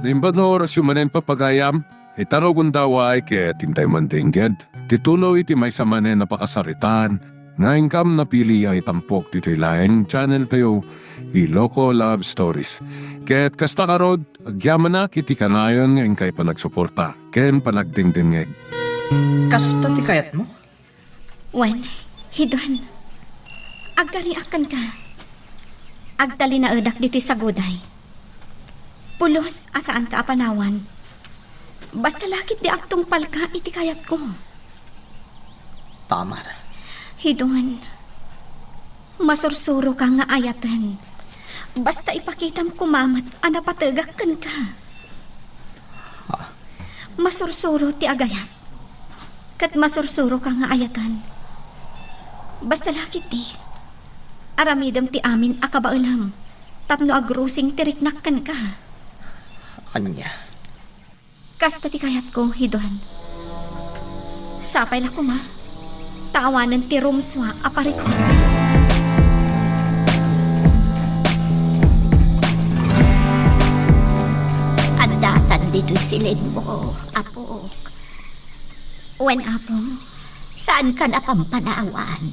Limbador sumanen papagayam, itaro gundaway kaya tintay mandingged. Titulo iti may samanen napakasaritan, nga ingkam na pili ay tampok dito laing channel kayo, Iloko Love Stories. Kaya't kasta karod, agyaman na kiti kanayon nga ingkay panagsuporta, ken panagdingdingeg. Kasta ti kayat mo? Wen, hidon. Agkariakan ka. Agdali na edak dito'y saguday. Pulos asaan ka apanawan. Basta lakit di agtong palka iti kayat ko. Tamar. Hidon. Masursuro ka nga ayatan. Basta ipakitam kumamat anapatagakan ka. Masursuro ti agayat. Kat masursuro ka nga ayatan. Basta lakit di. Aramidam ti amin akabaulam. Tapno agrusing tiriknakkan ka. Anya? Kasta ti kayat ko, hidon. Sapay la ko ma. Tawanan ti rumswa aparikot. Andatan dito'y silid mo, apok. Wen apong, saan ka napampanawan?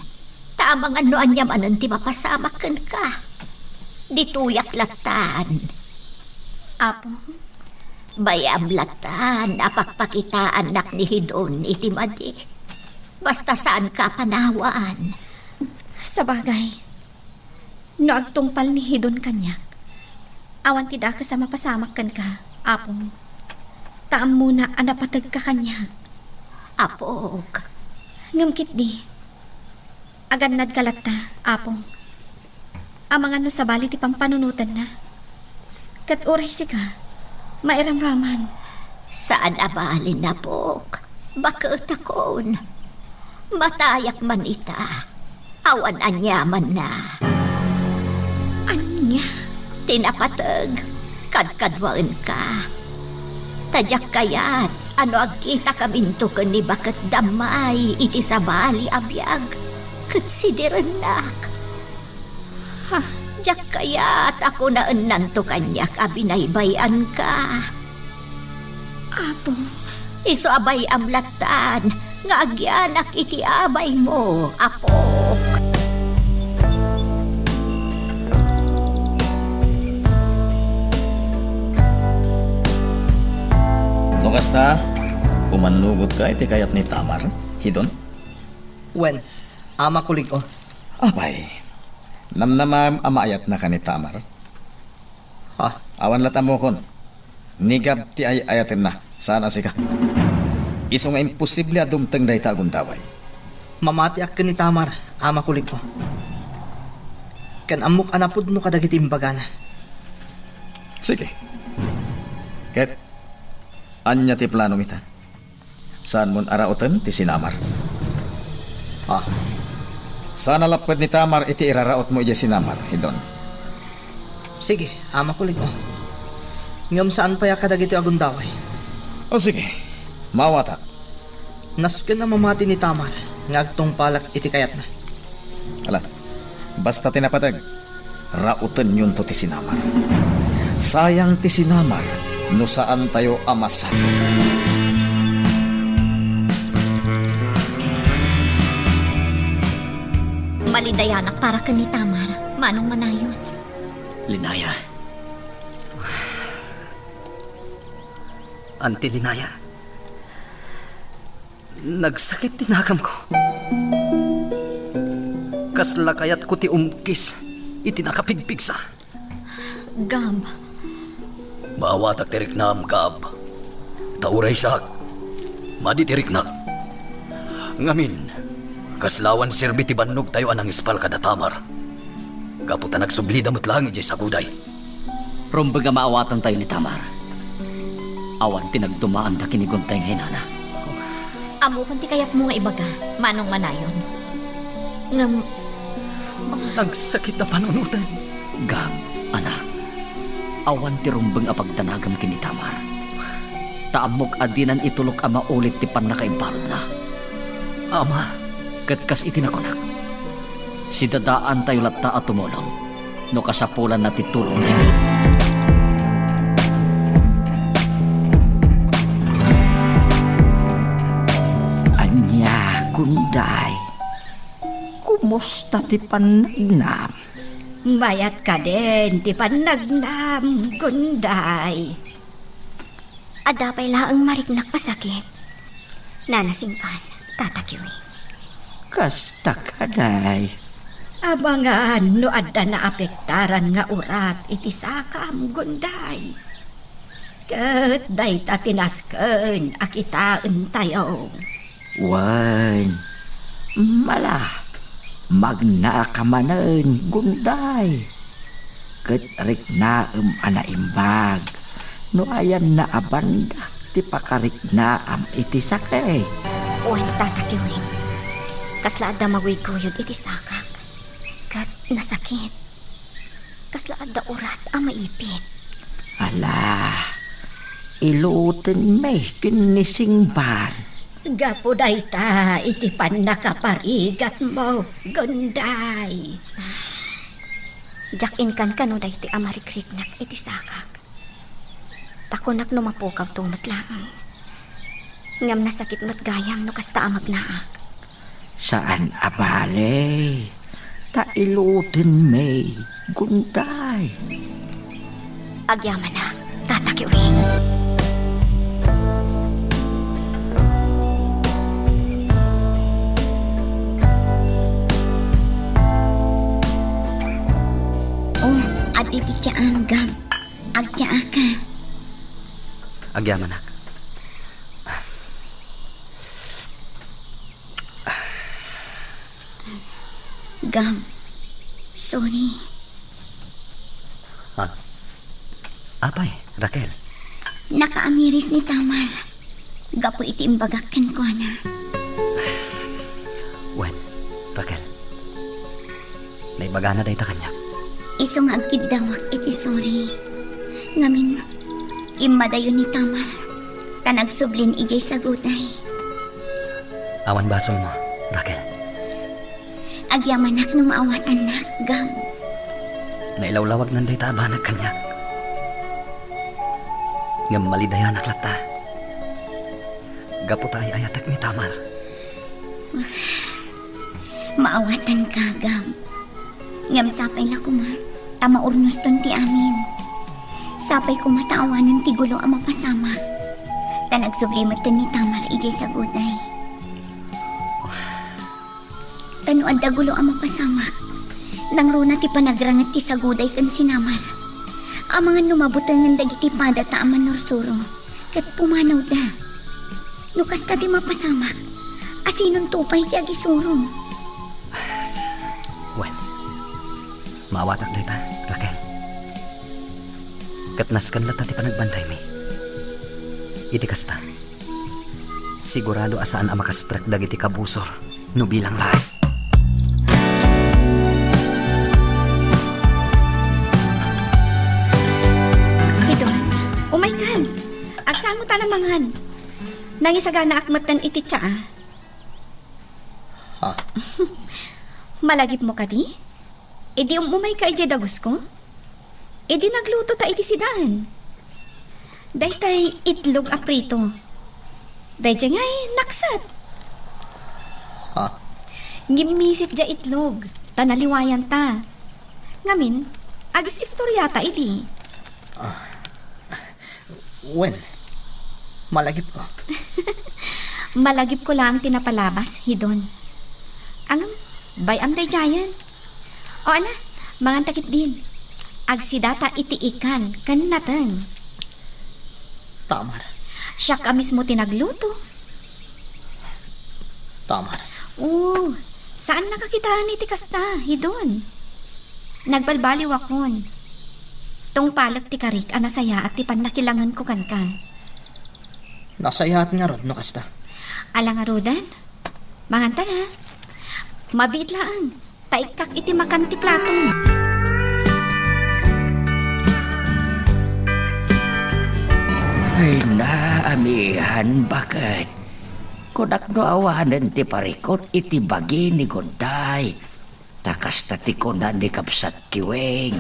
Tamang ano anyam anan ti mapasamakan ka. Dituyak latan. Apong, bayam latan, apakpakitaan nak ni hidon iti madi. Basta saan ka panawan. Sa bagay, no agtungpal ni hidon kanyak. Awan tida ka sa mapasamakan ka, apong. Taam muna anapatag ka kanyak. Apok. Ngamkit di. Agannad kalata, apong. Amang ano sa bali ti pampanunutan na. Kat uray si ka, mairamraman. Saan abalin na, pok? Bakit akon? Matayak man ita. Awan anyaman na. Anya? Tinapatag. Kadkadwaan ka. Tadyak kayat. Ano agkita kaminto ka ni bakit damay iti sabali abiyag. Katsidirenak. Ha, jak kayat ako na nanto kanyak abinaybayan ka. Apo, iso abay amlatan. Nga agyanak iti abay mo, apok. Lukas ta, umanlugod ka iti kayat ni Tamar, hidon? Wen, ama kulig o. Abay, namnamam amaayat na ka ni Tamar. Ha? Awan lata mo kon, nigab ti ay ayatin na, sana sika. Iso nga imposible adumteng dahi tagong daway. Mamati ak ni Tamar, ama kulig o. Kan amok anapod no kadagiti imbagana. Sige. Ket, anya ti planong ita? Saan mon arautan ti sinamar? Ha? Sana lapad ni Tamar iti iraraot mo iya sinamar, hidon. Sige, ama kulig o. Ngam saan pa ya kadagiti agundaway? O sige, mawata. Nasken na mamati ni Tamar, nga agtong palak iti kayat na. Ala, basta tinapatag, rautan yun to ti sinamar. Sayang ti sinamar, no saan tayo amasan. Malidayanak para ka ni Tamar. Manong manayon. Linaya. Auntie Linaya. Nagsakit tinakam ko. Kasla kayat ko ti umkis. Itinakapigpigsa. Gab. Maawatak tirik na Gab. Tauray sak. Madi tirik na. Ngamin. Kaslawan sirbi ti bannog tayo anang ispal kada Tamar. Kaputa nagsublida mo't lang ijay sa guday. Rumbaga maawatan tayo ni Tamar. Awan tinagdumaan da kiniguntay ng hinana. Amo kung ti kayat mo nga ibaga. Manong manayon. Ngam, Nagsakit na panunutan. Gab, anak. Awan ti rumbang apagdanagam kini Tamar. Taamok adinan itulok ama ulit ti panakaibalod na. Ama, Katkas itinakunak. Si dadaan tayo latta at tumulong. No kasapulan na titulong niya. Gunday. Kumusta ti panagnam? Bayat ka din, ti panagnam, Gunday. Adapay laang mariknak pasakit. Nanasingkan, tatakiwi. Kasta ka, day. Abangan no adda na apektaran nga urat iti sakam, Gunday. Ket day ta tinasken akitaan tayo. Wan, mala, magnakamanen, Gunday. Ket riknaem ana imbag, no ayan na abanda, ti pakariknaam iti sakay. Uwan tatakiwing. Kasla adda magwigkuyod iti sakak. Kat nasakit. Kasla adda urat ang maipit. Ala, ilutin may kinisingban. Gapo day ta iti panakaparigat mo, Gunday. Jakin kan kano day iti amarikrik-nak iti sakak. Takunak no mapukaw tumat laang. Ngam nasakit mo't gayam no kasta amagnaak. Saan abale? Ta ilutin may, Gunday. Agyaman na, tatakiwing. Oh, adi bityaan gam. Agtyaa ka. Agyamanak. Gam, sorry. Apay, Raquel. Nakaamiris ni Tamar. Gapo iti imbagakan ko na. Wen, Raquel. Naibagana day ta kanyak. Isong agkidawak iti sorry. Ngamin, imadayon ni Tamar. Tanagsublin ijay saguday. Awan basol mo, Raquel. Agyamanak no maawatan na, Gam. Nailawlawag nanday ta abanag kanyak. Ngam malidayanak lata. Gapo tayo ayatak ni Tamar. Maawatan ka, Gam. Ngam sapay na kuma. Tamaurnos ton ti amin. Sapay ko mataawanan ti gulo ang mapasamak. Tanagsublimat ni Tamar ijay saguday. Tanuan da gulo ang mapasamak. Nang runa ti panagrangat ti saguday kan sinamar. Ang mga numabutangan dagiti pada ta aman norsuro. Kat pumanaw da. Nukas ta ti mapasamak. Asinon tupay ti agisuro. Wen, maawatak day ta, Raquel. Katnaskan lata ti panagbantay mi. Iti kasta. Sigurado asaan ang makastrak dagiti kabusor no bilang lahat. Agsan mo talamangan. Nangisagana akmatan iti tsa. Ha? Malagip mo ka di? Idi umumay ka iti dagos ko? Idi nagluto ta iti sidahan. Daytay itlog aprito. Daytay ngay naksat. Ha? Ngimisit dya itlog. Tanaliwayan ta. Ngamin, agis istoryata idi. Wen, malagip ko. Malagip ko lang tinapalabas, hidon. Ang bayam day jayan. O ana, mangan takit din. Agsidata iti ikan, kanatan. Tamar. Siya ka mismo tinagluto. Tamar. Oo, saan nakakitaan iti kasta, hidon? Nagbalbaliw akon. Tong palak ti karik anasaya at ti pannakilangan ko kan ka. Nasayahat nga rod, no kasta. Alang arudan, manganta na. Mabit lang, taikak iti makan ti plato. Ay naamihan bakit? Kudak no awanan ti parikot iti bagi ni Gunday. Takas ta ti kunan ni kapsat kiweng.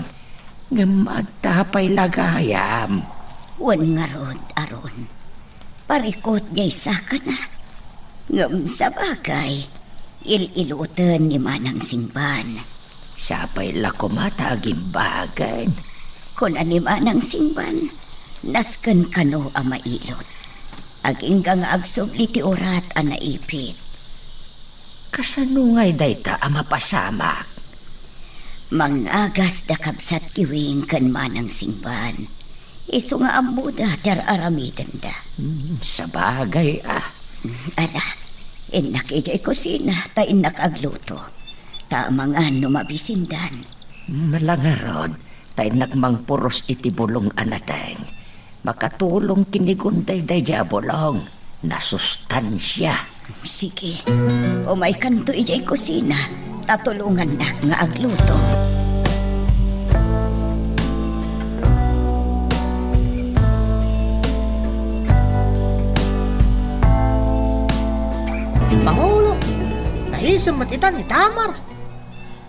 Ngamatapay lagayam. Wan nga rod, aron. Parikot niya isa ka na. Ngam sa bagay. Ilutan ni Manang Singban. Sapay la kumata agimbagan. Kung ani Manang Singban, nasken kano ang mailot. Aging nga agsubli ti orat ang naipit. Kasanungay dayta ang mapasamak. Mangagas da kabsat kiwing kan Manang Singban. Iso nga amuda ter aramiden da. Sa bagay Ala, inak ijay kusina, ta inak agluto. Ta mga numabisindan. Malangarod, tayo nagmangpuros iti bulong anateng. Makatulong kinigunday day diabolong. Nasustansya. Sige, umay kanto ijay kusina, tatulungan na nga agluto. Pangulo, naisam matitan ni Tamar.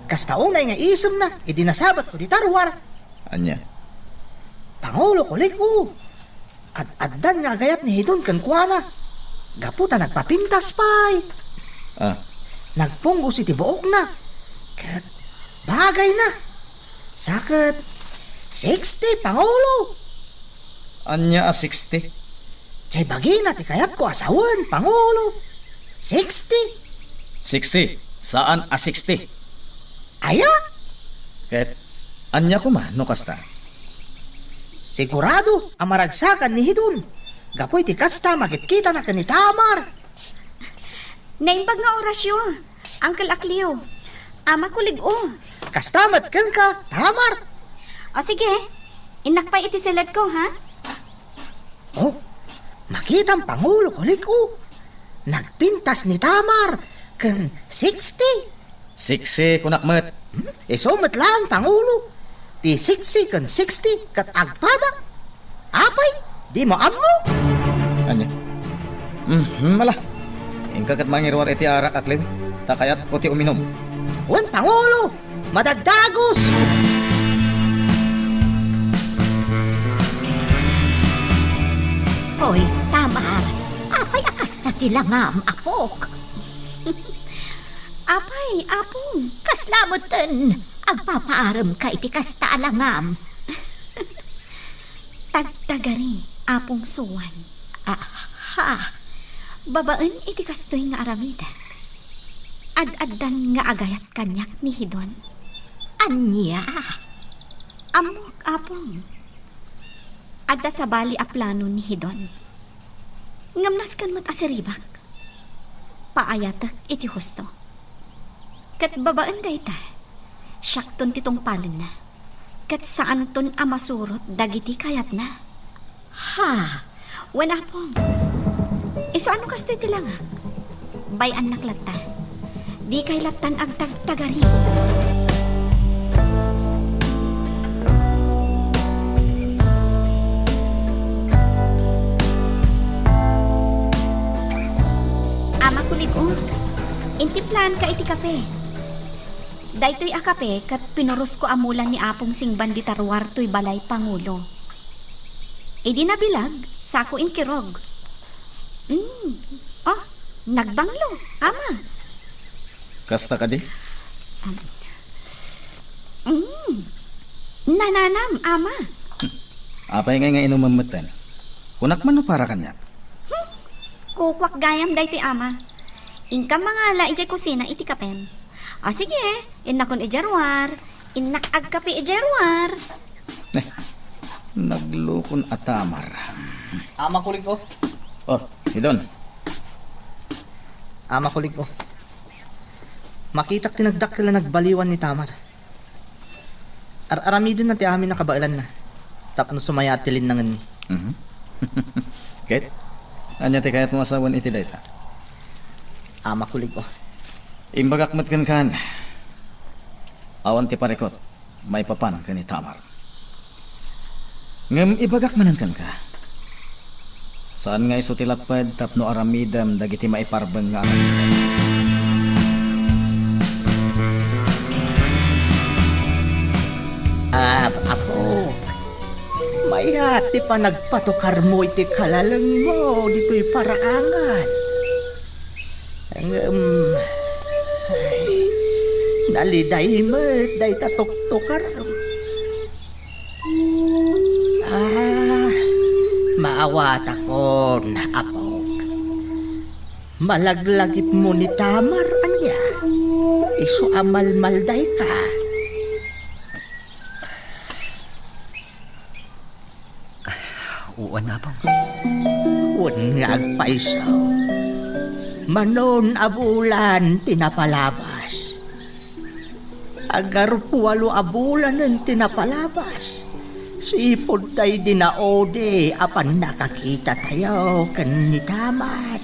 Kastaunay nga isam na, idinasabat ko di tarwar. Anya? Pangulo kulik ko. Ad-addan nga gayat ni Hidon kan kuana. Gaputa nagpapintas pay. Ah, Nagpunggo si tibuok na. Kat bagay na. Sakit 60, Pangulo. anya a 60? Chay bagina ti kayat ko asawan, Pangulo. 60. 60? Saan a 60? Aya, Ket, anya ko man, no kasta? sigurado ang maragsakan ni Hidon. Gapoy ti kasta makikita na kani Tamar. Naimbag nga orasyon, Uncle Akleo. Ama kulig o. Kastamat kan ka, Tamar. O sige, inak pa iti silad ko, ha? Oh, makitang Pangulo kulik ko. Nagpintas ni Tamar kan 60. 60 kunakmet. Isumat lang, Pangulo. Ti 60 kan 60 kat agpada. Apay, di mo amo. Anya? Mala. Ingka kat mangirwar iti arak aklim. Takayat ko ti uminom. Wan, Pangulo, madagdagos. Hoy, Tamar, apay akas na tilangam apok. Apay, apong, kaslamoten, agpapaaram ka iti kasta alangam. Tagtagari, apong suwan. Aha, babaan iti kastoy nga aramidak. Ad-addan nga agayat kanyak ni Hidon. Anya, amok apong. Adda sa bali a plano ni Hidon. Ngamnas kan mat asiribak. Paayatak iti husto. Kat babaan dayta. Syakton titong palan na. Kat saan ton amasurot dagiti kayat na. Ha, wala pong. Iso ano kastoy tilangak? Bayan naklata. Di kay latan agtagtagari. Ama kuligo, intiplan ka iti kape. Daytoy a kape kat pinuros ko amulan ni Apong Singban di tarwar to'y balay Pangulo. Idi nabilag, sako inkirog. Oh, nagbanglo, ama. Kasta ka di? Nananam, ama. Apay nga inumamatan. Kunak man no para kanya. Kukwak gayam daytoy ama. Ingka mga laijay kusina iti kapen. O sige, inakon ijarwar. Inak agkapi ijarwar. Naglukon atamar. Ama kulig ko. Oh, Hidon. Ama kulig ko. Makitak tinagdak kila nagbaliwan ni Tamar. Aramidin na ti amin nakabailan na. Tapno sumayatilin na nga ni. Ket, anya ti kayat mo asawan iti dayta. Ama kulig ko. Imbagakmat kan. Awan ti parekot. May papan kan ni Tamar. Ngem ibagakmanan kan ka. Saan nga iso tilapad tapno aramidam dagiti maiparbeng nga aramidam. Apo. May hati pa nagpatukar mo iti kalalang mo dito'y paraangan. naliday met, day tatuktukar. Maawat ako na apog. Malaglagip mo ni Tamar, anya. Isu amal-malday ka. Uwan na bang? Huwag nga agpaisaw. Manon abulan tinapalabas. Agar puwalo abulan ng tinapalabas. Sipod tay dinaode apan nakakita tayo kan ni Tamar.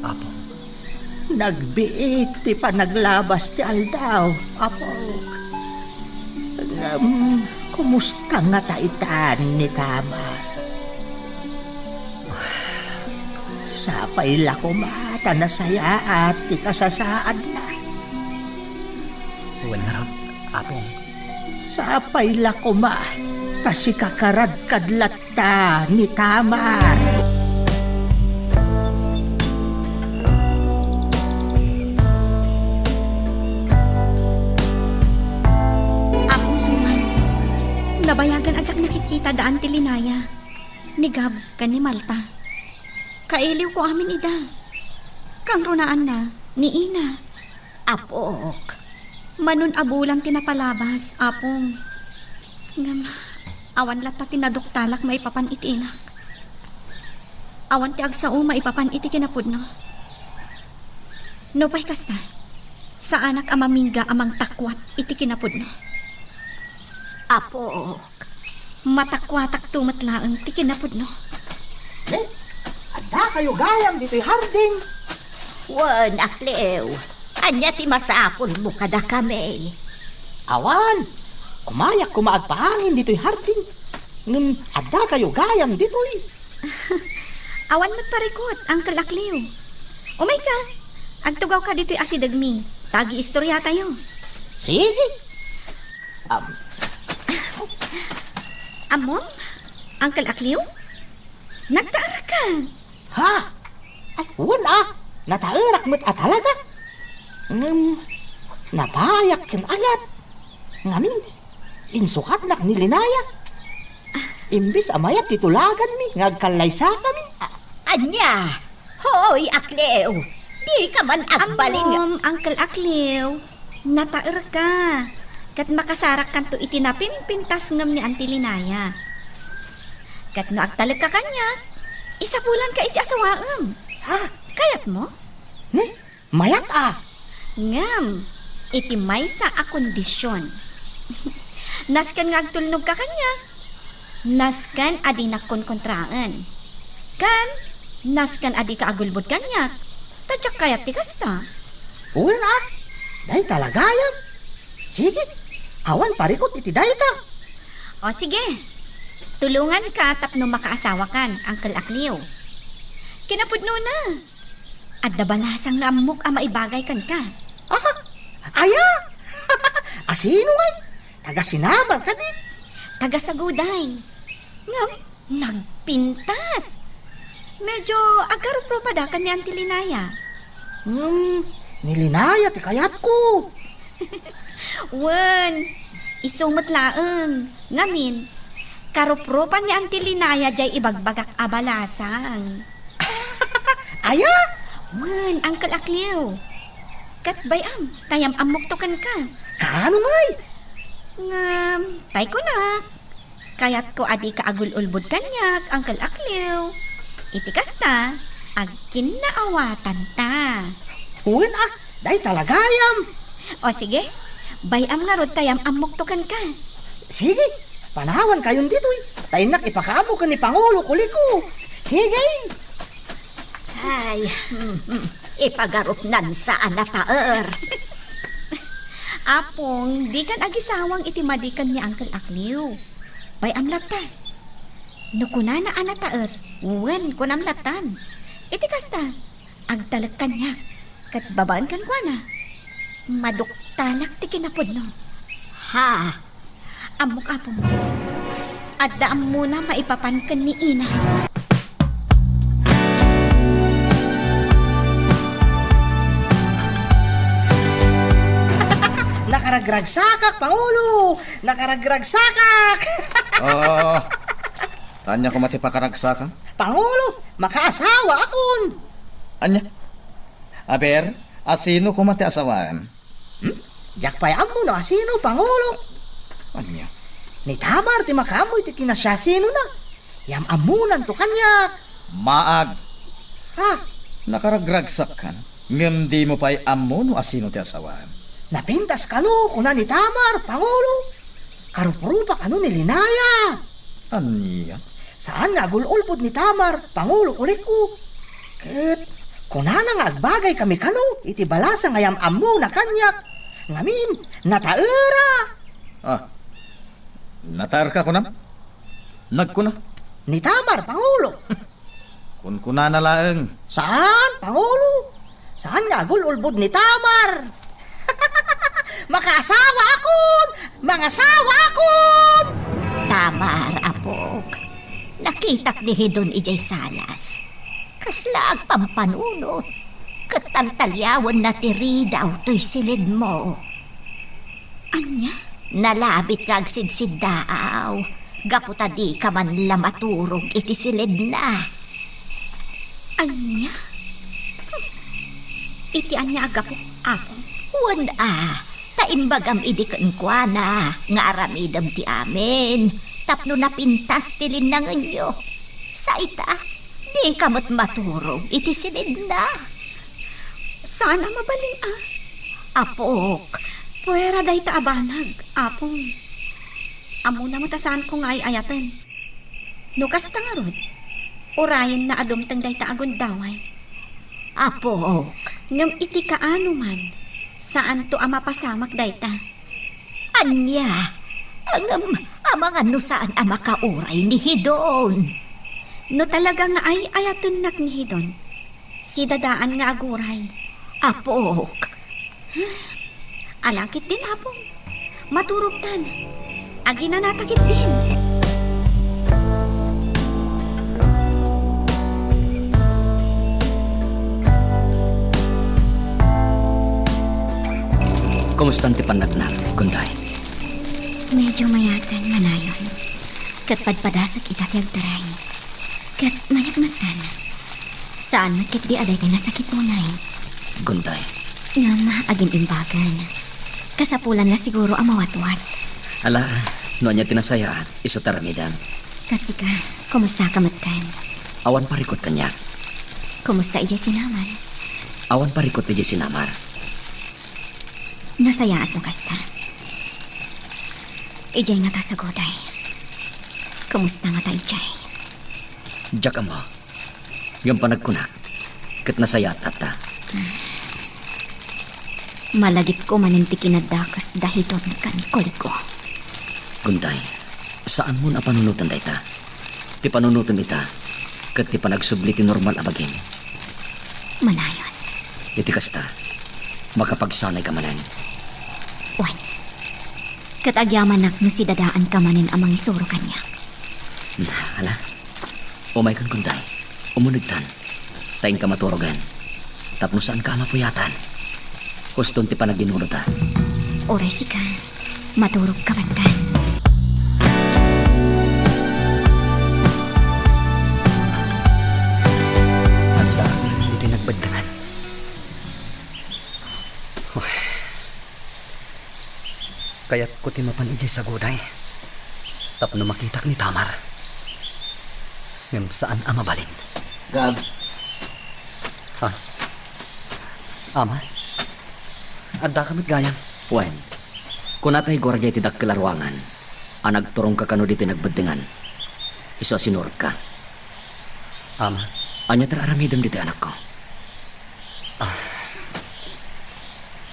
Apo, Nagbiit ti panaglabas ti aldaw, apog. Kumusta nga taitan ni Tamar? Sapay lako mata na saya at ti kasasaad na. uwan nga rod, apong. Sapay lako ma, kasi kakarad kadlatta ni Tamar. Apong suman, nabayagan ajak nakikita daan ti Linaya. Ni Gab kan ni Malta. Kailiw ko amin ida. Kang runaan na, ni Ina. Apok, Manon abulang tinapalabas, apong. Ngam, awan lata tinaduktalak maipapan iti inak. Awan ti agsao maipapan iti kinapudno. No pa'y kasta, sa anak amamingga amang takwat iti kinapudno. apok. Matakwatak tumatlaang ti kinapudno. Ada kayo gayam dito'y harding. Wan, aklew. Anya ti masapon mo kada kami. Awan, kumayak kumaagpahangin dito'y harding. Ngam, ada kayo gayam dito'y. Awan matparikot, Uncle Akliw. Umay ka, agtugaw ka dito'y asidagmi. Tagi istorya tayo. Sige. Amom, Uncle Akliw? Nagtaara ka. Ha? Ay, wala. Natairak mo't talaga. Napayak kin ayat. Ngamin, insukat nak ni Linaya. Imbis amayat titulagan mi, ngagkalaysa kami. Anya, hoy, aklew. Di ka man agbaling. Amom, Uncle Akliw. Nataara ka. Kat makasarak kanto itinapimpintas ngam ni Auntie Linaya. Kat no agtalag ka kanya, isapulan ka iti asawaam. Ha? Kayat mo? Ne? Mayat ah. Ngam, iti may sa akondisyon. Naskan nga agtulnog ka kanya. Naskan adi nakkonkontraan. Kan, naskan adi ka agulbod kanya. Tadyak kayat ti kasta. Uwan ah. Dahil talagayam. Sige. Awan parikot iti dayo ka. O sige, tulungan ka tapno makaasawa kan, Uncle Akliw. Kinapudno na. At dabalasang nga amok ang maibagay kan ka. Aha. Aya. Asino ngay? Taga sinabang ka di. Taga Saguday. Ngam, nagpintas. Medyo agaro padakan ni Auntie Linaya. Nilinaya ti kayat ko. Wen, isumot laeng. Ngamin, karupropan ni Auntie Linaya jay ibagbagak abalasang. Aya. Wen, Uncle Akliw. Kat bayam, tayam amok token ka. Kaano ngay? Ngam, tay ko na. Kayat ko adi ka agul-ulbod kanyak, Uncle Akliw. Iti kasta, agkin na awatan ta. Uwan ah. Dahil talagayam. O sige, bayam nga rod tayam amok token ka. Sige. Panawan kayon dito eh. Tayo nak ipakamo ka ni Pangulo Kuliko. Sige. Ay, ipagarup nan sa anataer. Apong, di kan agisawang itimadikan ni Uncle Akliw. Bayam lata. No kuna na anataer, wen kunam latan. Iti kasta, agtalag kanyak. Kat babaan kan kwa na. Maduktalak ti kinapod no. Ha, Amok apong. At daam muna maipapan kan ni Ina. Nakaragragsakak, Pangulo! Nakaragragsakak! Oo. Tanya ko mati pakaragsakan. Pangulo, makaasawa akon! Anya? Aber, asino ko mati asawaan? Jak payam mo na asino, Pangulo! Anya? Ni Tamar ti makamoy ti kinasyasino na. Yam amunan to kanya. Maag. Ha? Nakaragragsak kan. Ngem di mo pa'y amo no asino ti asawaan. Napintas kano kuna ni Tamar, Pangulo. Karupurupa kano ni Linaya. Anya? Saan nga gululpod ni Tamar, Pangulo kulit ko. Ket, kuna na nga agbagay kami kano, iti balasa nga yam amo na kanyak. Ngamin, nataera. Ah. Natar ka ko na? Nagkuna? Ni Tamar, Pangulo. Kun kuna na laeng. Saan, Pangulo? Saan nga gululbod ni Tamar? Makaasawa akon! Mangasawa akon! Tamar, apok. Nakitak ni Hidon ijay salas. Kasla ang pampanunot. Katantalyawan na tiri daw to'y silid mo. Anya? Nalabit kag sidsid daaw. Gaputa di ka man lamaturog iti silid na. Anya? Iti anya agapo ako. Wala. Taimbagam idikan kwa na. Nga aramidam ti amin. Tapno na pintas tilin na nganyo. Sa ita, di ka mo't maturog iti silid na. Sana mabaling Apok, puwera day ta abanag, apong. Amo na matasan ko nga ayatan. Nukas ta nga rod, orayan na adumtang day ta agundaway. Apok, ngam iti kaano man, saan to ama pasamak day ta? Anya, amang ano saan ama kauray ni Hidon? No talaga nga ay ayatan nak ni Hidon, si dadaan nga aguray. Apok. Alangkit din, apong. Maturog tan. Agi na natakit din. Kumusta ang tipanagnar, Gunday? Medyo mayatan, manayon. Kat padpadasak itatiyag taray. Kat managmatan. Saan nakit di aday ka nasakit mo na Gunday. Nga agin imbagan. Kasapulan na siguro ang mawatwat. Ala, no anya tinasayaan, iso taramidan. Kasi ka, kumusta ka matan? Awan parikot kanya. Kumusta ija sinaman? Awan parikot na sinamar. Nasayaat mo kasta. Ijay nga ta sa goday. Kumusta nga ta ijay? Diyak mo. Yung panagkunak. Kat nasayat at ta. Malagip ko maninti kinadakas dahil doon kan koliko. Gunday, saan mo na panunutan da ita? Ti panunutan ita, kat ti panagsubli ti normal abagin. Manayon. Iti kasta, makapagsanay ka manan. Wan. Katagyaman nak nga si dadaan ka manin amang isuro kanya. Ala, umay kan Gunday, umunigtan. Taing ka maturogan. Tapno saan ka mapuyatan. Kuston ti panaginuro ta. Oray si ka, maturog ka bantan. Ang dami hindi nagbagdangan. Kaya't ko ti mapanijay sa goday. Tapno makitak ni Tamar. Ngam saan ang mabalin? Gab, Ha? Ama? Adda kamit gayam. Wen, kunatay gwardiya ti dakkelarwangan, anag turong ka kano dito nagbadingan. Iso sinurot ka. Ama, Anya tararamidam dito anak ko.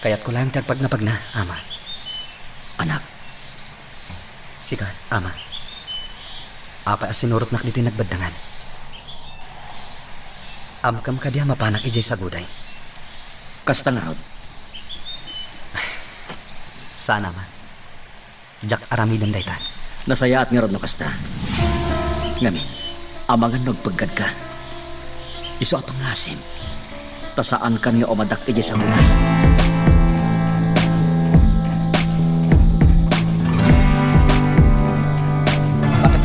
kaya't ko lang tagpag na, ama. Anak, Sika, ama. Apa asinurot nak dito nagbaddangan. Amkam ka diya mapanak ijay sa guday. kasta nga rod. Sana ma. Jak aramidam dayta. Nasaya at nga rod no kasta. Ngamin, amangan nagpaggad ka. Iso apang ngasin. Tasaan kan nga umadak iji sa mulay.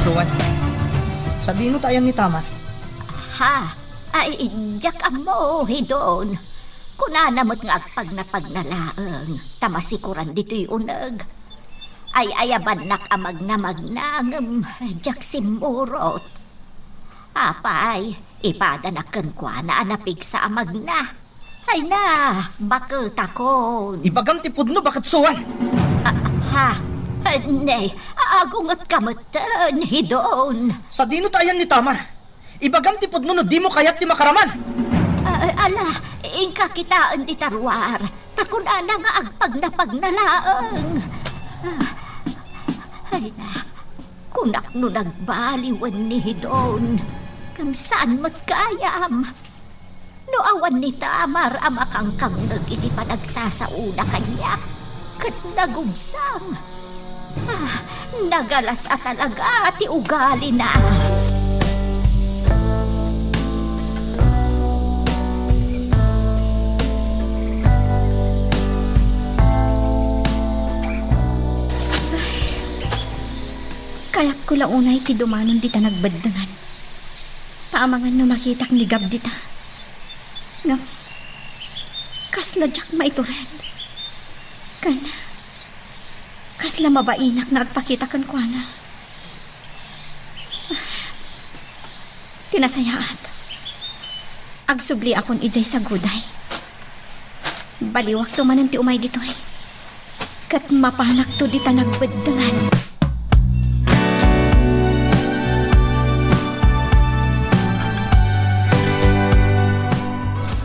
Suwan. Sa dino tayo ni Tamar. Ha? Ay, jak mo, hidon. Kuna namot nga agpag na pagnalaang, tamasikuran dito'y unag. Ay ayaban nak amag na magnangam, jak simurot. Apay, ipadanakan kwa na anapig sa amag na. Ay na, bakit akon. Ibagam ti pudno bakit suwan? Ha? Nay, agungat kamatan, hidon. Sa dino tayo ni Tamar. Ibagam ti pudno no di mo kayat ti makaraman. Ala, ingka kitaan di tarwar. Takuna na nga agpag na pagnalaang. Ay na, kunak no nagbaliwan ni hidon. Kamsaan magkayam. No awan ni Tamar amakangkang nagiti pa nagsasauna kanya. Kat nagugsang. Nagalas at talaga ti ugali na. Kayak ko launay ti dumanon dita nagbaddangan. Taamangan no makitak ni Gab dita. Ngam, kasla jak maituren. Kasla mabainak na agpakita kan kwa na. Tinasayaat. Agsubli akon ijay sa guday. Baliwak to manan ti umay ditoy. Kat mapanak to dita nagbaddangan.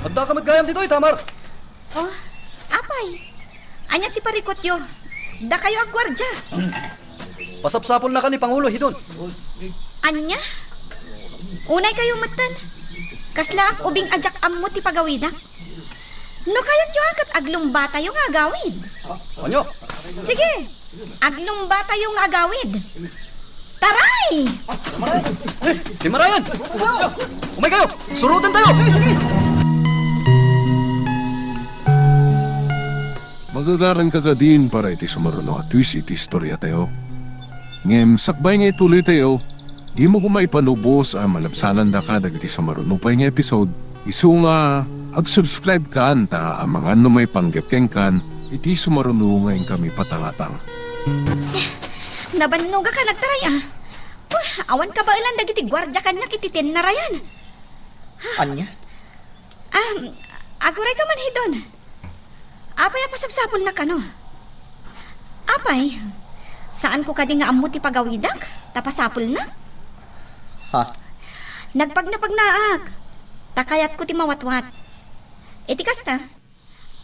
Adda ka magkayam dito, Tamar. Oh, apay. Anya ti parikot yo. Da kayo ang gwardya. Pasapsapol na ka ni Pangulo, hidon. Anya? Unay kayo matan. Kasla ak ubing ajak ammo ti pagawidak. No kayat yo akat aglumba tayo nga agawid. Anyo? Sige, aglumba tayo nga agawid. Taray! Timarayan! Umay kayo! Surutan tayo! Magagaran ka ka din para iti sumaruno at twist iti istorya tayo. Ngem, sakbay nga ituloy tayo, di mo kumaipanubos ang malabsanan da ka dagiti sumaruno pa nga episode. Isu nga, ag-subscribe ka ta ang mga may panggapkeng kan, iti sumaruno ngayon kami patangatang. Nabannog ka nagtaray ah. Awan ka ba ilan dagiti gwardya kanya kititin na rayan? Anya? Aguray ka man hidon. Apay apasapsapol na kano. Apay, saan ko kadi nga ammo ti pagawidak? Tapasapol na? Ha? Nagpagnapagnaak. Takayat ko ti mawatwat. Iti kasta,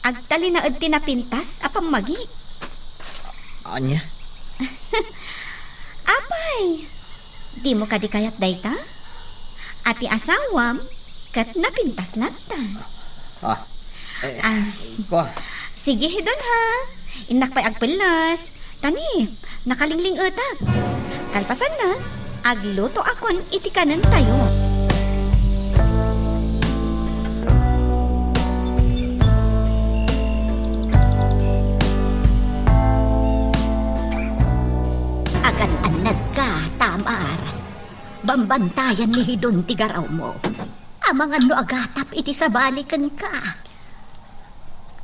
agtali na ti napintas apang magi. Anya? Apay, di mo kadi kayat dayta? Ati asawam, kat napintas lata. Kwa? Sige hidon ha. Inak pa'y agpelas. Tani, nakalingling utak. Kalpasan na, agluto akon iti kanan tayo. Agan-anad ka, Tamar. Bambantayan ni hidon ti garaw mo. Amangan no agatap iti sa balikan ka.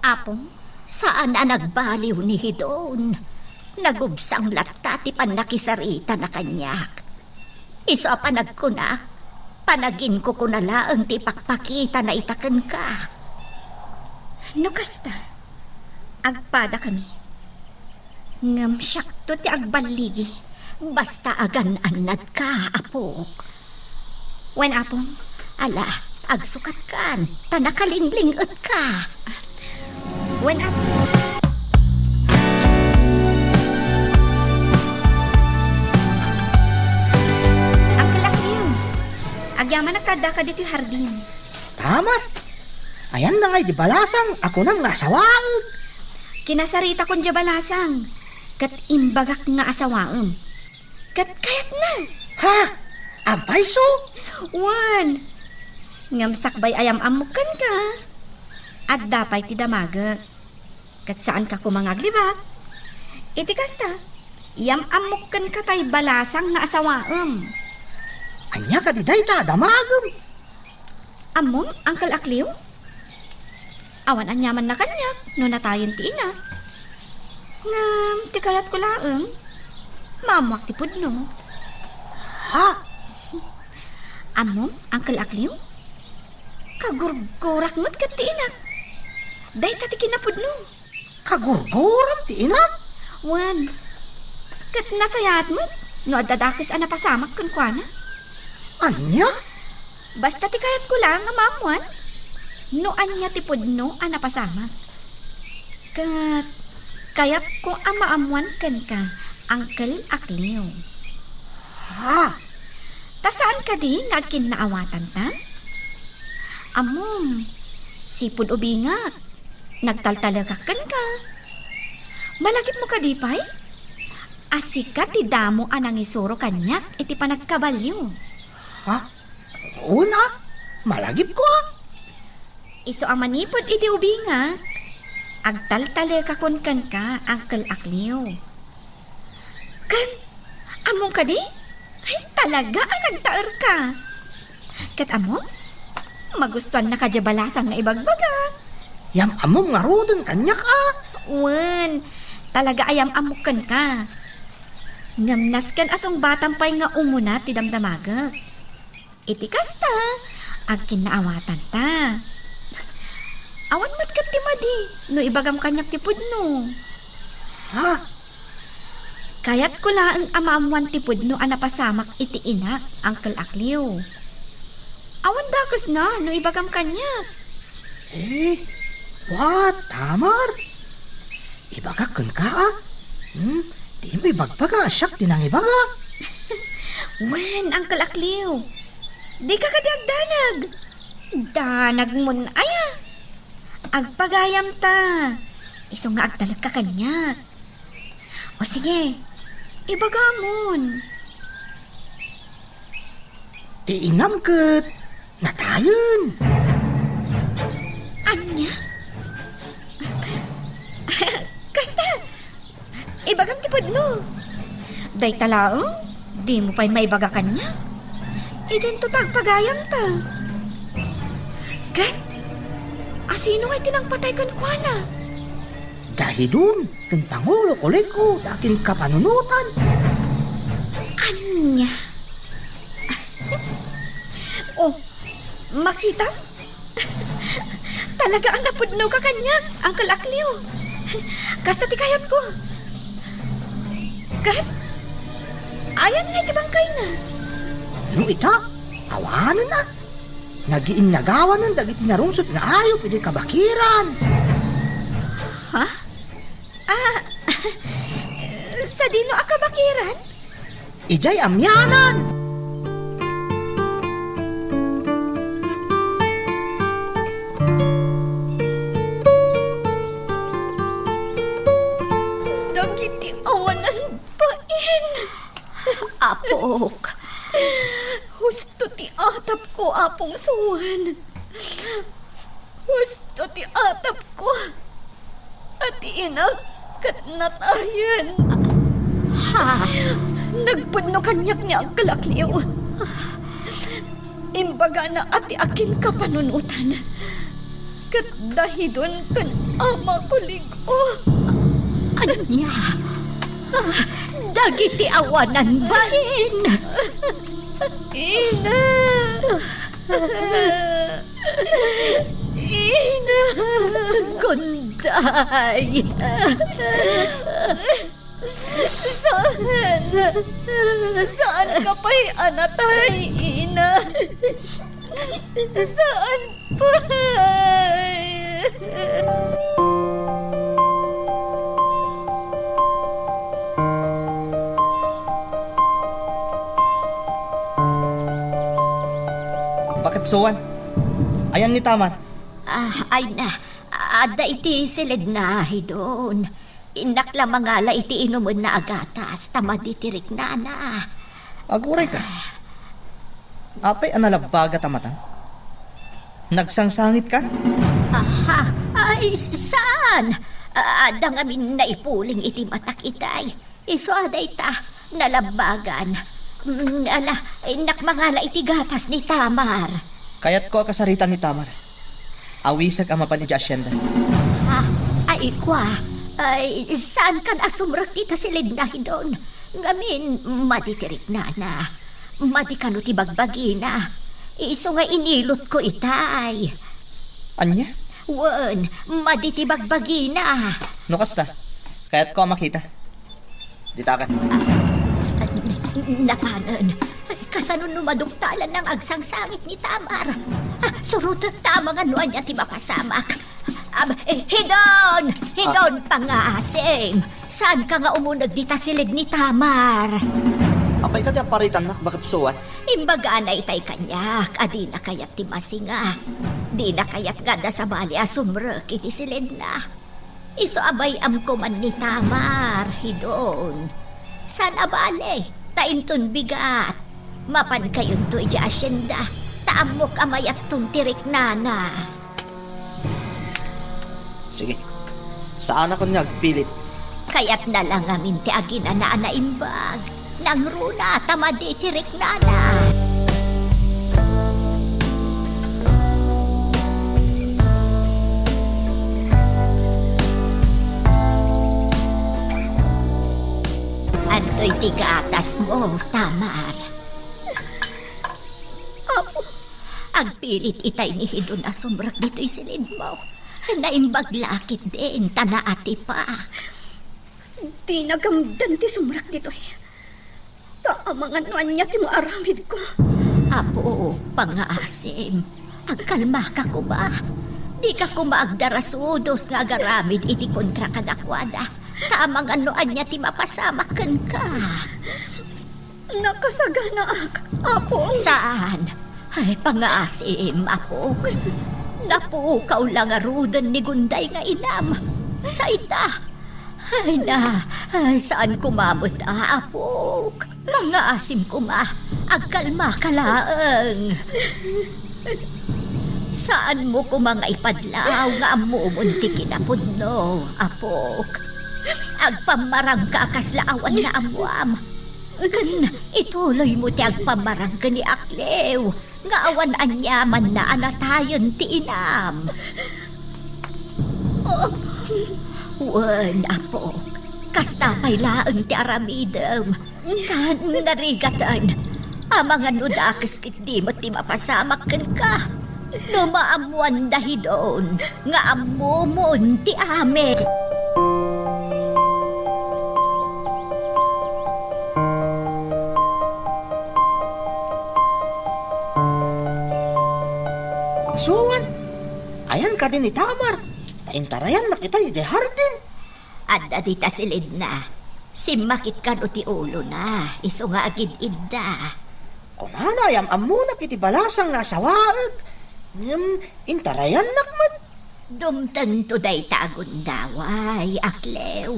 Apong, Saan na nagbaliw ni hidon? Nagubsang latta ti panakisarita na kanyak. Isa pa nagkunak, panagin ko kunalaang ti pakpakita na itaken ka. no kasta, agpada kami. Ngam syakto ti agbaligi. Basta agan-anad ka, apok. Wen apong, Ala, agsukat kan, tanakalinglingot ka. wen apong. Ang kalakliw, agyaman nagkada ka dito'y hardin. Tama. Ayan na ngay di balasang, ako nang nasawang. Kinasarita kon balasang, kat imbagak nga asawaem. Kat kayat na. Ha? Abay so? Wan, ngam sakbay ayam amukan ka. At dapay ti damaga. Kat saan ka kumangaglibak? Iti kasta, Yam amukan ka tay balasang nga asawaem. Anya ka di dayta damagem. Amom, Uncle Akliw? Awan anyaman na kanyak, no natayon ti ina. Nga, ti kayat ko laeng. Mamuak ti pudno. Ha? Amom, Uncle Akliw? Kagurgurak mo't kat ti inak. Day tati kinapudno. Kagurguram ti inak? Wan, kat nasayat mo't, no adadakis anapasamak kun kwa na. Anya? Basta ti kayat ko lang nga mamuan. No anya ti pudno anapasamak. Kat kayat ko amaamuan kan ka, Uncle Akliw. Ha? Tasaan ka di nga kinaawatan ta? Amom, sipud ubingak. Nagtaltalagakan ka. Malagip mo ka di pay? Asika ti damo anang isuro kanyak iti panagkabalyo. Ha? Una? Malagip ko ah. Iso ang manipod iti ubingak. Agtaltalagakon kan ka, Uncle Akliw. Kan, among ka di? Ay talaga ang nagtaer ka. Kat among, magustuhan na kadyabalasang na ibagbagan. Yam amom nga rodon kanyak ah. Wan, talaga ayam amukan ka. Ngamnas kan asong batang pay nga umuna ti damdamagak. Iti kasta, agkin naawatan ta. Awan mat kat ti madi, no ibagam kanyak ti pudno. Ha? Kayat ko laang amaamuan ti pudno anapasamak iti inak, Uncle Akliw. Awan dakas na, no ibagam kanyak. Eh, what? Tamar? Ibagakan ka ah. Di mo ibagbaga, asyak tinang ibaga. Wen, Uncle Akliw. Di ka kadagdanag. Danag mo na aya. Agpagayam ta. Iso nga agtalag ka kanyak. O sige, ibagamon. Di inam kat. Natayon. Anya? Kasta, ibagam tipod mo. Day talaong, di mo pa'y maibaga kanya. Idento tagpagayam ta. Kat, asino ngay tinangpatay kan kwa na? Dahil dun, kan Pangulo Kuliko, dakin kapanunutan. Anya? Oh, makita? Talaga ang napudno ka kanyak, Uncle Akliw. Kasta ti kayat ko. Kat, ayan nga ti bangkay na. Ano ita? Awanan na. Nagiin nagawan ng dagiti narungsot nga ayaw pwede kabakiran. Ha? Sa dino akabakiran? Ijay amyanan. Dagiti awanan pain. Apok. Husto ti atap ko, apong suwan. Husto ti atap ko. At inak kat natayan. Ha? Nagpudno kanyak ni Uncle Akliw. Imbaga na ati akin kapanunutan. Kat dahidon kan ama kuligo. Anya? Dagiti awanan bahin. Ina! Ina! Gunday. Saan ka pa'y anatay, Ina? Saan pa'y? Bakit suwan? Ayan ni Tamar. Ay na, ada iti silid na hidon. Inak la mangala iti inumun na agatas, tama ditirik na na. Aguray ka. Apay analabaga tamatan. Nagsangsangit ka? Aha, ay saan? Ada ngamin na ipuling iti matak itay. Iso aday ta, nalabagan. Nakmangala iti gatas ni Tamar. Kaya't ko kasaritan ni Tamar. Awisag ang mapan ni Asyenda. Ay kwa, ay saan kan asumrak tita silid na hidon? Ngamin, maditirik na. Madi kano ti bagbagi na. Iso nga inilot ko itay. Anya? Wen, madi ti bagbagi na. No kasta? Kaya't ko makita. Ditakan. Nakanan, kasanun numaduktalan ng agsangsangit ni Tamar. Surut tamang anuan niya ti mapasamak. Hidon, pangasim. Saan ka nga umunag dita silid ni Tamar? Apay ka di paritan nak, bakit suwan? Imbaga na itay kanyak, adi na kayat ti masinga. Di na kayat gada sa bali asumrek iti silid na. Iso abay amkuman ni Tamar, hidon. San abale, tainton bigat. Mapan kayon to iti asyenda, taamok amayat tuntirik nana. Sige, saan ako nagpilit? Kaya't nalang amin ti agina na anaimbag. Nang runa tamadi tirik nana. Anto'y tigatas mo, Tamar. Apo, agpilit itay ni Hidon na sumrak dito'y silid mo. Naimbag lakit din, tanaati pa. Di nagamdan ti sumrak dito eh. Taamang anuan niya ti maaramid ko. Apo, pangaasim. Agkalma ka ko ba? Di ka kumaagdarasudos nga agaramid iti kontra kadakwada. Tamang anuan niya ti mapasamakan ka. Nakasagana ak, Apo. Saan? Ay, pangaasim, Apo. Napukaw lang arudan ni Gunday nga inam. Sa ita. Ay, saan kumamot Apo? Pangaasim ko ma. Agkalma ka laang. Saan mo ko mga ipadlaw nga amumunti kinapudno, Apok? Agpamarang ka akaslaawan na amuam. Kan ituloy mo ti agpamarang ka ni Aklew. Nga awan anyaman na anatayon ti inam. Wen, Apok. Kastapay laang ti aramidem. Kan narigatan. Amang anudakis kit di mo ti mapasamak ka. Lumaamuan dahidon. Nga amumon ti amin. Suwan! Ayan ka din ni Tamar. Taintarayan na kita iti hardin. Adda dita silid na. Simakit ka no ti ulo na. Iso nga agid idda. Kunana ayam amunak iti balasang nga asawaag. Intarayan nakmat. Dumtan to day tagundaway, Aklew.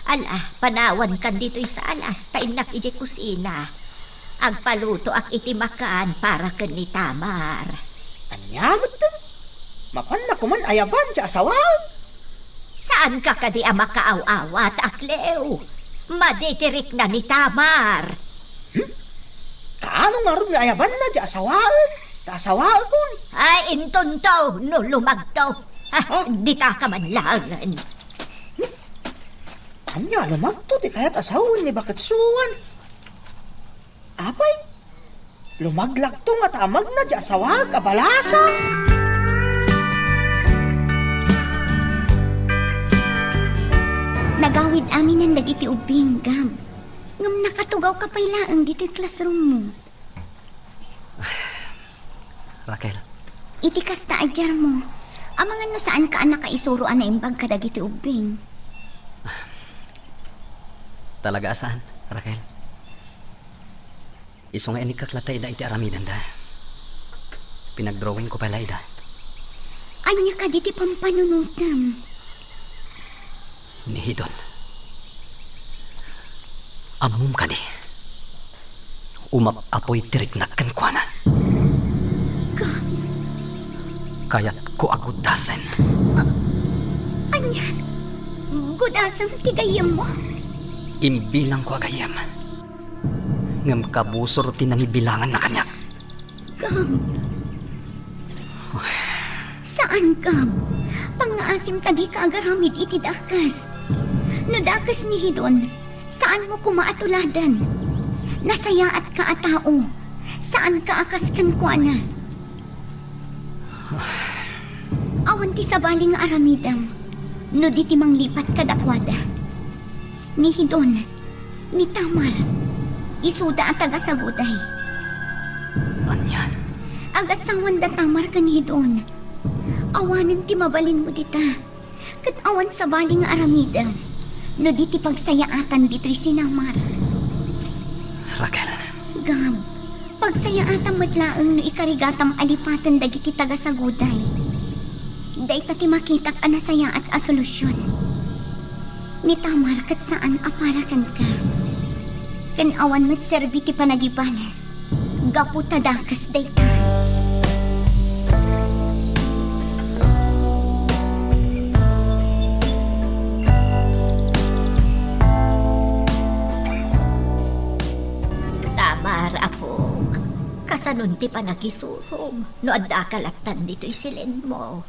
Ala, panawan kan dito'y sa alas, tainak iti kusina. Agpaluto ak iti makan para kan ni Tamar. Anyamot din. Mapan na kuman ayaban ti asawaag. Saan ka kadi ang makaaw-awat, Aklew? Maditirik na ni Tamar. Kaano nga rin nga ayaban na ti asawaag? Ti asawaag kun. Ay, intonto, no lumagto. Di ka ka man langan. Anya lumagto ti kayat asawan ni bakit suwan. Apay, lumaglag to nga tamag na ti asawaag kabalasa. Nagawid amin ang dagiti ubing, Gab. Ngam nakatugaw ka pailaang dito'y classroom mo. Raquel, Iti kasta adyar mo. Amang ano saan ka anak kaisuroan na imbag ka dagiti ubing. talaga asahan, Raquel? Iso nga ini kaklatay da iti aramidan da. Pinagdrawing ko pala ida. Anya ka diti pampanunutam. Ni Hidon. Amum ka di. Umap-apoy tirik na kankwana. Kaya't ko agudasen. Anya, gudasang tigayam mo. Imbilang ko agayam. Ngam kabusor tinangibilangan na kanyak. Gab. Saan, Gab? Pangaasim tadi ka agaramid iti dakas. No dakas ni Hidon, saan mo kumaatuladan? Nasaya at kaatao. Saan ka akas kan kuana? Awan ti sabali nga aramidam. No di ti manglipat kadakwada. Ni Hidon, ni Tamar, isuda at agasaguday. Anya? Agasawan da Tamar kan Hidon. Awanan ti mabalin mo dita. Kat awan sabali nga aramidam. No di ti pagsayaatan dito'y sinamar. Raquel. Gab, pagsayaatan matlaang no ikarigatam alipatan dagiti tagasaguday. Dahil ti makitak anasaya at asolusyon. Ni Tamar kat saan aparakan ka. Kan awan mat serbi ti panagibalas. Gapu tadakas day ka. Tamar, apo. Kasanon ti panagisurong. No adda kalatan dito'y silin mo.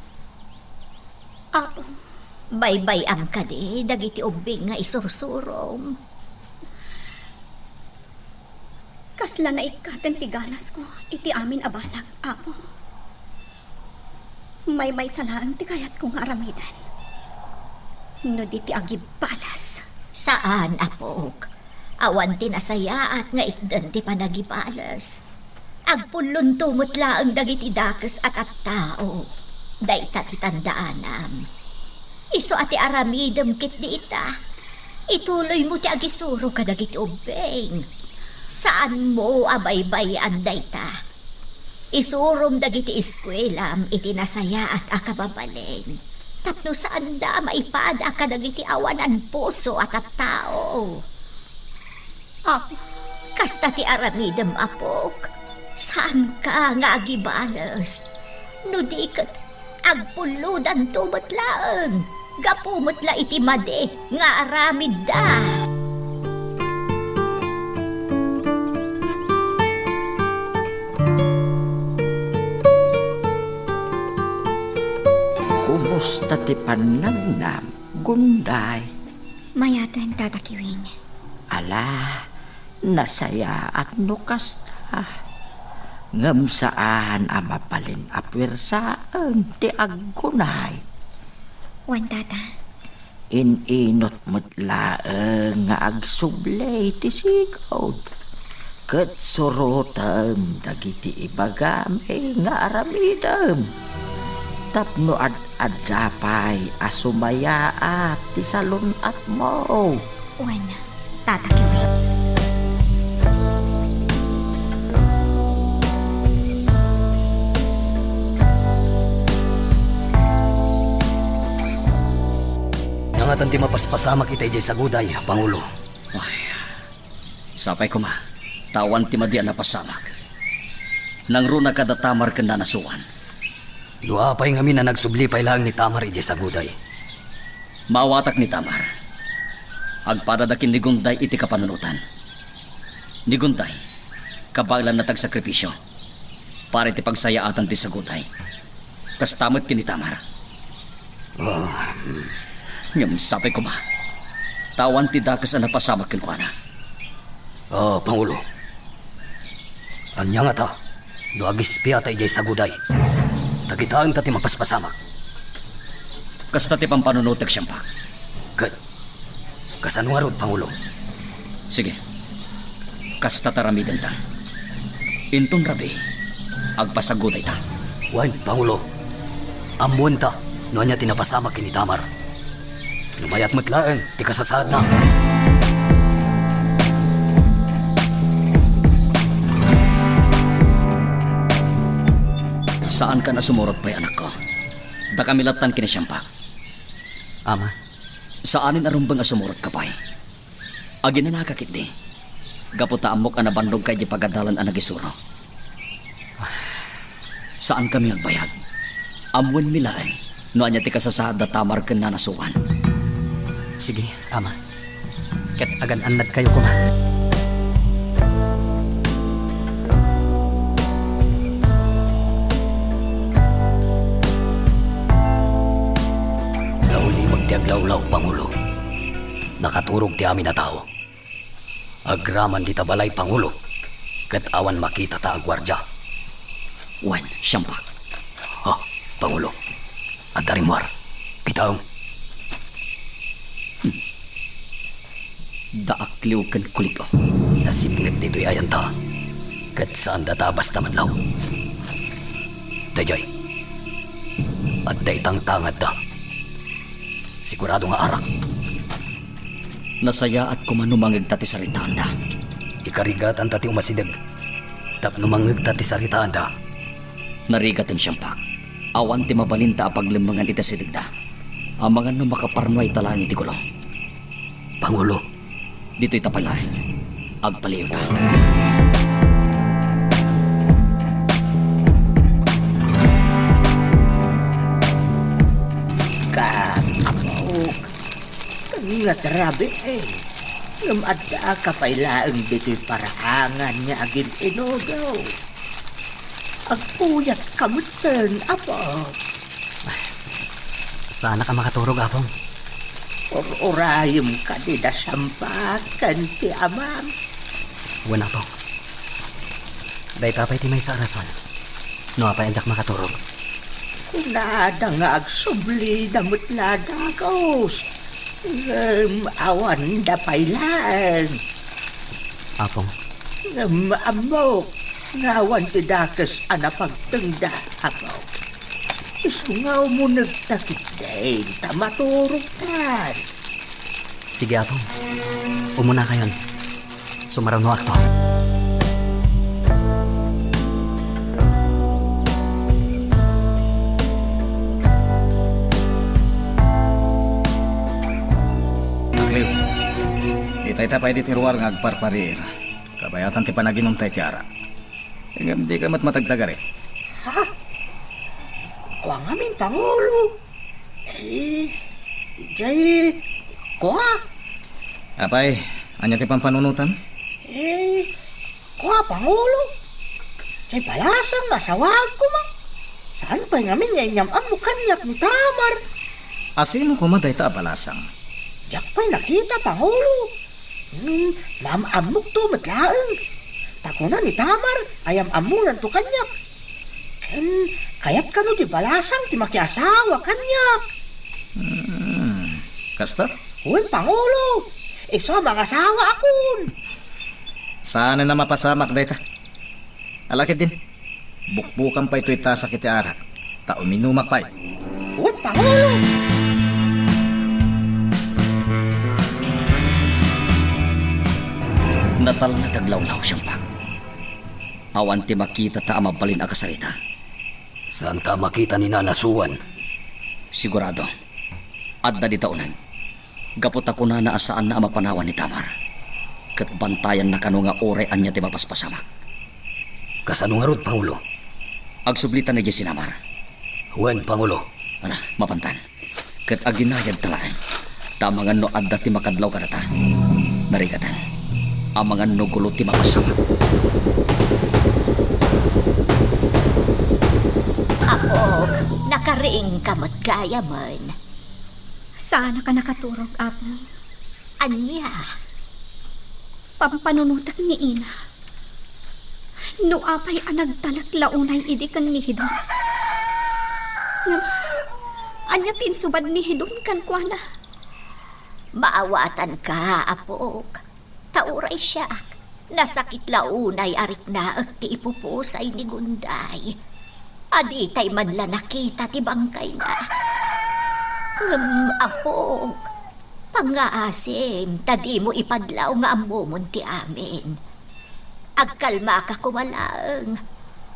Apo, Baybay-am ka di, dagiti ubing nga isursurong. kasla na ikaten ti ganas ko, iti amin abalag, apo. May salaan ti kayat kong aramidan. No di ti agibalas. Saan, apok? Awan tinasaya at nga itdan ti panagibalas. Agpulon tumutla ang dagiti dakas at tao. Dayta ti tandaanam. Iso ati aramidem kit di ita. Ituloy mo ti agisuro kadagiti ubeng. Saan mo abaybayan dayta? Isurom dagiti iskwelam itinasaya at akababaleng. Tapno saan da maipada kadagiti awanan puso at tao. Apo, Kasta ti aramidem apok. Saan ka nga agibalas? No di kat agpuludan tumatlaan. Gapumutla iti made nga aramid da. Kumusta ti pannagnam, Gunday? mayatan tatakiwing. Ala, nasaya at nukas ngem saan amapalin apwirsaan ti aggunay. Wan tata, Inot mo't laeng nga agsublay ti sigod. Ket surutem dagiti ibagami nga aramidem. Tapno ad-adapay asumayaat ti salunat mo. wan tatakiwing. Nangatan ti mapaspasamak itay jay saguday, Pangulo. Ay, sapay ko ma. Tawan ti madian na pasamak. Nang runa kada Tamar kanda nasuwan. Luapay ngamin na nagsublipay lang ni Tamar ijay saguday. Mawatak ni Tamar. Agpadadakin ni Gunday iti kapanunutan. Ni Gunday, kabaglan na tagsakripisyo. Para iti pagsayaatan ti saguday. Kastamot kini Tamar. Ngam sapay ko ma. Tawan ti dakas na napasamak kin ko na. Pangulo. Anya nga ta, luagis piyata ijay saguday. Tagitaan ta ti mapaspasamak. Kasta ti pampanunutek siyampak. Kat, kasano nga rod, Pangulo? Sige. Kasta taramiden ta. Inton rabi, agpasaguday ta. Wan, Pangulo. Amuan ta, no anya tinapasamak kini Tamar. Lumayat matlaan, ti kasasad na. Saan ka na sumurot pa'y anak ko? Da kamilatan kini siyampak. Ama, Saanin arumbang asumurot ka pa'y? Agi na nakakit di. Gaputa amok ang nabandog kay di pagadalan ang nagisuro. Saan kami nagbayag? Amwen milay, no anya ti kasasad da Tamar ken na nasuwan. sige, Ama. Ket agan anad kayo kuma. Lauli magtiaglawlaw, Pangulo. Nakaturog ti amin na tao. Agraman di tabalay, Pangulo. Kat awan makita ta agwardya. Wan, siyampak. Ha, Pangulo. At tarimwar. Kitaong. Daakliw kan kulit o. Nasipngit dito'y ayan ta. Kat saan databas naman law. Dayjay. At daytang tangad da. Sigurado nga arak. Nasaya at kumanumangig tati sa ritanda. Ikarigatan tati umasidag. Tapno mangag tati sa ritaanda. Narigatan siyampak. Awan ti mabalinta paglimbangan ita siligda. Ang mga no makaparnoy talangi ti kulong. Pangulo. Dito'y tapalain. Agpaliw ta. Kapok. Nga trabe eh. Lumadda ka pailaang dito'y parahangan niya agin inugaw. Agpuyat kamutan, apo. Sana ka makaturog, Apong. Urayom ka di da sampakan ti amam. Wala po. Day tapay ti may sa rason. No, apay anjak makaturog. Kunada nga agsubli da mutlada kaos. Awan da pailaan. Apong, Amok. Ngawan ti dakas anapagtengda, apo. Isungaw mo nagtakit din, tamaturugtan. sige, Apong. Umuna kayon. Sumaraw no akto. Nakliw. Itay tapay di tiruar nga agparparir. Kabayatan ti panaginom tay tiara. Ingam di ka matmatagtagar eh. Kuha nga min, Pangulo. Jay, kuha. Apay, anya ti pampanunutan? Kuha, Pangulo. Jay, balasang masawag ko ma. Saan pa nga min nga inyam mo kanyak ni Tamar? Asino kumaday ta balasang? Diyak pa'y nakita, Pangulo. Ma'am-amok to matlaang. Takuna ni Tamar, ayam amunan to kanyak. Kaya't kano di balasang ti makiasawa kanyak. Kasta? Uy, Pangulo. Iso mga asawa akon. Sana na mapasamak day ta? Alakit din. Bukbukan pa ito'y tasa kiti ara. Ta uminumak pa'y. Uy, Pangulo. Natal na taglawlaw siyampak. Awan ti makita ta amabalin akasarita. Saan ta makita ni Nanasuan? Sigurado. Adda di taunan. Gapot ako na naasaan na amapanawan ni Tamar. Kat bantayan na kano nga ore anya ti mapaspasamak. Kasano nga rod, Pangulo? Agsublitan na di sinamar. Wen, Pangulo. Ana, mapantan. Kat aginayad talaan. Tamangan no adda ti makadlaw karata. Narigatan. Amangan no gulo ti mapasamak. Apo, nakariing kamot kaya man. Sana ka nakaturog, Apo. Anya, Pampanunutak ni Ina. No apay anagtalak launay idi kan ni Hidon. Ngam, anya tinsubad ni Hidon kan kuana. maawatan ka, Apo. Tauray siya. Nasakit launay arik na at ti ipupusay ni Gunday. Adi tay man la nakita ti bangkay na. Apo, pangaasim, tadi mo ipadlaw nga amumon ti amin. Agkalma ka kumalaang,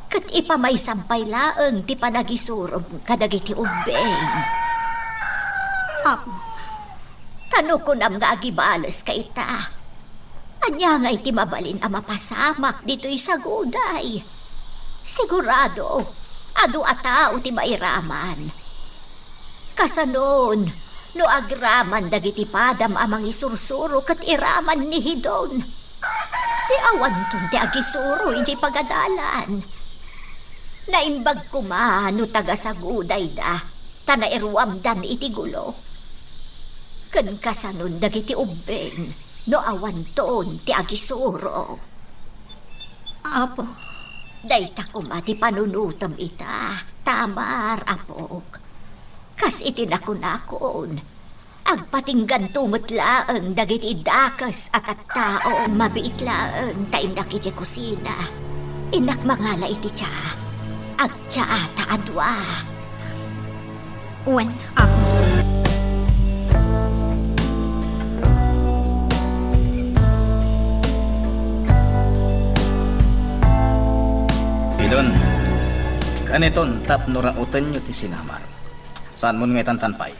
kat ipamay sampay laang ti panagisurom kadagiti ubeng. Apo, Tano ko nam nga agibalas ka ita. Anya nga iti mabalin ang mapasamak dito'y sa guday. Sigurado, adu atao ti mairaman. Kasanon, No agraman dagiti padam amang isursuro kat iraman ni Hidon. Ti awan tun ti agisuro iti pagadalan. Naimbag kumano taga saguday da, tanairuamdan iti gulo. Ken kasanon dagiti ubbeng, no awan ton ti agisuro. Apo, Dayta kumati panunutom ita, Tamar, apok. Kas iti nakunakon, agpatinggan tumutlaang dagiti dakas at taong mabiitlaang taim nakiti kusina. Inak mangala iti tsa, agtsa ata adwa. wen, apo. Idon, kaniton tap nurautan nyo ti sinamar. Saan mo nga tantanpay?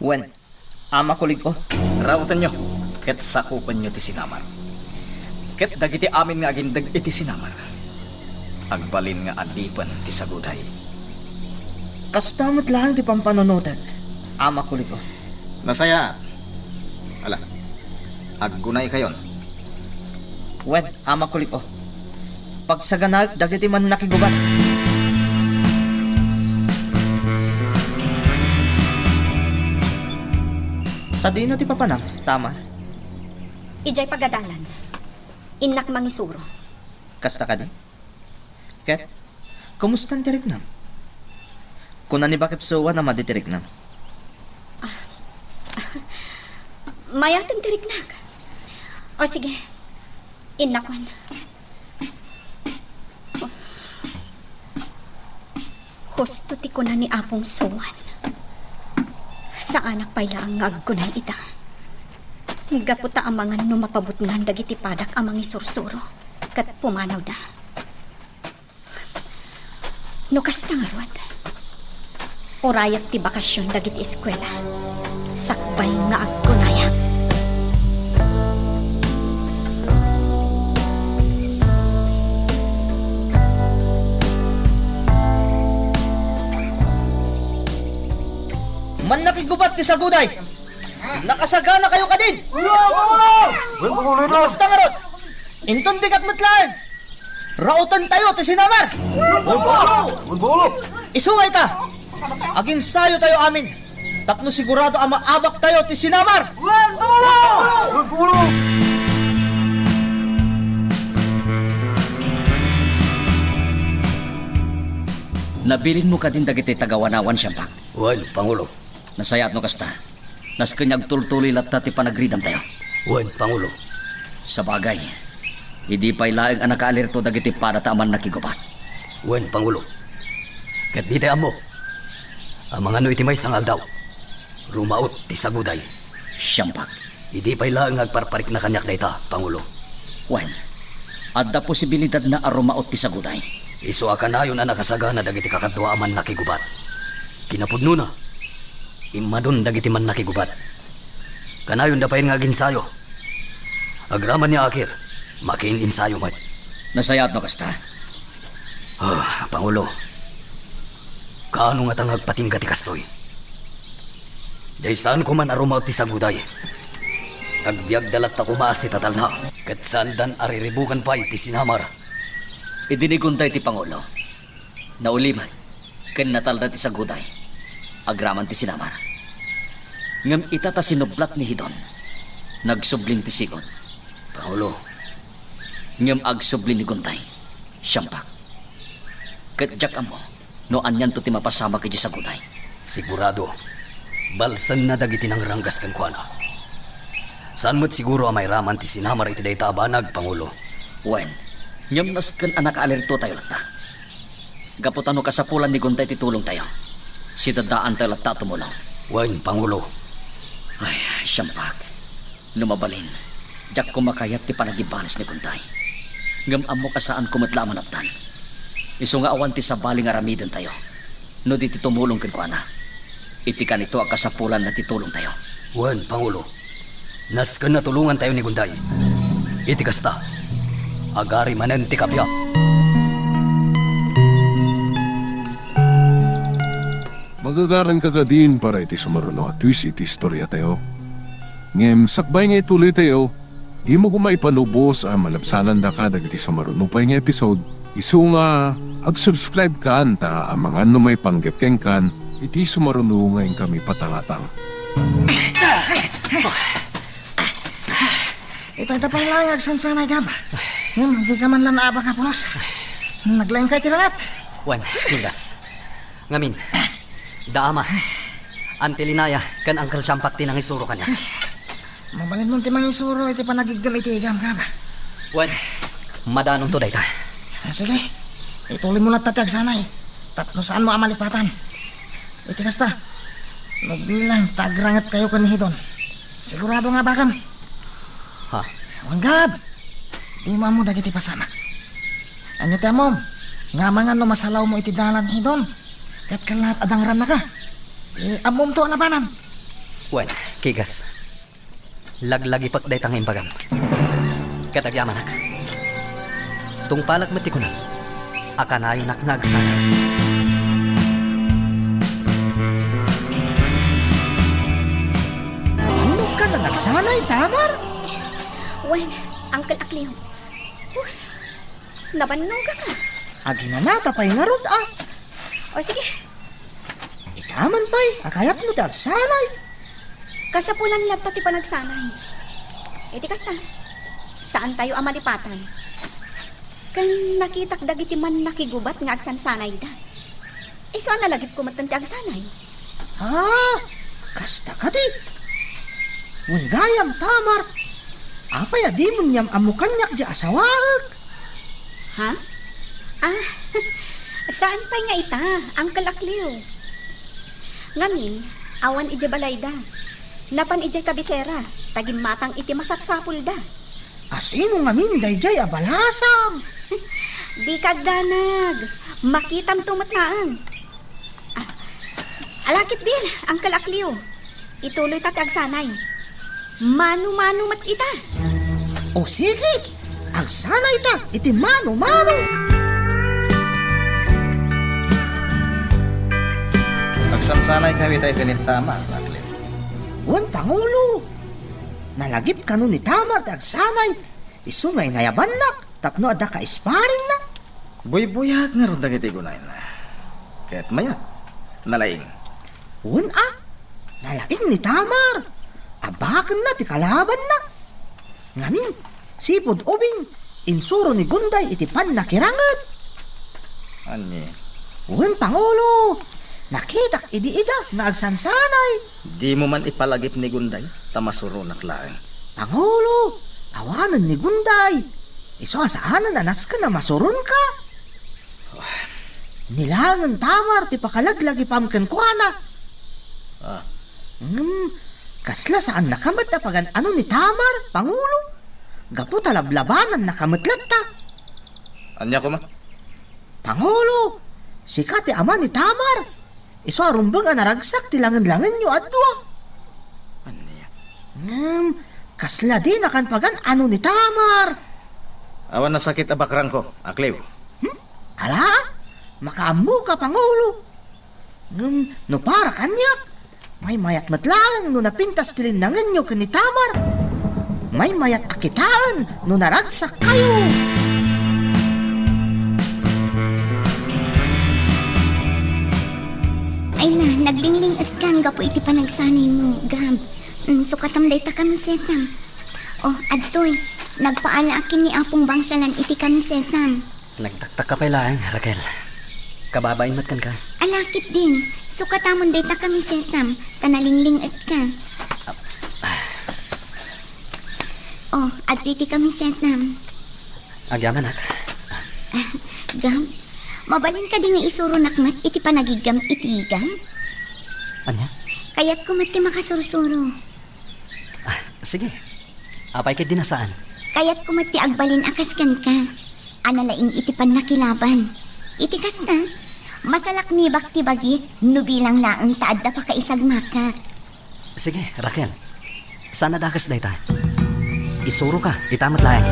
Wen, ama kulig ko. Rautan nyo, ket sakupan nyo ti sinamar. Ket dagiti amin nga agindag iti sinamar. Agbalin nga adipan ti saguday. Kastamot lang ti pampanunutan. Ama kulig ko. Nasaya. Ala, aggunay kayon. Wen, ama kulig ko. Pagsaganag, dagiti man nakigubat. Sa di na ti papanam, tama. Ijay pagadalan. Inak mangisuro. Kasta ka di? Ket, kumusta ang tirik nam? Kuna ni bakit suwa na maditirik nam? Mayatin tiriknak. O sige, inakwan. Husto ti kuna ni Apong Suwan. Sa anak pala ang aggunay ita. Gaputa ang mga numapabutngan dagiti padak amang isursuro. Kat pumanaw da. Nukas tangarwad. Urayat ti bakasyon dagiti eskwela. Sakbay nga aggunayak. Man nakigubat ti saguday! Nakasagana kayo kadin! Nakasta nga rod! Inton bigat matlaan! Rautan tayo ti sinamar! Isungay ta! Aging sayo tayo amin! Tapno sigurado ang maabak tayo ti sinamar! Nabilin mo ka din dagiti tagawanawan siyampak. Wen, Pangulo. Nasayat no kasta. Nas kanyag tultuloy latta ti panagridam tayo. Wen, Pangulo. Sa bagay, hindi pa'y laing anak alerto dagiti para taaman nakigubat. Wen, Pangulo. Ket di tayo mo. Ang mga no iti may sangal daw. Rumaot ti saguday. Siyampak. Hindi pa'y laang agparparik na kanyak na ita, Pangulo. Wen, adda posibilidad na arumaot ti saguday. Iso akanayon na nakasagana dagiti kakadwa man nakigubat. Kinapudno na. Imadon dagiti man nakigubat. Kanayon da payin nga ginsayo. Agraman niya akir. Makin insayo mat. Nasayat no kasta. Pangulo. Kaano nga tangag patingga ti kastoy? Jay saan ko man arumaw ti saguday. Agbiag dalat ta kumasi tatal na. Kat sandan ariribukan pa iti sinamar. Idiniguntay ti Pangulo. Nauliman, ken natalda ti saguday. Agraman ti sinamar. Ngam itata sinublat ni Hidon. Nagsubling ti sigon. Pangulo. Ngam agsubling ni Guntay. Siyampak. Ket jak amo, no anyan to ti mapasama kay saguday. Sigurado. Balsan na dagiti ng ranggas kan kuana. Saan mo't siguro ang may raman ti sinamar iti day tabanag, Pangulo? Wen, ngam nasken anak alerto tayo latta. Gaputano kasapulan ni Guntay ti tulong tayo. Si dadaan tayo latta tumulong. Wen, Pangulo. Ay, siyampak. Lumabalin. Jak kumakayat ti panagibalas ni Guntay. Ngam amo kasaan kumatlaman aptan. Iso nga awan ti sabaling aramiden tayo. No di ti tumulong ken kuana. Iti kanito ang kasapulan na titulong tayo. Wen, Pangulo. Nasken na tulungan tayo ni Gunday. Iti kasta. Agari manen ti kapya. Magagaran ka ka din para iti sumaruno at twist iti istorya tayo. Ngem, sakbay nga ituloy tayo, di mo kumaipanubos ang malapsanan da ka dagiti sumaruno pa nga episode. Isu nga, ag-subscribe ka anta ang mga ano may panggepkeng kan, iti sumaruno ngayon kami patangatang. Ito pa lang agsansanay ka ba? Hindi ka man lang naaba ka punos. Naglaing ka itilangat. Wan, tigas. Ngamin, daama, antilinaya, kan ang kalsampak tinang isuro kanya. Mabalin mo timang isuro, iti pa nagigam itigam ka ba? Wan, madanong to dayta. Sige, ituloy mo lang tatiag sanay. Tatlo saan mo amalipatan. Iti kasta, bilang tagrangat kayo kanihidon. Sigurado nga ba kam? Ha? Wanggab, di mo dagiti pasamak. Ano tayo mo? Nga mga no masalaw mo iti dalan hidon. Kat kalat adangran na ka. Amom to ang labanan. Wan, kigas. Laglagi pat daytang imbagam. Katagyaman ak. Tungpalag matikunan. Akanayon ak nagsanay. Ano ka na nagsanay, Tamar? Wen, Uncle Akliw. Nabanong ka ka. Aginanata pa'y ngarod ah. O sige, Ikaman pa'y, akayat mo dagsanay. kasapulan lang pati pa nagsanay. Iti kasta, saan tayo amalipatan? Kan nakitak dagiti man nakigubat nga agsansanay da. Saan nalagip ko matanti agsanay? Ah, kasta ka di. Munggayam, Tamar. Apay adi mo niyam amukanyak di asawag. Ha? Ah, saan pa'y nga ita, Uncle Akliw? Ngamin, awan ije balay da. Napan ije kabisera, tagim matang iti masaksapul da. Asino nga min dayjay abalasam. Di kagdanag, makitam tumatlaang. Ah, alakit din, Uncle Akliw. Ituloy tatag sanay. Mano-mano mat ita. O sige, agsanay ta, iti mano-mano. Agsansanay kami tayo kanintama, Akliw. Wan, Pangulo. Nalagip ka nun ni Tamar ti agsanay. Isu ngay nayabanlak, tapno ada ka isparing na. Buy-buyag nga ron dagiti gunay na. Kaya't maya, nalaing. Wan ah, nalaing ni Tamar. Abakan na ti kalaban na. Ngamin, sipod ubing, insuro ni Gunday iti pan nakirangat. Ani, Wan, Pangulo. Nakitak idi-ida nga agsansanay. di mo man ipalagip ni Gunday, tamasuro naklaang. Pangulo, awanan ni Gunday. Iso asaanan anas ka na masuron ka. Nilangan Tamar ti pakalaglag ipamkan ko ana. Ah. Kasla saan nakamat na pagan ano ni Tamar, Pangulo? Gapu talablabanan nakamatlat ta. Anya ko ma? Pangulo, sikat ti ama ni Tamar. Iso arumbang anaragsak ti langan-langan nyo adwa. Anya? Kasla di nakan pagan ano ni Tamar. Awan na sakit abakrang ko, Akliw. Ala, makaamu ka, Pangulo. No para kanyak. May mayat matlang no napintas tilinangan nyo kani Tamar. May mayat akitaan no naragsak kayo. Ay na, naglingling at kan gapo iti panagsanay mo, Gab. Sukatam day ta kami setam. Oh, adtoy, nagpaala akin ni Apong Bangsalan iti kami setam. Nagtaktak ka pa lang, Raquel. Kababain mat kan ka. Alakit din, sukatamon day ta kami setam, tanalingling at ka. Oh, at iti kami setam. Agyaman ak. Gab, mabalin ka din nga isuro nakmat iti panagigam iti igam? Anya? Kaya't kumati makasursuro. Sige. Apay ka dinasaan. Kaya't kumati agbalin akaskan ka. Analaing iti pan nakilaban. Iti kas na, masalak ni bakti bagi, nubilang laang taadda pa kaisagmaka. Sige, Raquel. Sana dakas day ta. Isuro ka, itamat lang.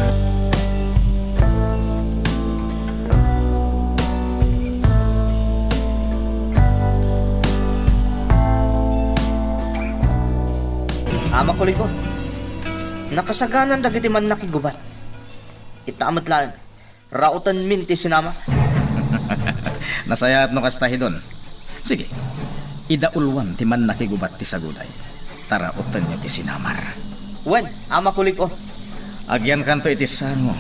ama kulik ko. Nakasaganan dagiti man nakigubat. Itamat lang. Rautan min ti sinama. Nasaya at no kastahi doon. Sige, idaulwan ti man nakigubat ti saguday. Tara utan niyo ti sinamar. Wen, ama kulik ko. Agyan kanto iti sango.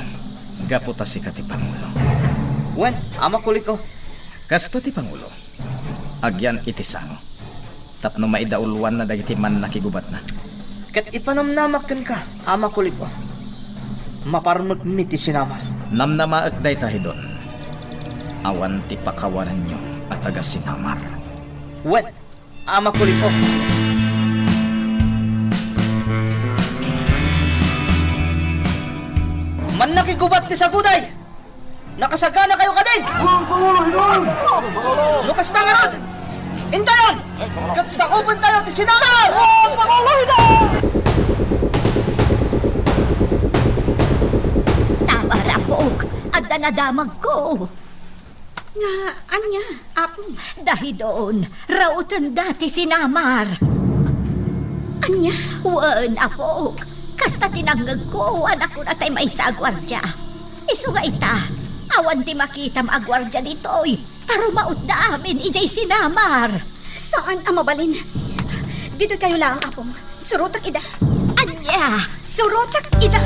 Gaputa si ka ti Pangulo. Wen, ama kulik ko. Kasto ti Pangulo. Agyan iti sango. Tapno maidaulwan na dagiti man nakigubat na. Kat ipanamnamakan ka, ama kulik ko. Maparmot mi ti sinamar. Namnamaak day tahi doon. Awan ti pakawaran nyo at taga sinamar. Wen, ama kulik ko. Man nakigubat ti saguday! Nakasagana kayo ka din! Lukas na nga ron! Indayon! Kat sa open tayo ti sinamar! Tamar apok, adda na damag ko. Nga, anya, apong. Dahil doon, rautan dati sinamar. Anya, Wan apok, kasta tinanggag ko, anak ko na tayo may sa agwardya. Iso nga ita, awan di makitam agwardya dito'y, taro maut na amin ijay sinamar. saan ang mabalin? Dito kayo lang, apong. Surutak ida. Anya, Surutak ida.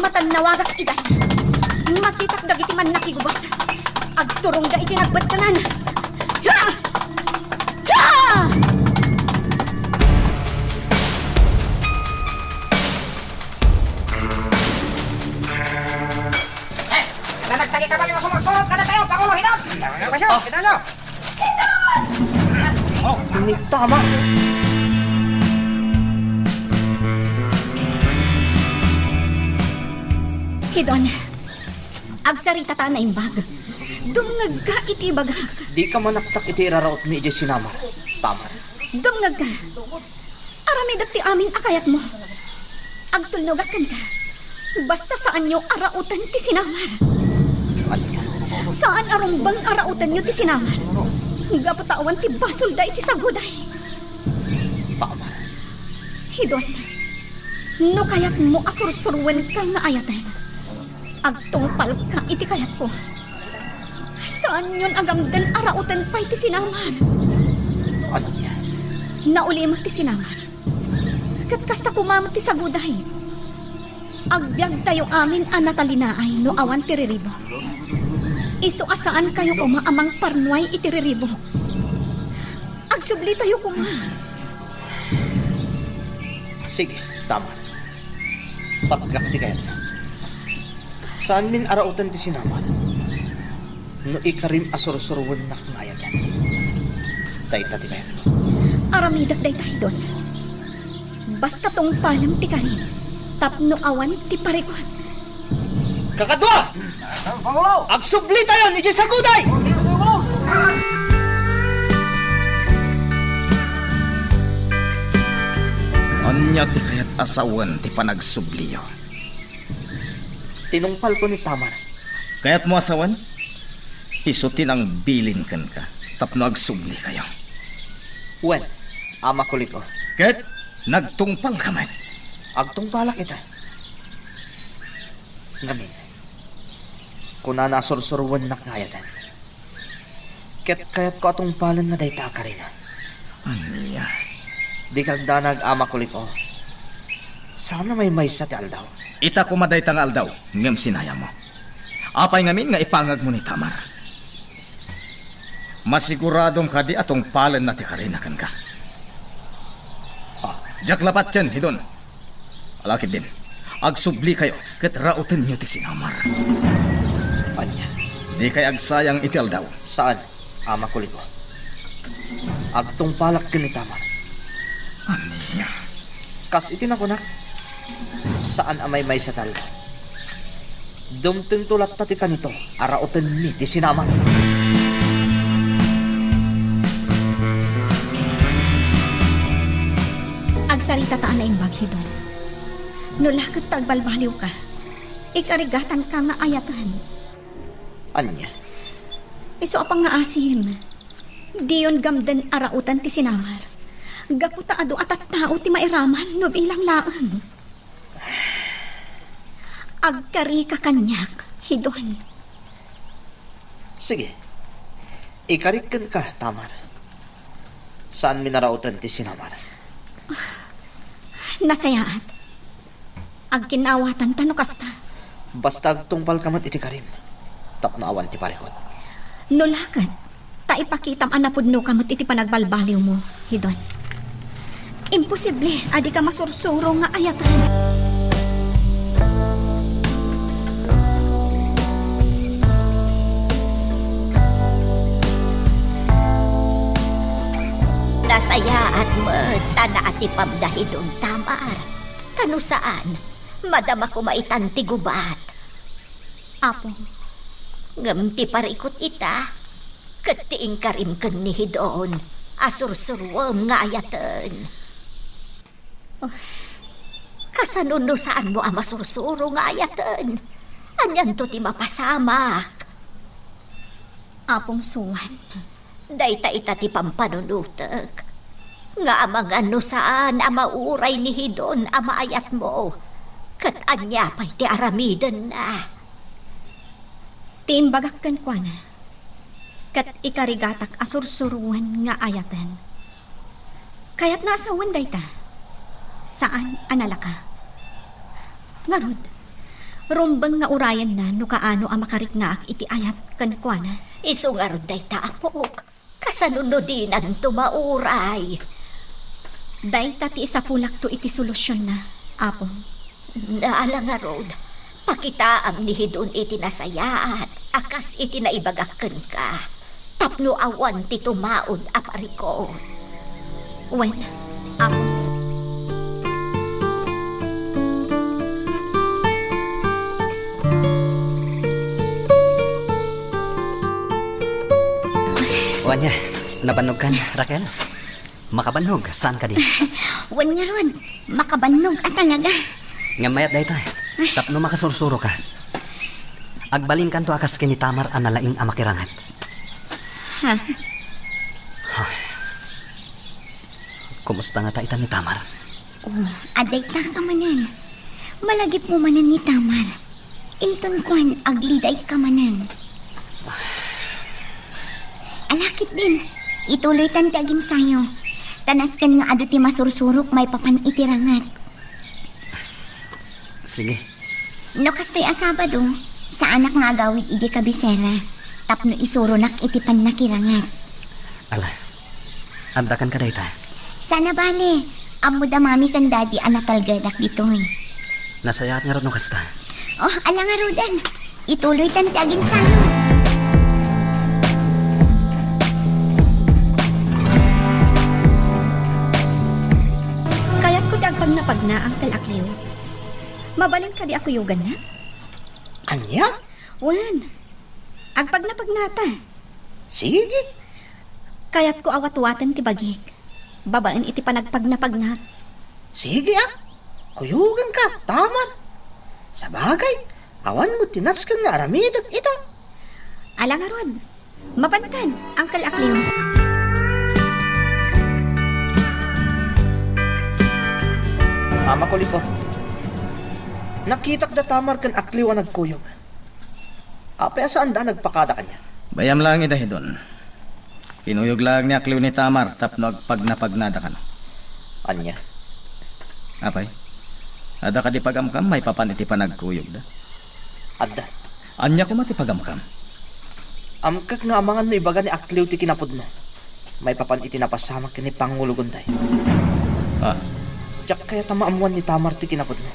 Matanawagas ida. Makitak dagiti man nakigubat. Agturong da iti nagbadkanan. Ha! Ha! Nagtagi ka bali na sumursurot ka na tayo, Pangulo Hidon! Kita nyo! Ni tama! Hidon, agsarita ta na imbag. Dumngag ka iti bagak. Di ka manaktak iti iraraot mi iti sinamar. Tamar. Dumngag ka. Aramidak ti amin akayat mo. Agtulnogat kan ka. Basta saan nyo arautan ti sinamar. Saan arumbang arautan nyo ti sinamar. Gapatawan ti basol da iti saguday. Tamar. Hidon, no kayat mo asursurwen ka nga ayatan. Agtungpal ka iti kayat ko. Saan yun agamdan arautan pa iti sinamar? Ano niya? Naulimak ti sinamar. Kat kasta kumamat ti saguday. Agbyag tayo amin anatalinaay no awan ti riribo. Isu asaan kayo kuma amang parnuay iti riribo. Agsubli tayo kuma. Sige, tama. Patgak ti kayat na. Saan min arautan ti sinamar? No ikarim asursurwan na kangayat yan. Taita ti kayat. Aramidak day tayo doon. Basta tong palam ti karin. Tapno awan ti parikot. Kakadwa! Agsubli tayo ni Saguday! Anya ti kayat asawan ti panagsubliyo. Tinungpal ko ni Tamar. Kayat mo asawan, isutin ang bilin kan ka. Tapno agsubli kayo. Wen, ama kulit ko. Kayat nagtungpal ka man. Agtungpalak ita. Ngamin. Kuna nasursurwan na kayatan. Kayat ko atong palan na day taka rin. Anya. Di kagdanag ama kulit ko. Sana may sa ti aldaw. Ita kumaday tang aldaw, ngem sinaya mo. Apay ngamin nga ipangag mo ni Tamar. Masiguradong kadi atong palan na ti karinakan ka. Jak lapat yan, Hidon. Alakid din. Agsubli kayo, kat rautin niyo ti sinamar. Anya. Di kay agsayang iti aldaw. Saan, ama kulit ko? Agtungpalak ka ni Tamar. Anya. Kas itinakunak. Saan amay sa talda? Dumtuntulat tati ka nito, arautan mi ti sinamar. tataan na imbag hidon. Nulakat tagbalbaliw ka. Ikarigatan ka nga ayatan. Anya? Iso apang nga asim. Diyon gamden arautan ti sinamar. Gaputa ado at tao ti mairaman no bilang laang. Agkari ka kanyak, hidon. Sige. Ikarikan ka, Tamar. Saan minarautan ti sinamar? Nasayaat. Agkinawatan tano kasta. Basta agtungpal ka mat iti karim. Tapno awan ti parehot. Nulakat. Ta ipakitam anapudno kamot iti panagbalbaliw mo, hidon. Imposible, adi ka masursuro nga ayatan. Nasayaan mo, tana ati pamdahidon Tamar. Kano saan? Madama ko maitanti gubat. Apo, Ngam ti parikot ita. Katiing karim ken ni hidon. Asursurwam nga ayatan. Kasanuno saan mo ang masursuro nga ayatan? Anyan to ti mapasamak. apong suwan. Dayta ita ti pampanunutek. Nga amang ano saan ang mauray ni hidon ang maayat mo. Kat anya pa'y ti aramidan na. Tiimbagakkan kwa na. Kat ikarigatak asursuruan nga ayatan. Kaya't naasawan dayta. Saan analaka? Ngarod, rumbang nga urayan na no kaano ang makariknaak iti ayat kan kwa na. Isungarod dayta apok. Kasanunudinan tumauray. Dayta ti isa pulak to iti solusyon na, apong. Naalangarod. Pakitaam ni hidon iti nasayaat. Akas iti naibagakken ka. Tapno awan ti tumaod apariko. Wen, apong. Wanya, nabanog ka, Raquel? Makabanog, saan ka din? Wen nga ron, makabanog at talaga. Nga mayat dahi tayo, tapno makasursuro ka. Agbalin kan to akas kini Tamar analaing amakirangat. Ha? Kumusta nga ta ita ni Tamar? Aday ta ka manan. Malagip mo manan ni Tamar. Inton kwan, agliday ka manan. Alakit din. Ituloy tan ti agin sayo. Tanas kan nga ado ti masursurok may papan itirangat. Sige. No kastoy asabado, sa anak nga agawid iji kabisera. Tapno isuro nak iti pan nakirangat. Ala, andakan ka dahi tayo. Sana bale, amo da mami kan daddy anatalgadak ditoy. Nasayaat nga ron nung kasta. Oh, ala nga rodan. Ituloy tan ti agin sayo. Pag napagna ang kalakliw, mabalin ka di ako yugan na? Anya? Wan, agpag napagnata. Sige. Kaya't ko awat-watan ti bagik. Babaan iti panagpag napagnat. Sige kuyugan ka, Tamar. Sa bagay, awan mo tinats ka nga aramidat ito. Ala nga rod, mapankan ang kalakliw. Ama ko liko. Nakitak da Tamar kan akliw ang nagkuyog. Apay saan da nagpakada kanya? Bayam lang ida hidon. Kinuyog lang ni akliw ni Tamar tapno agpag napagnada ka no. Anya? Apay? Ada ka di pagamkam may papan iti panagkuyog da. Adda. Anya ko mati pagamkam. Amkak nga amangan no ibaga ni akliw ti kinapod mo. May papan iti napasamak kini Pangulo Gunday. Ah, Tsak kaya tamaamuan ni Tamar ti kinapod mo.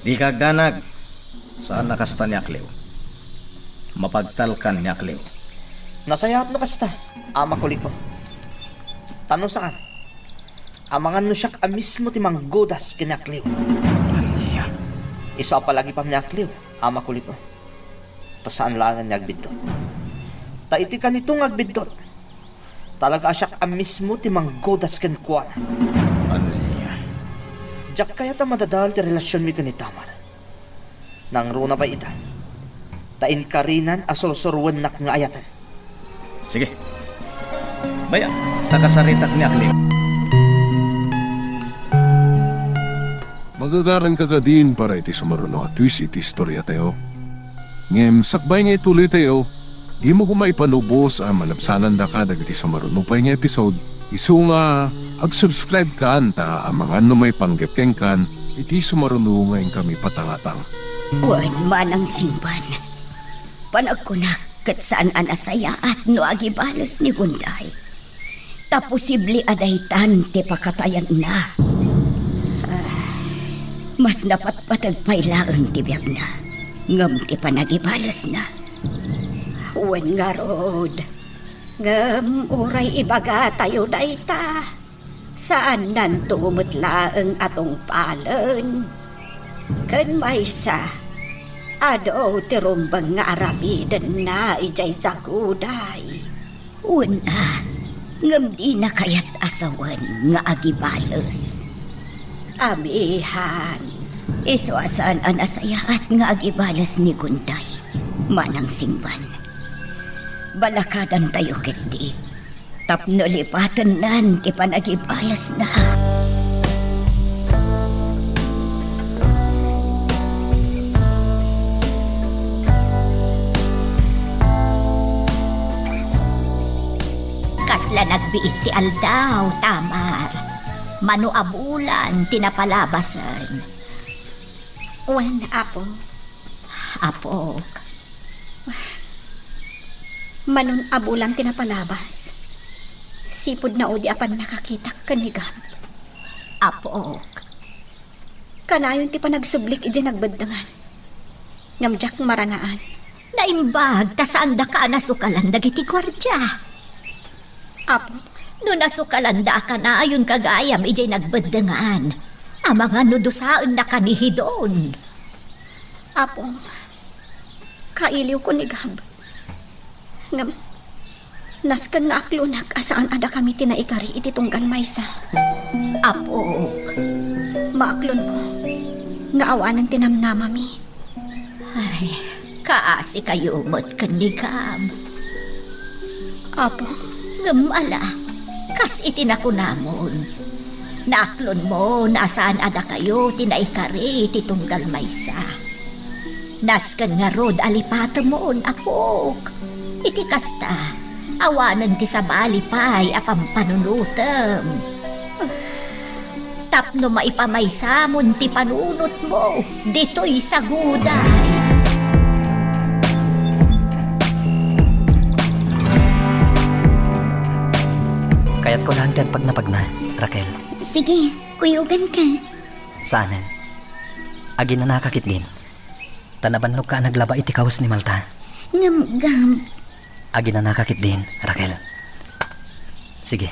di kagdanag. Saan nakasta ni akliw? Mapagtalkan ni akliw. Nasayaat no kasta, ama ko liko. Tano saan? Amangan no siyak mismo ti manggodas kini akliw. Anya? Isa palagi pam ni akliw, ama ko liko. Ta saan langan ni agbidot? Ta iti kanitong agbidot. Talaga siyak mismo ti manggodas ken kuana. Anya? Jak kaya ta madadal ti relasyon mi ni Tamar. Nang runa ba ita? Tain karinan asursurwan nak nga ayatan. Sige. Baya, takasaritak ni Akli. Magagaran ka din para iti sumaruno at twist iti istorya tayo. Ngem, sakbay nga ituloy tayo, di mo kumaipanubos ang malabsanan da ka dagiti sumaruno pa nga episode. Isu nga, ag-subscribe ka ta ang mga may panggapkeng kan, iti sumaruno ngayon kami patangatang. Wan man ang simban. Panagkunak kat saan anasaya at no agibalos ni Gunday. Taposible adaytan ti pakatayan na. Mas napatpatagpailaan ti biyag na. Ngam ti panagibalos na. Wan nga rod. Ngam uray ibaga tayo dayta. Saan nanto umutlaang atong palan. Kan may sa ado tirumbang nga arabidan na ijay saguday. Una, ngam di na kayat asawan nga agibalos. Amihan, iswasan ang asayaat nga agibalos ni Gunday, manang simban. Balakadan tayo kiti, tapno lipatan nan ti panagibalos na. Kasla nagbiit ti aldaw, Tamar. Manuabulan, tinapalabasan. Wen, apo. Apok, Manon abulang tinapalabas. Sipod na udi apan nakakita kanigam. apok. Kanayon ti panagsublik iji nagbadangan. Ngamjak maranaan. Naimbag, ta saan da ka nasukalan dagiti gwardya. Apo, No nasukalan da ka na ayon kagayam ijay nagbadangan. Ang mga nudusaan na kanihidon. apo. Kailiw ko ni Gab. Ngam, naskan nga aklunak asaan ada kami tinaikari iti tunggal maysa. Apok, Maaklon ko. Nga awanan tinamnamami. ay, kaasi kayo mo't kanigam. Apo, Ngamala, kas itinakunamon. Naaklon mo na saan ada kayo tinaikari titunggal maysa. Naskan nga rod alipata moon, apok. Iti kasta, awanan ti sabali pa'y apampanunutem. Tapno maipamaysamon ti panunot mo, dito'y saguday. Kaya't ko lang yan pag napagna, Raquel. sige, kuyugan ka. Saanan? Agi na nakakit din. Tanabanlog ka naglaba iti kawas ni Malta. Ngam, Agi na nakakit din, Raquel. Sige,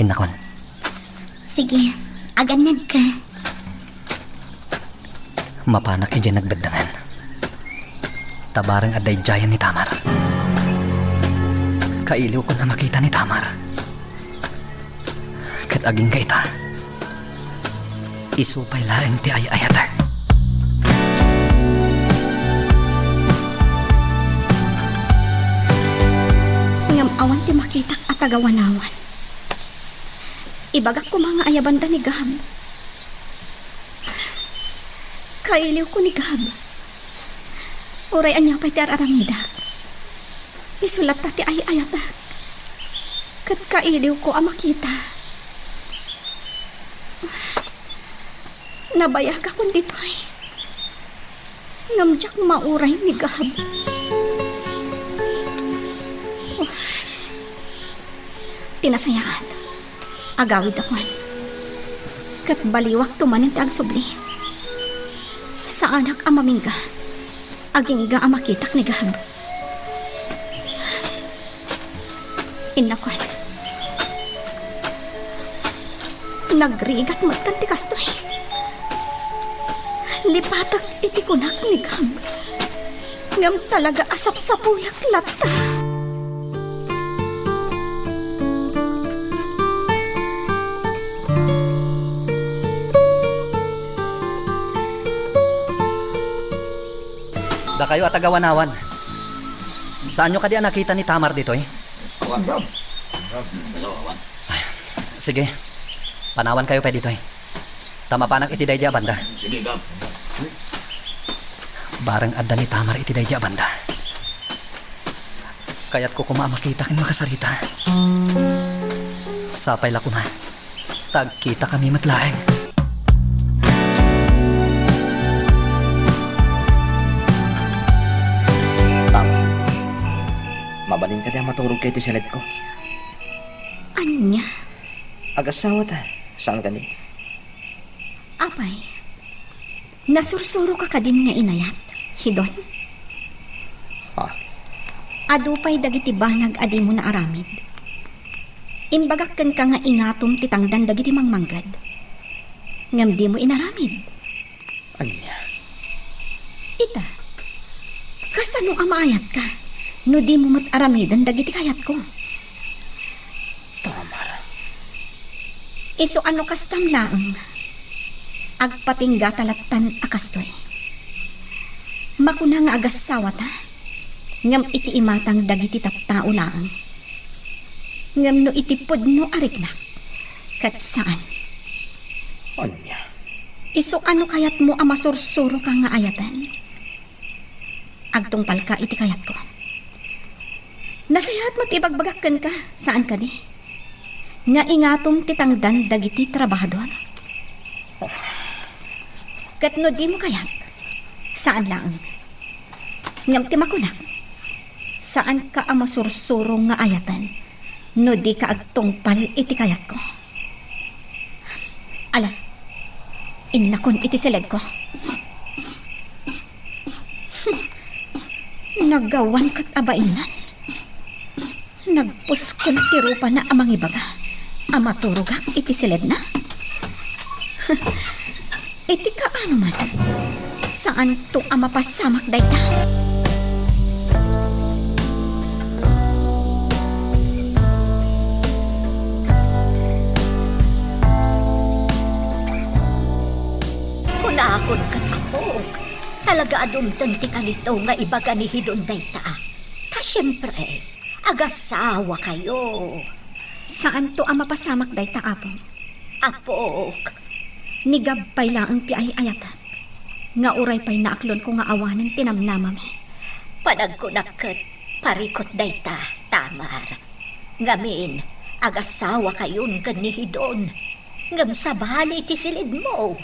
inakon. sige, aganan ka. Mapanak iti nagbedangan. Tabarang aday jayan ni Tamar. Kailiw ko na makita ni Tamar. Kat aging kaita. Isupay laeng ti ay-ayatak. Ngam awan ti makitak at agawanawan. Ibagak ko mga ayabanda ni Gab. Kailiw ko ni Gab. Uray anya pa'y ti aramida. Isulat ta ti ay-ayatak. Kat kailiw ko ang makita. Nabayag akong dito'y. Ngamjak mauray ni Gab. Tinasayaan. Agawid akon. Kat baliwak tumanin ti agsubli. Sa anak amamingga. Agingga amakitak ni Gab. Inakon. Nagrigat matan ti kastoy. Lipatak iti kunak ni Gab. Ngam talaga asap sa pulak lata. Da kayo at agawanawan. Saan nyo kadi nakita ni Tamar dito eh? Ay, sige, panawan kayo pa dito eh. Tama pa iti day banda. Sige, Gab. Barang adda ni Tamar iti day banda. Kaya't ko makita kin makasarita. Sapay la kuma. Tagkita kami matlaeng. Tama. Mabalin ka na maturog kay tisilid ko. Anya, Agasawa ta. Saan ka ni? apay. Nasursuro ka din nga inayat, hidon. Ha? Adupay dagiti banag adi mo na aramid. Imbagakkan ka nga ingatom titangdan dagiti mangmanggad. Ngam di mo inaramid. Anya? Ita, kasano amaayat ka? No di mo mat-aramidan dagiti kayat ko. Tamar. Iso ano kastam laang. Agpatingga talatan akastoy. Makuna nga agasawa ta. Ngam iti imatang dagiti tattao laang. Ngam no iti pudno ariknak. Kat saan? Anya? Iso ano kayat mo amasursuro ka nga ayatan? Agtungpal ka iti kayat ko. Nasayahat magtibagbagakkan ka. Saan ka di? Nga ingatom titangdan dagiti trabahador. Kat no di mo kayat. Saan lang? Ngam ti makunak. Saan ka amasursuro nga ayatan? No di ka agtungpal iti kayat ko. Ala, inakon iti silid ko. Nagawan kat abainan. Nagpuskol tiro pa na amang ibaga. Amaturugak iti silid na. Iti ka ano man. Saan to amapasamak dayta? Kunakon ka tapog. Talaga adumtan ti kalito nga ibaga ni hidon dayta. Ta syempre, agasawa kayo. Saan to amapasamak dayta apong? Apok, Nigabpay laang ti ay ayatat. Nga uray pa'y naaklon ko nga awanan tinamnamami. panagkunakat parikot dayta, Tamar. Ngamin, agasawa kayon kan ni hidon. Ngam sabali ti silid mo.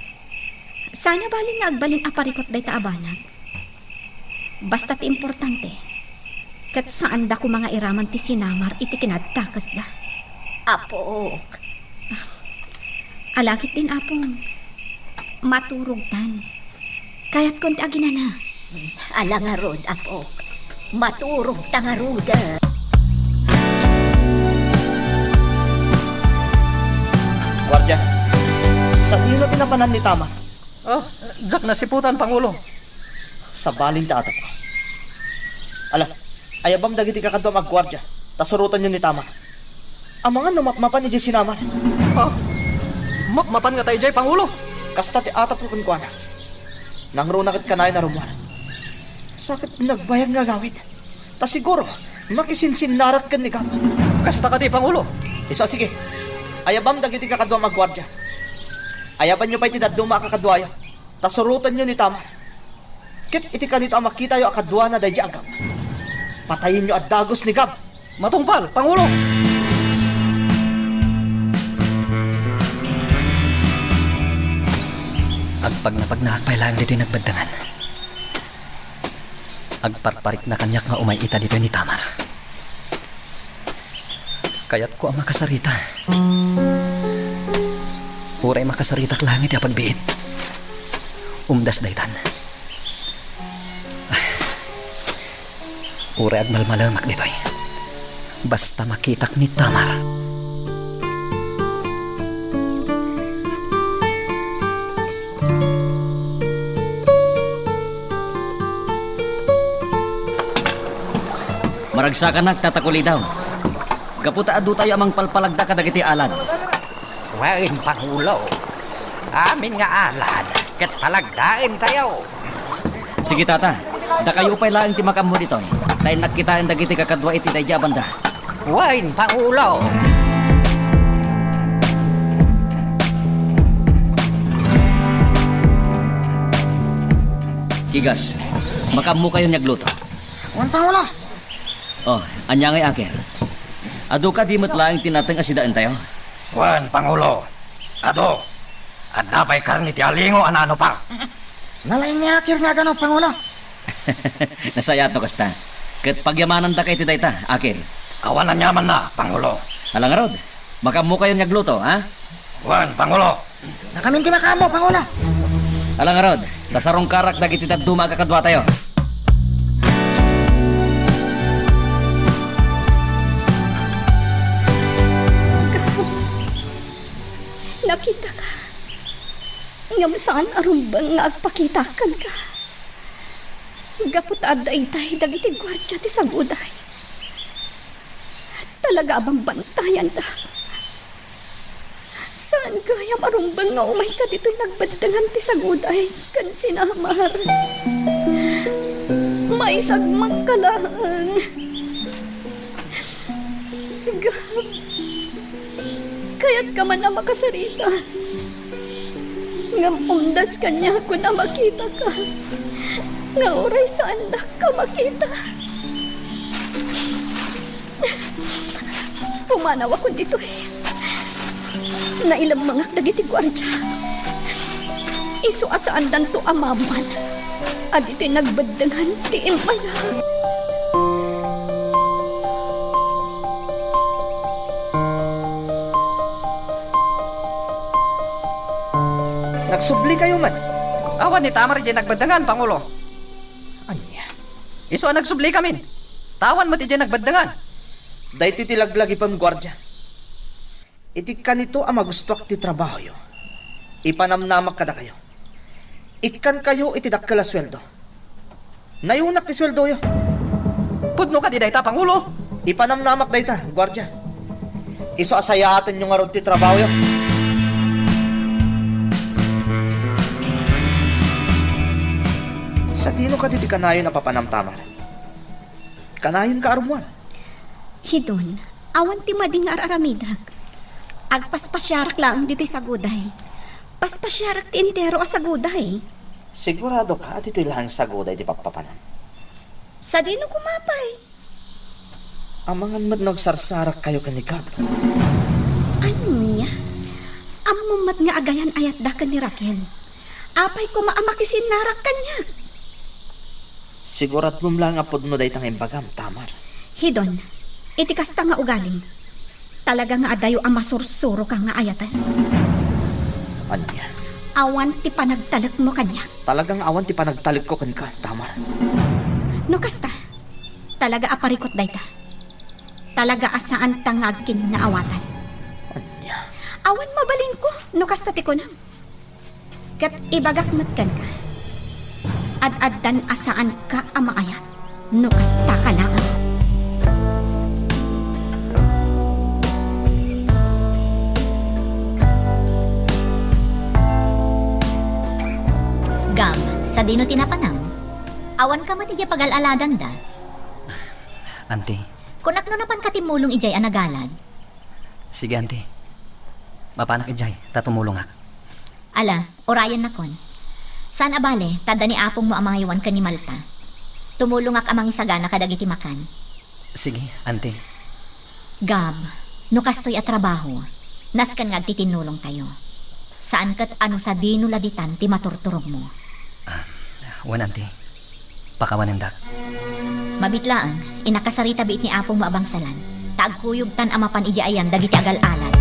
Sana balin nga agbalin aparikot dayta abanag. Basta ti importante. Kat saan da ko mga iraman ti sinamar iti kinadtakas da. Apok, Alakit din apong. Maturog tan. Kaya't konti aginana. alangarod, apok. Maturog tangaruda. Gwardiya, sa tino tinapanan ni Tama, Oh, Jack nasiputan, Pangulo. sa baling taatap ko. Ala, ayabam dagiti kakadwa maggwardya, tasurutan nyo ni Tama. Ang mga numapmapan ni Jay Sinamar, Oh, makmapan nga tayo jay, Pangulo. kasta ti atap ko kunkwana. Nang runakit kanay na rumar. Sakit nagbayag nga gawid. Ta siguro, makisinsin narat kan ni Gab. Kasta ka di, Pangulo. Iso, sige. Ayabam dagiti kakadwa maggwardya. Ayaban nyo pa'y tidaduma kakadwaya. Tasurutan nyo ni Tama. Kit iti kanito ang makita yung akadwa na dahi agam. Patayin nyo at dagos ni Gab. Matungpal, Pangulo. Agpag na pag naakpay lang dito'y nagbaddangan. Agparparik na kanyak nga umay ita dito ni Tamar. Kaya't ko ang makasarita. Uray makasaritak langit ya pagbiit. Umdas daytan. Uray agmalmalamak dito'y. Basta makitak ni Tamar. Maragsakan nagtatakuli daw. Gaputa adu tayo amang palpalagda kadagiti alad. Wain Pangulo. Amin nga alad. Kat palagdain tayo. Sige tata, Da kayo pa'y laang ti makammo dito. Dahil nakitaan dagiti kakadwa iti dayja banda. Wain, Pangulo. Kigas, makammo kayo niyagluto. Wan, Pangulo. Oh, anya ngay aker. Ado ka di matlaang tinatang asidaan tayo. Juan, Pangulo. Ado. At napay karni ti alingo anano pa. Nalain niya akir nga gano, Pangulo. Nasaya to kasta. Kat pagyamanan da kay ti dayta, aker. Awan na nyaman na, Pangulo. Alang rod, makammo kayo niyagluto, ha? Juan, Pangulo. Nakaminti makamo, Pangulo. Alang rod, dasarong karak dagiti taduma kakadwa tayo. Nakita ka. Ngam saan arumbang nga agpakitakan ka. Gapot aday tayo dagiti gwardya ti saguday. Talaga abang bantayan da. Saan kaya marumbang nga umay ka dito'y nagbandangan ti saguday kan sinamar. May sagmang kalang. Kaya't ka man na makasarita. Ngam umdas kanya ko na makita ka. Nga oray saan na ka makita. Pumanaw ako dito eh. Nailang mga dagiti gwardya. Isu asaan dan to amaman. At ito'y nagbadangan ti imala. Nagsubli kayo man. Awan ni Tamar dyan nagbadangan, Pangulo. Anya? Iso nagsubli kami. Tawan mo ti dyan nagbadangan. Dahil titilaglag ipang gwardya. Iti kanito ang magustuak ti trabaho yo. Ipanamnamak kada kayo. Ikan kayo iti dakkala sweldo. Nayunak ti sweldo yo. Pudno ka di dayta, Pangulo. Ipanamnamak dayta, gwardya. Iso asayatan yung arod ti trabaho yo. Sa tino ka diti kanayon na papanamtamar. Kanayon ka arumuan. Hidon, awan ti mading araramidag. Agpaspasyarak lang diti saguday. Paspasyarak ti entero a saguday. Sigurado ka at ito'y lahang sagoday di papapanam. Sa dino kumapay. Amangan mat nagsarsarak kayo kanikab. Ano niya? Amumat nga agayan ayat da ka ni Raquel. Apay ko maamakisin narak kanya. Sigurat mo lang apod no day tang imbagam, Tamar. Hidon, iti kasta nga ugaling. Talaga nga adayo ang masursuro ka nga ayatan. Anya? Awan ti panagtalak mo kanya. Talagang awan ti panagtalik ko kanika, Tamar. No kasta, talaga aparikot dayta. Talaga asaan tangagkin na awatan. Anya? Awan mabalin ko, no kasta ti ko na. Kat ibagak matkan ka. Ad-addan asaan ka amaayat. No kasta ka lang. Gab, sa dino tinapanam. Awan ka matidya pagalaladan da. Ante, Kunak no napan katimulong ijay anagalad. sige ante. Mapanak ijay, tatumulong ak. Ala, orayan na kon. Saan abale, tada ni apong mo ang mga iwan ka ni Malta. Tumulong ak amang isagana kadagiti makan. Sige, ante. Gab, no kastoy at trabaho, naskan nga titinulong tayo. Saan kat ano sa dino laditan ti maturturog mo. Wan ante. Pakawanindak. Mabitlaan, inakasarita biit ni apong maabangsalan. Taagkuyog tan amapan ija ayan dagiti agal-alad.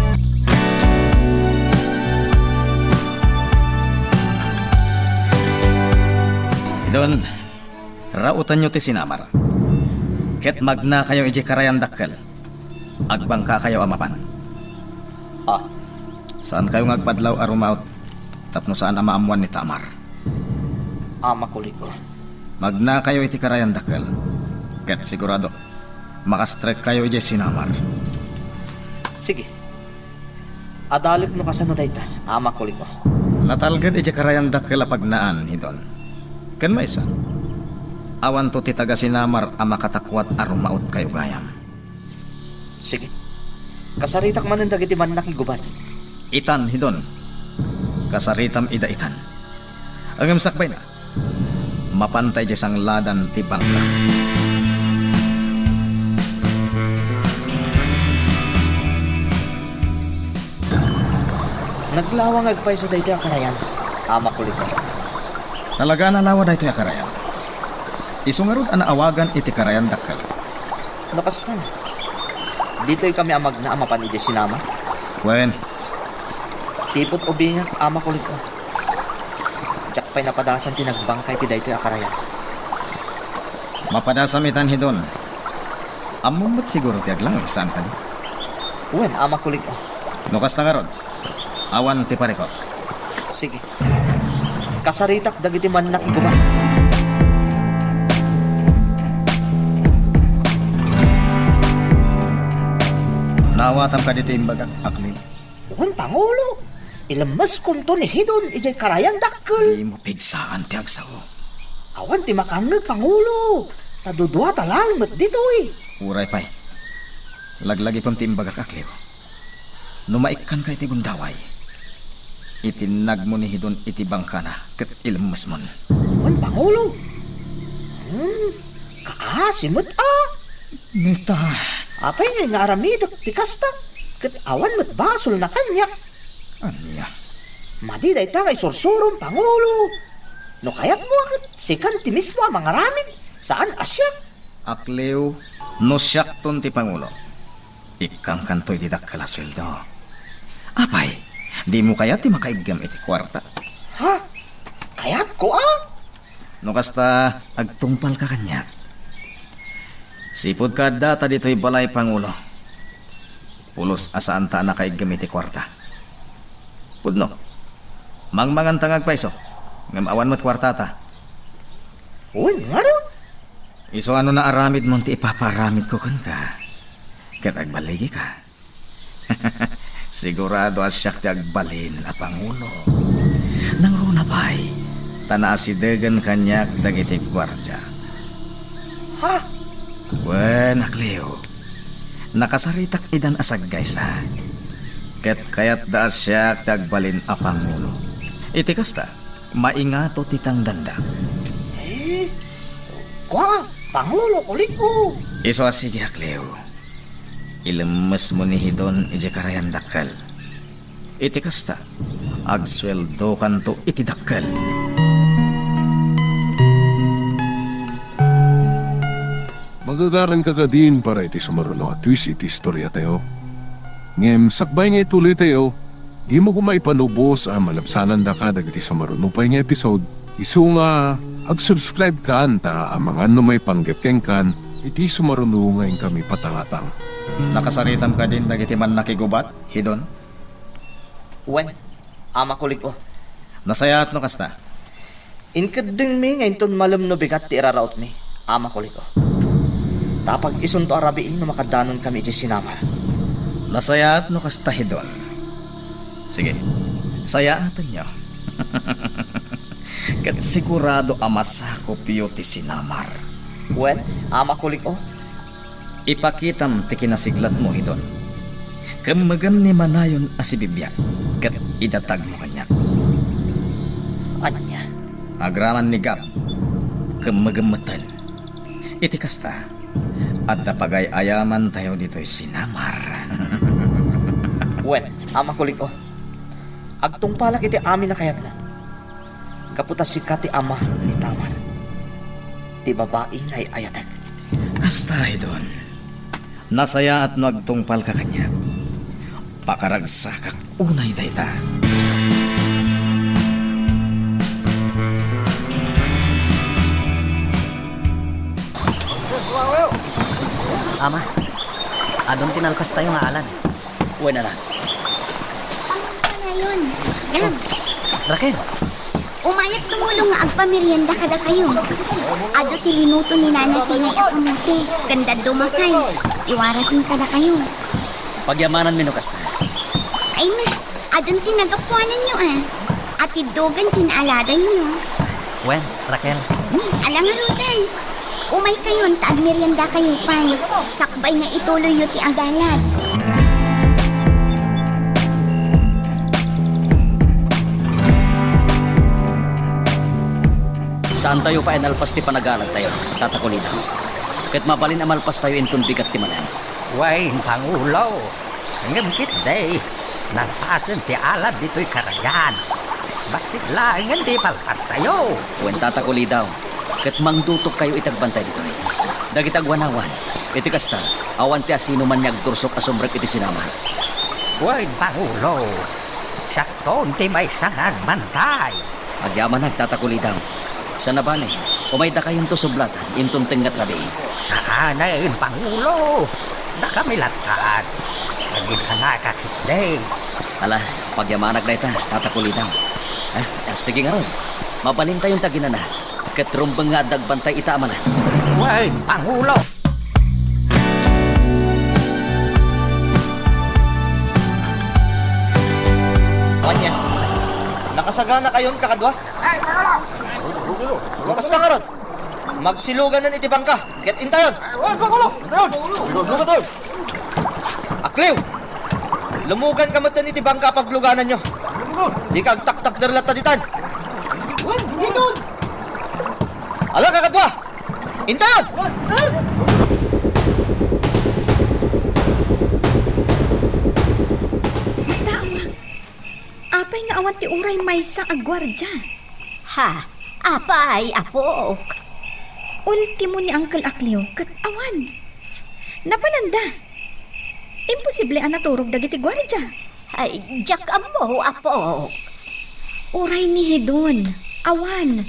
Idon, rautan nyo ti sinamar. Ket magna kayo iji karayan dakkel. Agbangka kayo amapan. Ah, Saan kayo ngagpadlaw arumaut? Tapno saan amaamuan ni Tamar. ama kuliko. Magna kayo iti karayan dakkel. Ket sigurado, makastrek kayo iji sinamar. Sige. Adalik no kasano dayta, ama kuliko. Natalgad iji karayan dakkel apagnaan, Idon. Ken may isa. Awan to ti taga sinamar ang makatakwat aron maot kayo gayam. Sige. Kasaritak man ang dagiti man nakigubat. Itan hidon. Kasaritam ida itan. Ang sakbay na. Mapantay di sang ladan ti bangka. Naglawang agpay sa dayto akarayan. Ama kulit mo. Talaga na lawa da ito yung karayan. Isungarod ang awagan iti karayan dakkel. Nakas ka. Dito'y kami amag na amapan iti sinama. Wen, Sipot o binga, ama kulit mo. Diyak pa'y napadasan tinagbangkay ti dayto akarayan. mapadasamitan hidon. Amumot siguro ti aglang saan ka di. Uwan, ama kulit mo. Nukas na garod. Awan ti pareko. Sige. Kasaritak dagiti man nakigubat. Nawatam ka dito imbagak aklim. Uwan, Pangulo. Ilamas kunto ni Hidon, ijay karayan dakkel. Di mo pigsaan ti agsaw. Awan, ti makanag, Pangulo. Tadudwa talang, mat dito eh. Uray pay. Laglagi pang ti imbagak aklim. Numaikan ka iti gundaway. Itinag mo ni hidon iti bangkana ket ilmas mon. Uwan, Pangulo. Kaasimot ah. Nita. Apay nga aramidak ti kasta. Kat awan mat basol na kanya. Anya. Madi day ta ngay sursurom, Pangulo. No kaya't mo akit sikan ti mismo ang mga ramin. Saan asyak? Aklew, no siyak ton ti Pangulo. Ikang kantoy di dakkala sweldo. Apay, di mo kaya ti makaigam iti kwarta. Ha? Kaya't ko ah? No kasta agtungpal ka kanya. Sipod ka data dito'y balay Pangulo. Pulos asaan ta na kaigam iti kwarta. Pudno, mangmangan tangag paiso. Ngam awan mo't kwarta ta. Uwan, nga ro? Iso ano na aramid mo ti ipaparamid ko kan ka. Kat agbaligi ka. Sigurado asyak ti agbalin a Pangulo. Nang runa pa'y, tanaasidegan kanyak dagiti gwardya. Ha? Wen, Akleo. Nakasaritak idan asag guys ha. Ket kayat da asyak ti agbalin a Pangulo. Iti kasta, maingato titang danda. Kwa, Pangulo kulit ko. Iso sige Akleo. Ilemes mo ni hidon iti karayan dakkel. Iti kasta, agsweldo kanto iti dakkel. Magagaran ka din para iti sumaruno at twist iti istorya tayo. Ngem sakbay nga ituloy tayo, di mo kumaipanubos ang malabsanan da ka dagiti sumaruno pa nga episode. Isu nga, ag-subscribe ka anta ang mga may panggepkeng kan, iti sumaruno ngayon kami patangatang. Nakasaritam ka din dagiti man nakigubat, hidon. Uwan, ama kulit ko. Nasayat no kasta. Inkadeng mi ngayon ton malam no bigat ti iraraot mi. Ama kulit ko. Tapag isunto arabiin no makadanon kami iti sinama. Nasayat no kasta hidon. Sige, sayaatan nyo. Kat sigurado amasako piyo ti sinamar. Uwan, ama kulit ko. Ipakitam ti kinasiglat mo hidon. Kamagam ni manayon asibibya. Kat idatag mo kanya. Anya. Agraman ni Gab. Kamagamatan. Iti kasta. At napagay ayaman tayo dito'y sinamar. Uwan, ama kulit ko. Agtungpalak iti amin na kayat na. Kaputas si kati ama ni Tamar. Ti babae ngay ayatek. Kasta hidon. Nasaya at nagtungpal ka kanya. Pakaragsakak unay dayta. Ama, adon tinalpas tayo nga alan. Uwe na lang. Ngayon, Gab, Raquel, umayak tumulong nga agpamerienda kada kayo. Ado tilinuto ni Nana Sinay akamuti. Ganda dumakay. Iwaras ni kada kayo. Pagyamanan mi no kasta. Ay na, adon tinagapuanan nyo ah. At idugan tinaladan nyo. Wen, Raquel, Alangarutan. Umay kayon, taag merienda kayo pay. Sakbay nga ituloy yu ti agalat. Saan tayo pa inalpas ti panagalag tayo, tatakulidaw? Kat mabalin amalpas tayo intun bigat ti manan. Wain Pangulo, ngamkit day, nalpasan ti alab dito'y karayan. Basik lang di palpas tayo. Wen tatakulidaw, kat mangdutok kayo itagbantay dito. Dagitagwanawan, iti kasta, awan ti asino man niyagtursok asumbrek iti sinamar. Wain Pangulo, sakton ti may sangag bantay. Agyaman nagtatakulidaw. Sa nabali, umayda kayong to sublatan, intun tingat rabi. Saanayin Pangulo, na kami latad. Naginhanakakit day. Ala, pagyamanag na ita, tatakulidaw. Sige nga ron, mabalin tayong taginana. Kat rumbang nga dagbantay ita amalan. Wain Pangulo. Kanya, nakasagana kayon kakadwa? Lukas ka nga ron. Magsilugan ng itibang ka. Get in tayo. Akliw! Lumugan ka matan itibang ka pagluganan nyo. Di ka agtak-tak darlat taditan. Dito! Ala kakadwa! Intayon! Basta awak. Apay nga awan ti uray may sa agwardya. Ha, apay, apok. Ultimo ni Uncle Akleo, kat awan. Napananda. Imposible ang naturog dagiti gwardya. Ay, jak amo, apok. Uray ni Hidon, awan.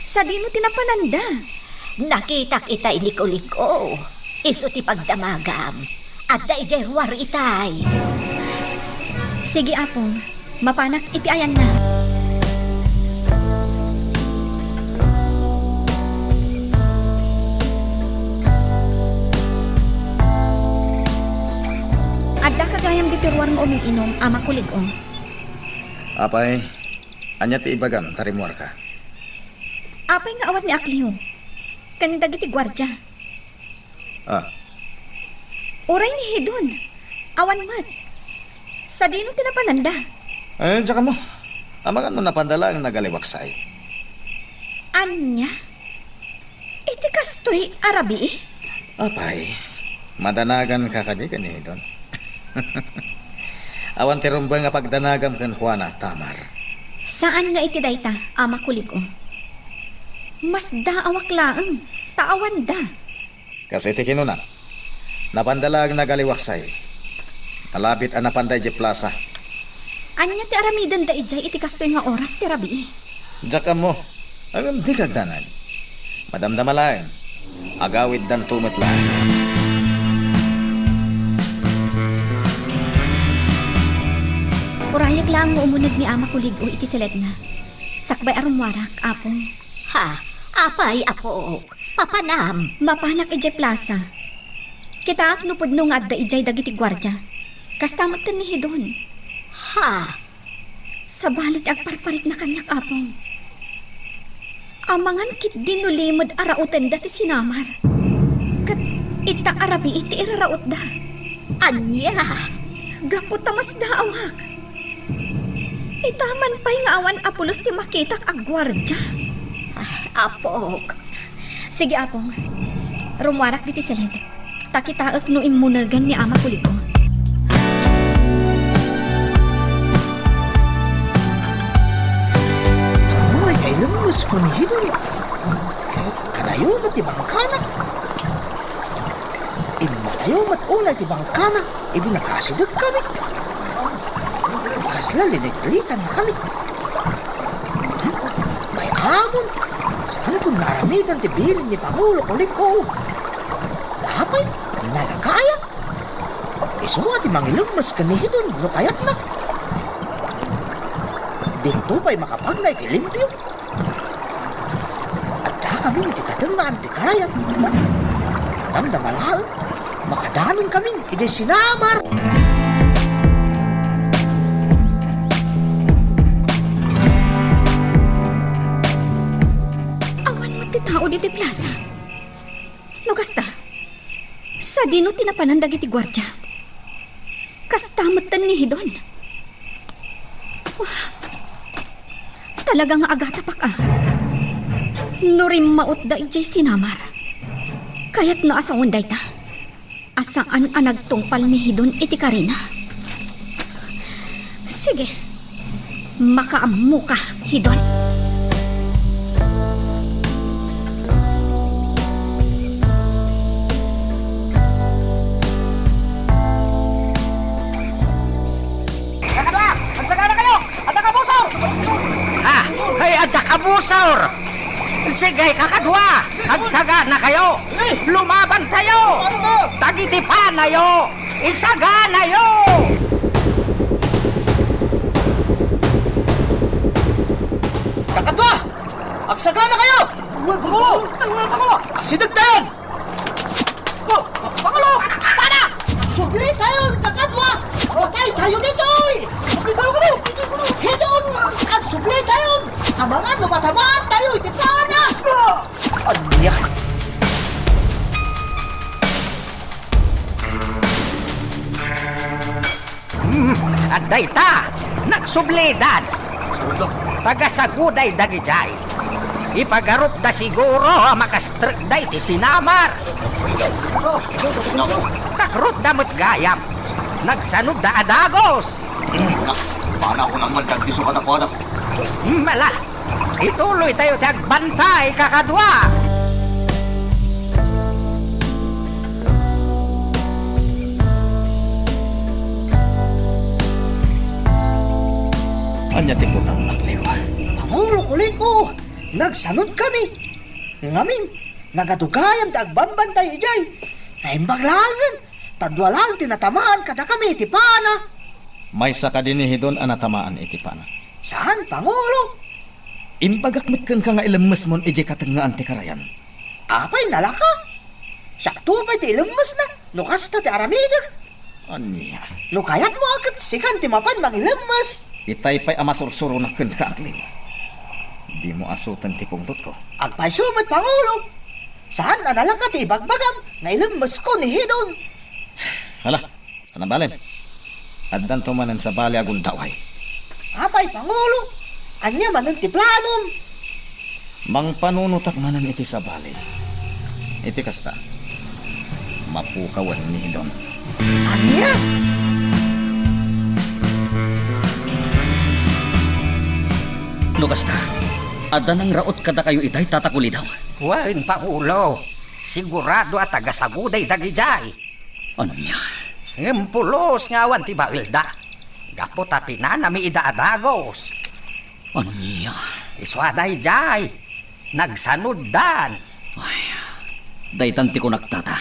Sa dino tinapananda. Nakita kita iliko-liko. Iso ti pagdamagam. At daijerwar itay. Sige apong, mapanak iti ayan na. Adda kagayam di tiruar nga umiinom, ama kulig o. Apay, anya ti ibagam, tarimuar ka. Apay nga awat ni Akleo. Kanina dagiti gwardya. Ah, Uray ni Hidon, awan mat. Sa dino tinapananda. tsaka mo. Amang ano napandala ang nagaliwaksay. Anya? Iti kastoy arabi? Apay, madanagan ka kadi kani doon. Awan ti rumbang nga pagdanagam kan Juana Tamar. Saan nga iti dayta, ama kulig o? Mas daawak laang, taawan da. Kasi ti kinuna, napandala ang nagaliwaksay. Nalapit ang napanday di plaza. Anya ti aramidan da ijay iti kastoy nga oras ti rabi. Diyak mo, ang di kagdanan. Madamdamalaan, agawid dan tumit lang. Urayag lang mo umunag ni ama kulig o iti silet na. Sakbay arumwarak, apong. Ha, apay, apok. Papanam. Mapanak ijay plaza. Kita ak nupod nung adda ijay dagiti gwardya. Kastamat ni Hidon. Ha, Sa balit agparparit na kanyak apong. Amangan kit dinulimod arautan dati sinamar. Kat ita arabi iti iraraot da. anya. Gapot tamas daawak. Itaman pa'y nga awan apulos ti makitak agwardya. Apok. Sige apong. Rumwarak diti silid. Takitaak no imunagan ni ama kuliko. Ay, kay lumus ko ni Hidon. Kadayo mat ti bangkana. Imatayo mat ulay ti bangkana. Idi nakasidag kami. Kasla linigalikan na kami. May amon. Saan kung naramidan ti bilin ni Pangulo Kuliko? Apay, nalakaya. Isuwa ti mangilumas ka ni Hidon, no kayat na. Dito pa'y makapagnay ti limpyo. At da kami ni ti kadanaan ti karayat. Madamdamalaan, makadanon kami, iti sinamar. Awan tao dito plaza. No kasta, sa dino tinapanan dagiti gwardya. Kastamatan ni Hidon. Wah, talagang agata pa ka. Nurim maot da ijay sinamar. Kaya't naasawan day ta. Asaan ang nagtungpal ni Hidon iti Karina. Sige, makaamu ka, Hidon. Hay, ada kabusor! Sige, kakadwa! Agsaga na kayo! Lumaban tayo! Tagitipan nayo! Isaga nayo! Kakadwa! Agsaga na kayo! Pangulo! Asidagdag! Pangulo! Para! Subli tayo, kakadwa! Patay tayo dito! Subli tayo kami! Hidon! Agsubli tayo! Amangan, lumatamaan tayo! Itipahan na! Ano yan? Aday ta! Nagsublidan! Tagasaguday dagijay! Ipagarup da siguro makastrikday ti sinamar! Takrut damot gayam! Nagsanod da adagos! Paano ako nang magdagdiso ka na po? Mala! Ituloy tayo tagbantay, kakadwa! Anyatin ko ng nakliw. Pangulo kuliko, nagsanod kami. Ngamin, nagadugayam da agbambantay ijay. Naimbaglangan, tadwa lang tinatamaan kada kami itipana. May saka din ni Hidon anatamaan iti pana. Saan, Pangulo? Imbagakmit kan ka nga ilamas mon ije katangaan ti karayan. Apay nalaka. Sakto pa'y ti ilamas na, nukas na ti aramida. Anya, No kayat mo agad sikan ti mapan mangilamas. itay pa'y amasursuro na kan ka akliw. Di mo asutan ti pungtot ko. Agpay sumat, Pangulo. Saan analaka ti ibagbagam na ilamas ko ni Hidon? Hala, sana balen. Addan tumanan sa bali agun daway. Apay, Pangulo. Anya manan ti planom. Mang panunutak manan iti sa bali. Iti kasta, mapukawan ni Hidon. Anya? No kasta, ada nang raot kada kayo itay tatakuli daw. Wan, Pangulo! Sigurado at tagasaguday dagijay! Ano niya? Ngimpulos ngawan ti Bailda. Gapo tapi na nami idaadagos. Ano niya? Iswaday jay. Nagsanuddan. Ay, daytan ti ko nagtata.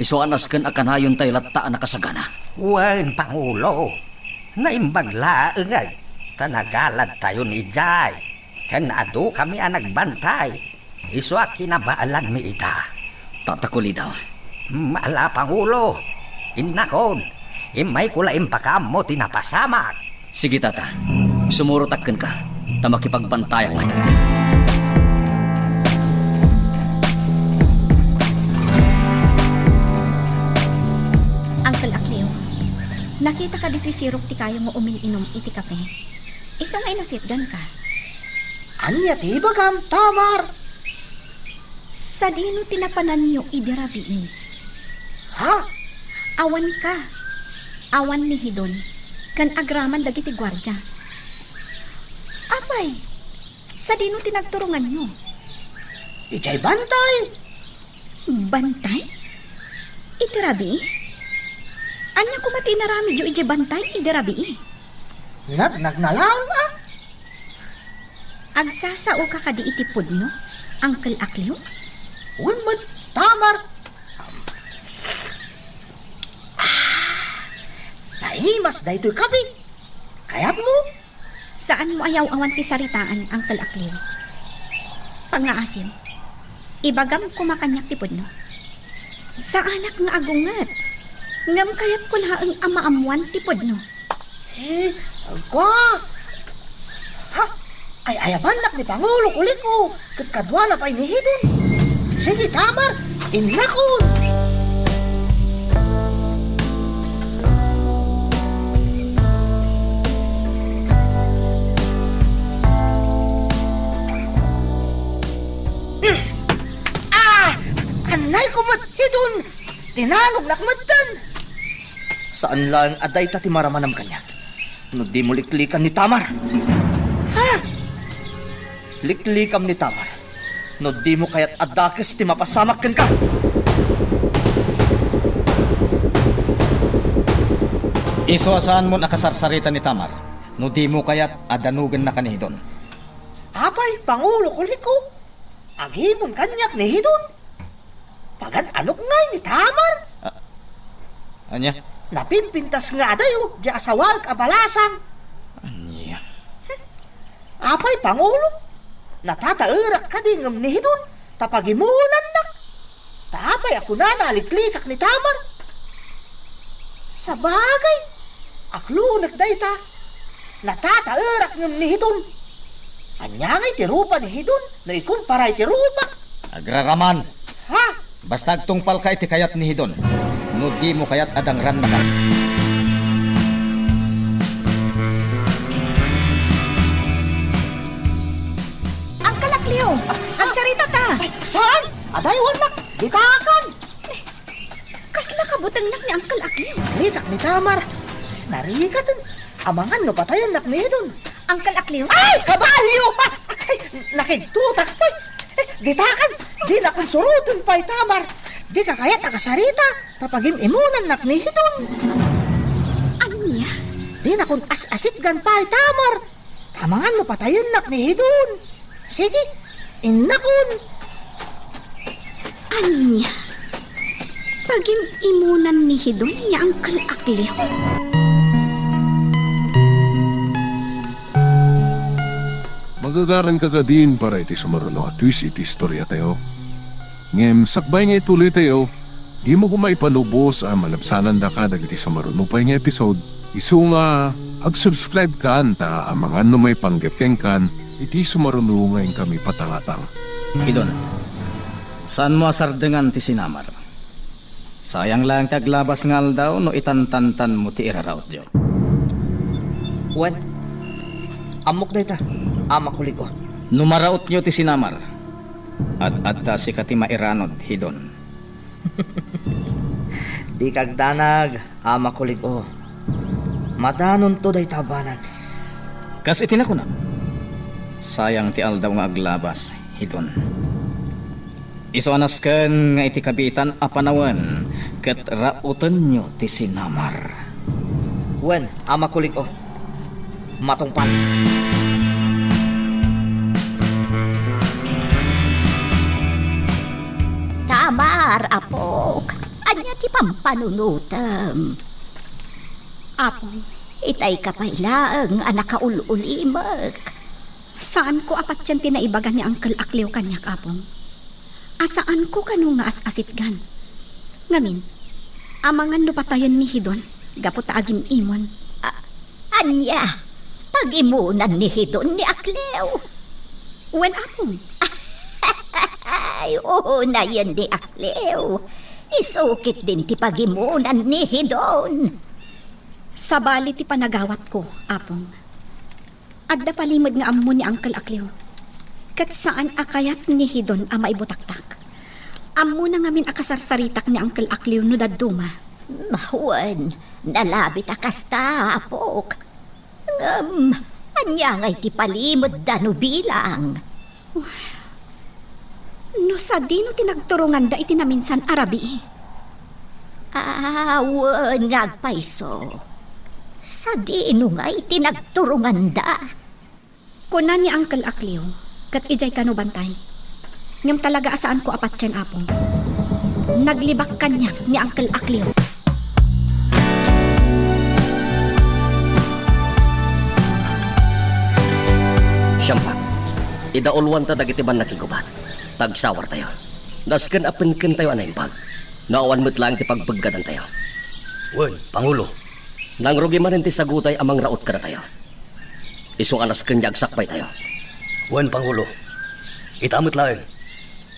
Isuanas kan akan hayon tayo latta na kasagana. Wan, Pangulo. Naimbaglaeng ay. Tanagalad tayo ni jay. Kan ado kami ang nagbantay. Iswa kinabaalan mi ita. Tatakuli daw. Mala, Pangulo. Inakon. Imay kula impakam mo tinapasamak. Sige tata, sumurotakkan ka. Tamakipagbantayan man. Uncle Akleo, nakita ka dito sirok ti kayo mo umiinom iti kape. Isa nga inasitgan ka. Anya ti bagam, Tamar. Sa dino tinapanan nyo idirabiin. Ha? Awan ka. Awan ni Hidon. Kan agraman dagiti gwardya. Apay, sa dino tinagturungan nyo. Ijay bantay. Bantay? Itirabi? Anya ko mati narami jo ije bantay idirabi? Nagnalang ah. Agsasao ka kadi itipod no, Uncle Akleo? Unmat, Tamar. Naimas da ito'y kapi. Kaya't mo? Saan mo ayaw awan ti saritaan, Uncle Akleo? Pangaasim, ibagam kumakanyak tipod no. Sa anak nga agungat, ngam kayat kulaang amaamuan tipod no. Eh, agwa. Ha? ay ayabanak ni Pangulo Kuliko. Kadwa na pa inihidon. Sige, Tamar, inakon. Anay ko mathidon. Tinanog nakmaddan. Saan lang aday ta ti maramanam kanya? No di mo liklikan ni Tamar. Ha? Liklikam ni Tamar. No di mo kayat adakes ti mapasamak kan ka. Iswasaan mo nakasarsarita ni Tamar. No di mo kaya't adanugan na kanihidon. Apay, Pangulo Kuliko. Agimon kanyak ni hidon. Pagan anok ngay ni Tamar. Anya? Napimpintas nga dayo, di asawal kabalasang. Anya? Apay, Pangulo. Natatairak ka din ng nihidon. Tapagimunan na. Tapay ako na naliklikak ni Tamar. Sa bagay, aklunak day ta. Natatairak ng nihidon. Anya ngay tirupa ni hidon na ikumparay tirupa. Agraraman. Ha? Basta agtungpal ka iti kayat ni Hidon. No di mo kayat adangran na ka. Ang Kalaklio! Ang sarita ta! Saan? Aday wanak, bitakan. Kasla ka butang nak ni ang Kalaklio. Likak ni Tamar. Narikatan. Amangan no patayan nak ni hidon. Ang Kalaklio? Ay! Kabalyo! Ay! Nakitutak pa! Ditakan! Di na kong surutin pa Tamar! Di ka kaya takasarita! Tapagim imunan nak ni hidon! Anya? Di na kong as-asitgan pa Tamar! Tamangan mo patayin nak ni hidon! Sige! Inakon! Anya? Pagim imunan ni Hidon niya ang Kalaklio. Magagaran ka ka din para iti sumaruno at twist iti istorya tayo. Ngem, sakbay nga ituloy tayo, di mo kumay panubos ang malabsanan da ka dagiti sumaruno pa nga episode. Isu nga, ag-subscribe ka ta ang mga numay panggepeng kan, iti sumaruno ngayon kami patangatang. Hidon, saan mo asardengan ti sinamar? Sayang lang kaglabas ngal daw no itantantan mo ti iraraut diyo. Wen, amok day ta. Ama Kuliko. Numaraot nyo ti sinamar. At si kati mairanod, Hidon. Di kagdanag, Ama Kuliko. Madanon to day tabanag. Kas itinako na. Sayang ti aldaw nga aglabas, Hidon. Isoanas ken nga iti kabitan apanawan ket rautan nyo ti sinamar. Wen, Ama Kuliko. Matungpal. Tamar, apok. Anya ti pampanunutam. Apong, Itay ka pailaang anak ka ululimag. saan ko apat yan tinaibagan ni Uncle Akliw kanyak, Apong? Asaan ko kanu nga as-asitgan? Ngamin, amangan no patayan ni Hidon, gapot agim imon. Anya, pag-imunan ni Hidon ni Aklew. Wen, Apong? Ay, una yan ni Aklew. Isukit din ti pag-imunan ni Hidon. Sa bali ti panagawat ko, Apong. Adda palimod nga ammo ni Uncle Akliw. Kat saan akayat ni Hidon ang maibutaktak. Ammo na ngamin akasarsaritak ni Uncle Akliw no dadduma. Mahuan, nalabit akasta, apok. Anya ngay ti palimod dano bilang. No sa dino tinagturungan da iti naminsan arabi. Awan ngagpaiso. Sa dino ngay tinagturungan da. Kuna ni Uncle Akliw, kat ijay kano bantay. Ngam talaga asaan ko apat yan, Apong. Naglibak kanyak ni Uncle Akliw. Siyampak, idaulwan ta dagiti ban nakigubat. Tagsawar tayo. Nasken apenken tayo anaimbag. Naawan mo't lang ti pagpaggadan tayo. Wen, Pangulo. Nang rugi man ti sagutay amang raot ka na tayo. Iso ka nasken yag sakbay tayo. Wan Pangulo, itamot laeng.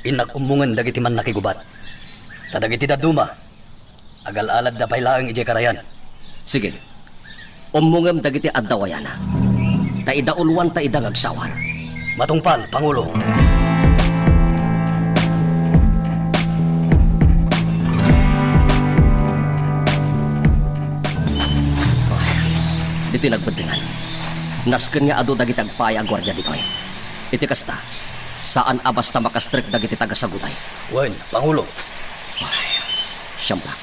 Inak umungan dagiti man nakigubat. Tadagiti daduma. Agal-alad da pay laeng ije karayan. Sige. Umungam dagiti addawayana. Ta idaulwan ta idagagsawar. Matungpal, Pangulo. Dito'y nagbedingan. Nasken nga ado dagiti agpaya ang gwardiya dito'y. Iti kasta, saan abas ta makastrek dagiti tagasagutay. Wan, Pangulo. Siyamba.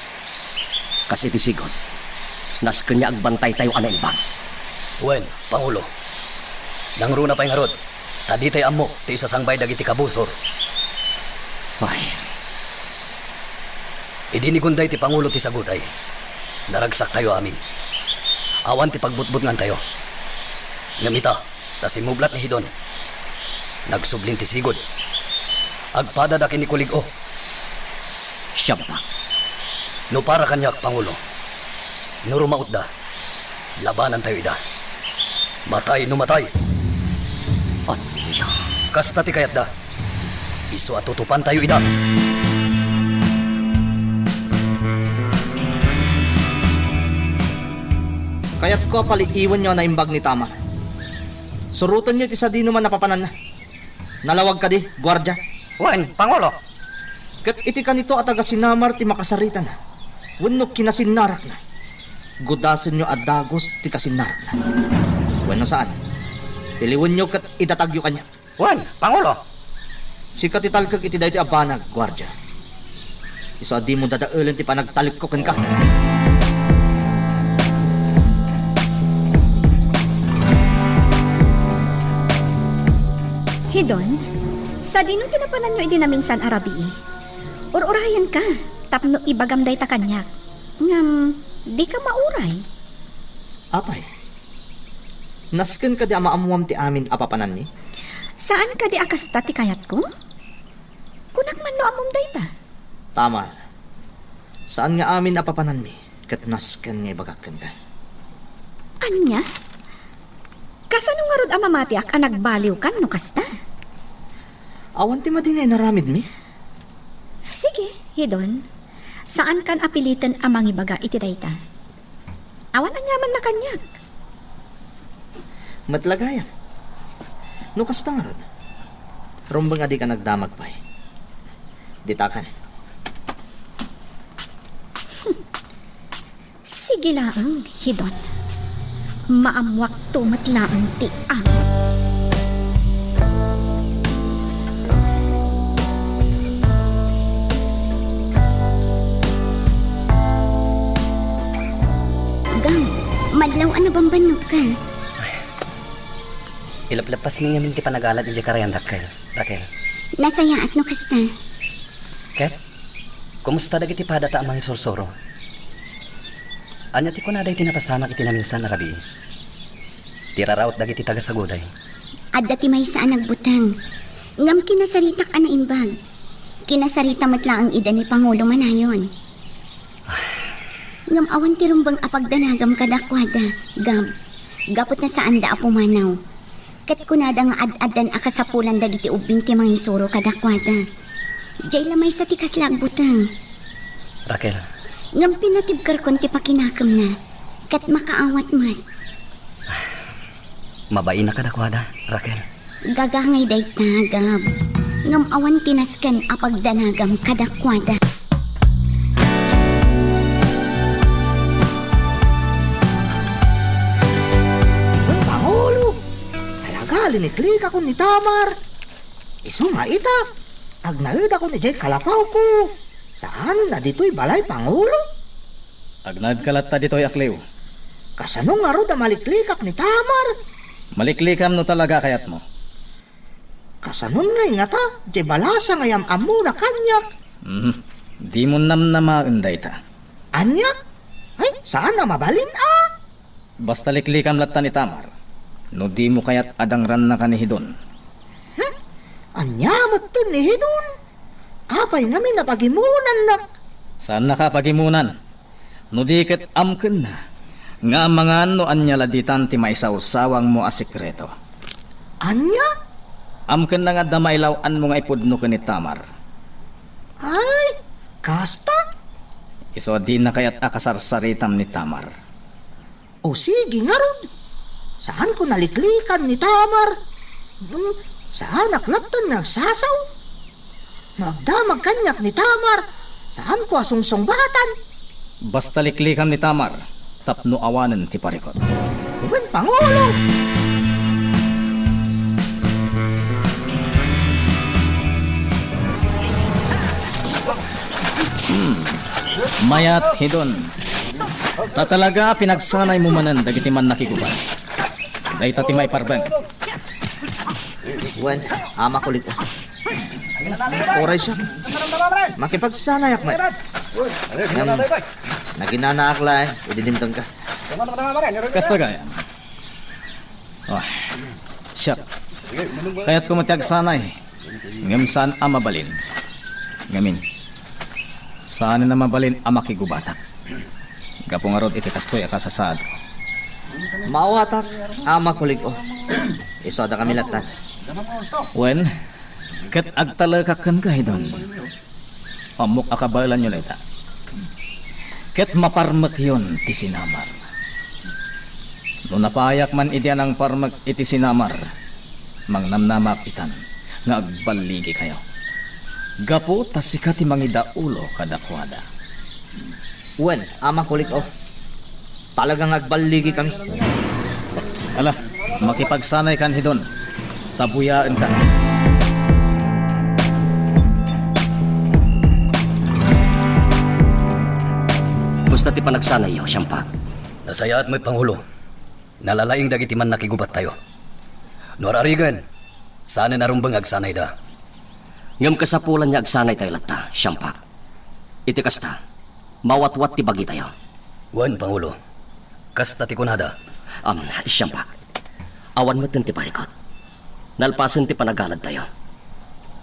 Kas iti sigot, nasken nga agbantay tayo anaimbag. Wan, Pangulo. Nangruna pa'y ngarod. Tadi tay ammo, ti isasangbay dagiti kabusor. Ay, Idinigunday ti Pangulo ti sagutay. Naragsak tayo amin. Awan ti pagbutbut ngan tayo. Ngamita, ta simublat ni Hidon. Nagsublin ti sigod. Agpada da kini kulig-o. siyamba. No para kanyak, Pangulo. No rumaot da. Labanan tayo ida. Matay no matay. Aniya. Kasta ti kayat da. Isu at tutupan tayo ida. Kaya't ko paliiwan nyo na imbag ni Tamar. Surutan nyo ti sa di naman napapanan na. Nalawag ka di, gwardya. Wan, Pangulo. Kat iti kanito at aga sinamar ti makasarita na. Wano kinasinarak na. Gudasin nyo adagos ti kasinarak na. Wano saan? Tiliwan nyo kat itatagyo kanya. Wan, Pangulo. Si katitalkag iti dahi ti abanag, gwardya. Isa di mo dadaulan ti panagtalikkokan ka. Hidon, sa dino tinapanan nyo idinaminsan arabi. Urayan ka, tapno ibagamday ta kanyak. Ngam, di ka mauray. Apay, nasken ka di amaamuam ti amin apapanan ni? Saan ka di akasta ti kayat ko? Kunak man no amom dayta. Tama. Saan nga amin apapanan mi? Kat nasken nga ibagakan ka. Anya? Kasano nga rod amamatiak ang nagbaliw kan no kasta? Awan ti madingay naramid mi? Sige, Hidon. Saan kan apilitan ang mangibaga iti dayta? Awan ang yaman na kanyak. Matlagayan. No kasta nga ron. Rumbang adi ka nagdamag pa eh. Ditakan. Sige laang, Hidon. Maamwak tumatlaang ti amin. Gam, madlaw ano bambanok ka? Ilaplapas niya minti panagalat ni Karayan, Raquel. Nasaya at no kasta. Ket, kumusta dagiti padata amang sursuro? Anya ti kunaday tinapasamak iti naminsan na rabi. Tirarawat dagiti tagasaguday. Adda ti may saan nagbutang. Ngam kinasaritak ana imbag. Kinasarita matla ang ida ni Pangulo manayon. Ngam awan ti rumbang apagdanagam kadakwada. Gab, gapot na saan da apumanaw. Kat kunada nga ad-adan akasapulan dagiti ubing ti mangisuro kadakwada. Diyay lamay sa ti kaslag butang. Raquel, Ngam pinatibkar kon ti pakinakam na. Kat makaawat mat. mabain na kadakwada, Raquel. Gagangay day tagab. Ngam awan tinaskan apagdanagam kadakwada. Ang Pangulo, talaga liniklik ako ni Tamar. Iso nga ita, agnaid ako ni Jay Kalapaw ko. Saan na dito'y balay Pangulo? Agnad kalata dito'y akliw. Kasano nga ro da maliklikak ni Tamar? Maliklikam no talaga kayat mo. Kasanon nga ta, Jay balasa ngayam amo na kanyak. Di mo namnamaunday ta. Anya? Ay, saan na mabalin ah? Basta liklikam latta ni Tamar. No di mo kayat adangran na kanihidon. Anya matin ni Hidon. Apay namin napagimunan na. Saan nakapagimunan? No di ket amken na. Nga mga no anya laditan ti maisawsawang mo a sekreto. Anya? Amken na nga damaylawan mo nga ipudno ka ni Tamar. Ay, kasta? Iso di na kayat akasarsaritam ni Tamar. O sige nga ron. Saan ko naliklikan ni Tamar? Saan naklatan ng sasaw? Magdamag kanyak ni Tamar. Saan ko asungsongbatan? Basta liklikan ni Tamar, tapno awanan ti parikot. Uwan Pangulo! Mayat hidon. Tatalaga pinagsanay mo manan dagiti man nakiguban. Dahil tati may parbang. Wen, ama kulit ko. Oray siya. Makipagsanayak mo. Naginanaakla idinimtang ka. Kasta gaya. Oh, siya. Kaya't kumatiag sanay. Ngam saan amabalin. Ngamin. Saan na mabalin amakigubatak. Gapungarod iti kastoy akasasad. Maawatak, ama kulit ko. Isoda kami latan. Wen, kat agtalakakan ka hidon. Amok akabalan nyo leta. Ket maparmak yon ti sinamar. No napayak man iti anang parmak iti sinamar, mangnamnamak itan, nga agbaligi kayo. Gapo tasikati mangida ulo kadakwada. Wen, ama kulit ko. Talagang agbaligi kami. Ala, makipagsanay kan hidon. Tabuyaan ka. Gusto ti panagsanay yo, Siyampak. Nasayaat mo'y Pangulo. Nalalaing dagiti man nakigubat tayo. Norarigan, sana narumbang agsanay da. Ngam kasapulan niya agsanay tayo latta, Siyampak. Iti kasta, mawatwat ti bagi tayo. Wan, Pangulo. Kasta ti kunada. Siyampak, awan mo ti parikot. Nalpasan ti panagalad tayo.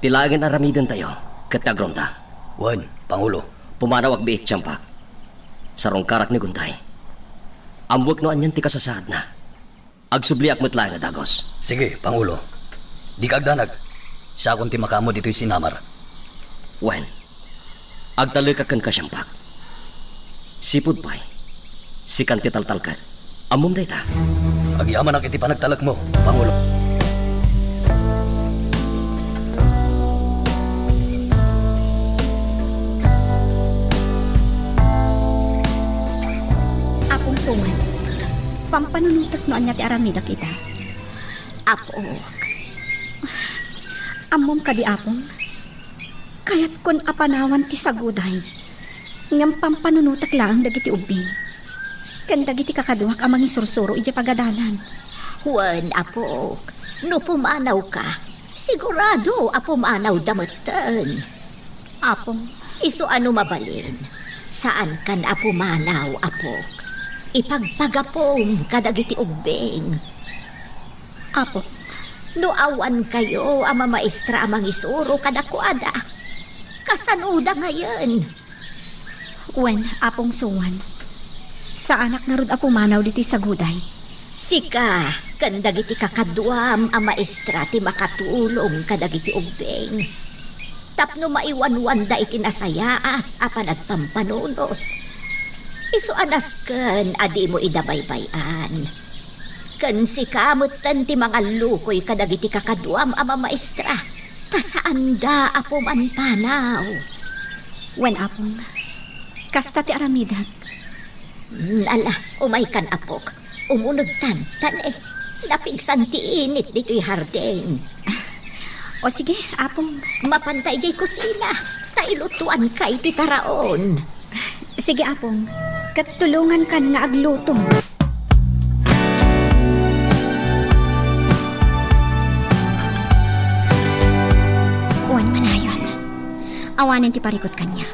Tilagin aramidan tayo, katagronda. Wan, Pangulo. Pumanawag biit, Siyampak. Sarong karak ni Guntay. Amwag no anyan ti kasasad na. Agsubliak mo't lang na dagos. Sige, Pangulo. Di kagdanag. Siya kung ti makamo dito'y sinamar. Wen, agtaloy ka kan ka, Siyampak. Sipod pa'y, sikan ti taltalkat. Amom day ta. Agyaman ang iti panagtalag mo, Pangulo. Apong sungan. Pampanunutak noon niya ti aramida kita. Apo, Amom ka di apong. Kaya't kon apanawan ti saguday. Ngam pampanunutak lang dagiti ubing. Kan dagiti kakaduak amang isursuro iti pagadalan. Wen, Apo, no pumanaw ka, sigurado apumanaw damatan. Apong, Iso ano mabalin? Saan kan apumanaw, Apok? Ipagpagapom kadagiti ubing. apong, No awan kayo ama maestra amang isuro kadakwada. Kasanuda ngayon. wen, apong sungan. Sa anak na rod apumanaw dito'y saguday. Sika, kan dagiti kakadwam ang maestra ti makatulong kadagiti ubing. Tapno maiwanwan da itinasayaat apan at pampanunot. Iso anas kan adi mo idabaybayan. Kan si kamutan ti mga lukoy kadagiti kakadwam ama maestra. Tasaan da apo man panaw. Wen, apong, kasta ti aramidak. Ala, umay kan apok. Umunod tan eh. Napigsan ti init dito'y hardeng. O sige, apong, Mapantay jay kusina. Tailutuan kay ti taraon. sige apong, katulungan kan nga agluto. Uwan manayon. Awanin ti parikot kanya.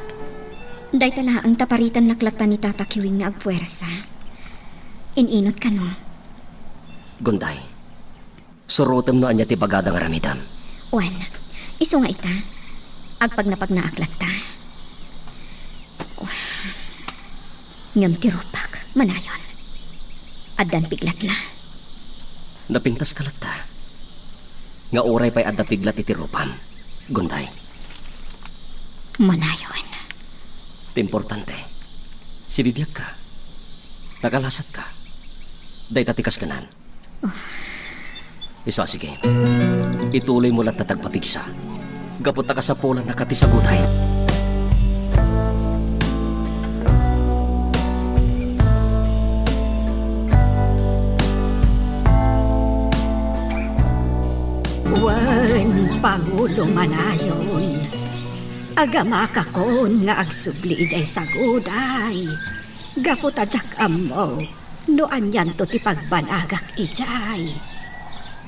Day tala ang taparitan naklatan ni Tata Kiwing nga agpuwersa. Ininot ka no. Gunday, surutem no anya ti bagadang aramidan. Uwan, iso nga ita. Agpag naaklat ta. Ngam ti rupak, manayon. Addan piglat la. Napintas ka latta. Nga oray pa'y adda piglat iti rupam. Gunday, Manayon. importante. Si bibiyag ka. Nakalasat ka. Day tatikas kanan. Iso, sige. Ituloy mo lang tatagpapigsa. Gapot na kasapulan na katisaguday. Wan, Pangulo Manayon. Agama ka kon nga agsubli ijay saguday. Gapot ajak ammo, no anyan to ti pagbanagak ijay.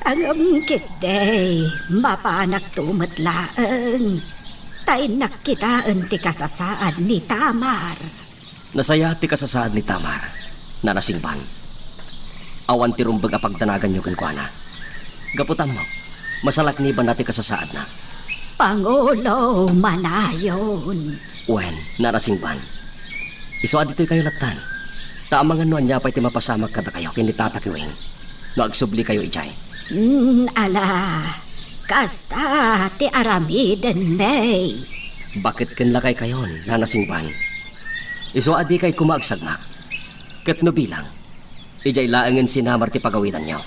Ang day, mapanak tumatlaeng. Tay nakitaan ti kasasaad ni Tamar. Nasaya ti kasasaad ni Tamar. Na nasingban. Awan ti rumbag apagdanagan nyo kankwana. Gaputan mo. Masalakniban natin kasasaad na. Pangulo Manayon. Wen, narasingban. Iso adito'y kayo latan. Taamangan no anya pa'y ti mapasamak kada kayo kinitatakiwing. No agsubli kayo ijay. Ala, kasta ti aramiden may. Bakit kanlakay kayon, nanasingban? Iso adi kay kumaagsagmak. Ket no bilang, ijay laangan sinamar ti pagawitan nyo.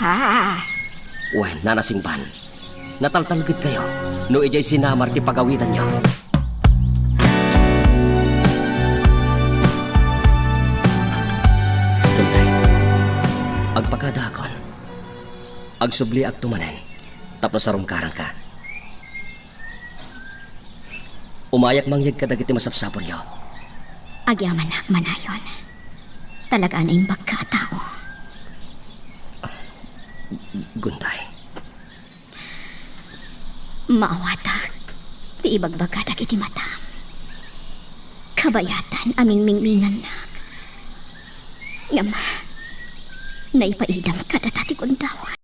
Ha? Wen, nanasingban. Nataltalgit kayo, no ijay sinamar ti pagawitan nyo. Tuntay, agpakadakon. Agsubli ag tumanen, tapos sarungkarang ka. Umayak mangyag ka dagiti masapsapon nyo. Agyaman nak Manayon. Talaga na imbag ka tao. Guntay. Maawatak. Ti ibagbaga dagiti matam. Kabayatan aming mingmingan nak. Ngam, naipaidam ka datati kundawan.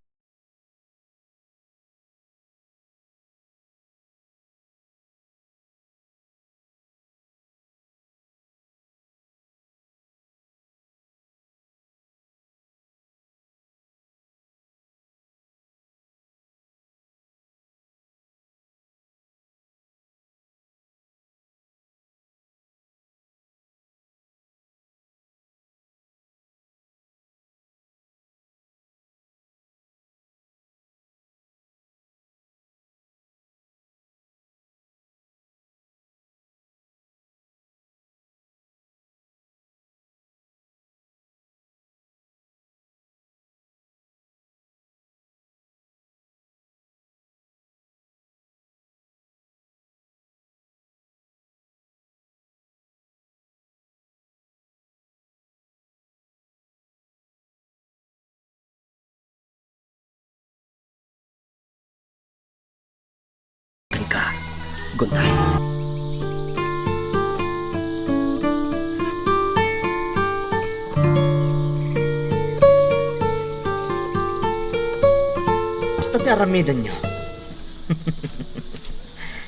Ka, Guntay. Basta ti aramidan nyo.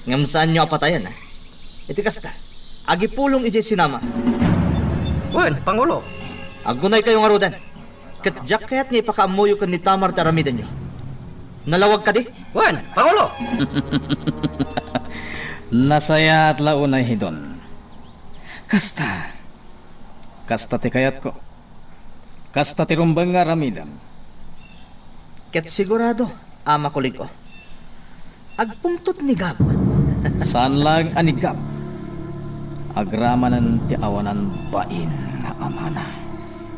Ngamsaan nyo apatayan, ha? Iti kasta, agipulong ijay sinama. Wen, Pangulo. Agunay kayo nga rodan. Katjak kaya't nga ipakaamuyo ka ni Tamar ti aramidan nyo. Nalawag ka di? Wen, Pangulo. Nasaya at launay hidon. Kasta ti kayat ko. Kasta ti rumbang nga ramidam. Ket sigurado, ama kulig ko. Agpungtot ni Gab. Saan lang anigap? Agramanan ti awanan bain na amana.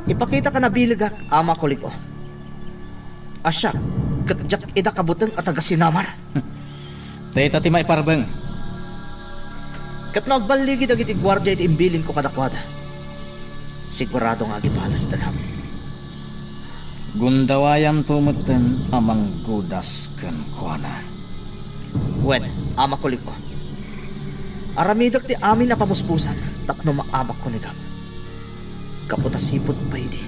Ipakita ka na biligak, ama kulig ko. Asya, katjak ida kabuteng at agasinamar. Teta ti maiparbeng. Kat nagbaligi dagiti gwardya iti imbilin ko kadakwada. Sigurado nga gibalas dagam. Gundawayan tumuten amang gudas ken kuana. Wen, ama kulig ko. Aramidak ti amin na pamuspusan, tapno maabak ko ni Gab. Kaputasipot pa iti.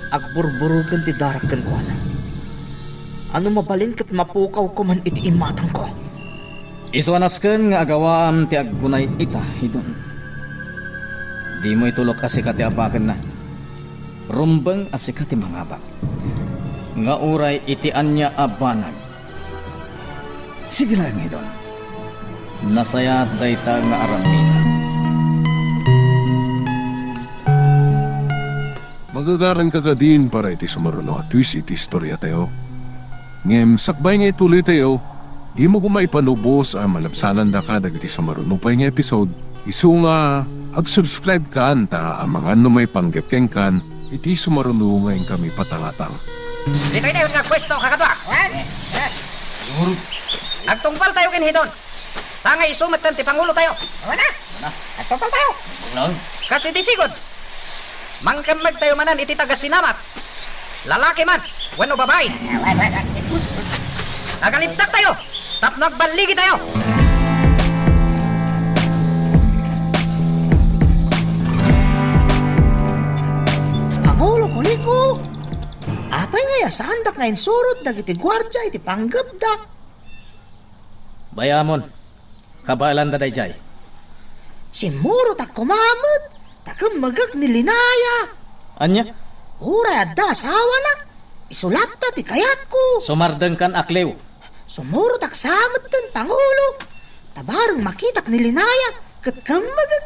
Agburburugan ti darak ken kuana. Ano mabalin kat mapukaw ko man iti imatang ko. Iswanasken nga agawam ti aggunay ita hidon. Di mo itulok asika ti abaken na. Rumbeng asika ti mangabak. nga uray iti anya abanag. Sige lang idon. Nasaya dayta nga aramida. Magagaran ka din para iti sumaruno at twist iti istorya tayo. Ngem sakbay nga ituloy tayo, di mo kumay panubos ang malabsanan da ka dagiti sumaruno pa nga episode. Isu nga ag-subscribe ka ta ang mga numay panggapkeng kan iti sumaruno ngayon kami patangatang. Dito tayo nga pwesto, kakatwa. Agtungpal tayo kinhidon. Tangay isumat ti Pangulo tayo. Wala. Agtungpal tayo. Kasi di sigod. Mangkamag tayo manan iti taga sinamat. Lalaki man, wano babae. Agaliptak tayo. Tapnog baligi tayo. Pangulo kuliko. Apay nga yasandak nga insurot dagiti gwardya iti panggapda. Bayamon, kabalan da dayjay. Simuro tak kumamot. Takam magag ni Linaya. Anya, Uray adda asawa na. Isulat ta ti kayat ko. sumardeng kan aklew. Sumuro tak samot ten Pangulo. Tabarang makitak ni Linaya. Kat kam magag.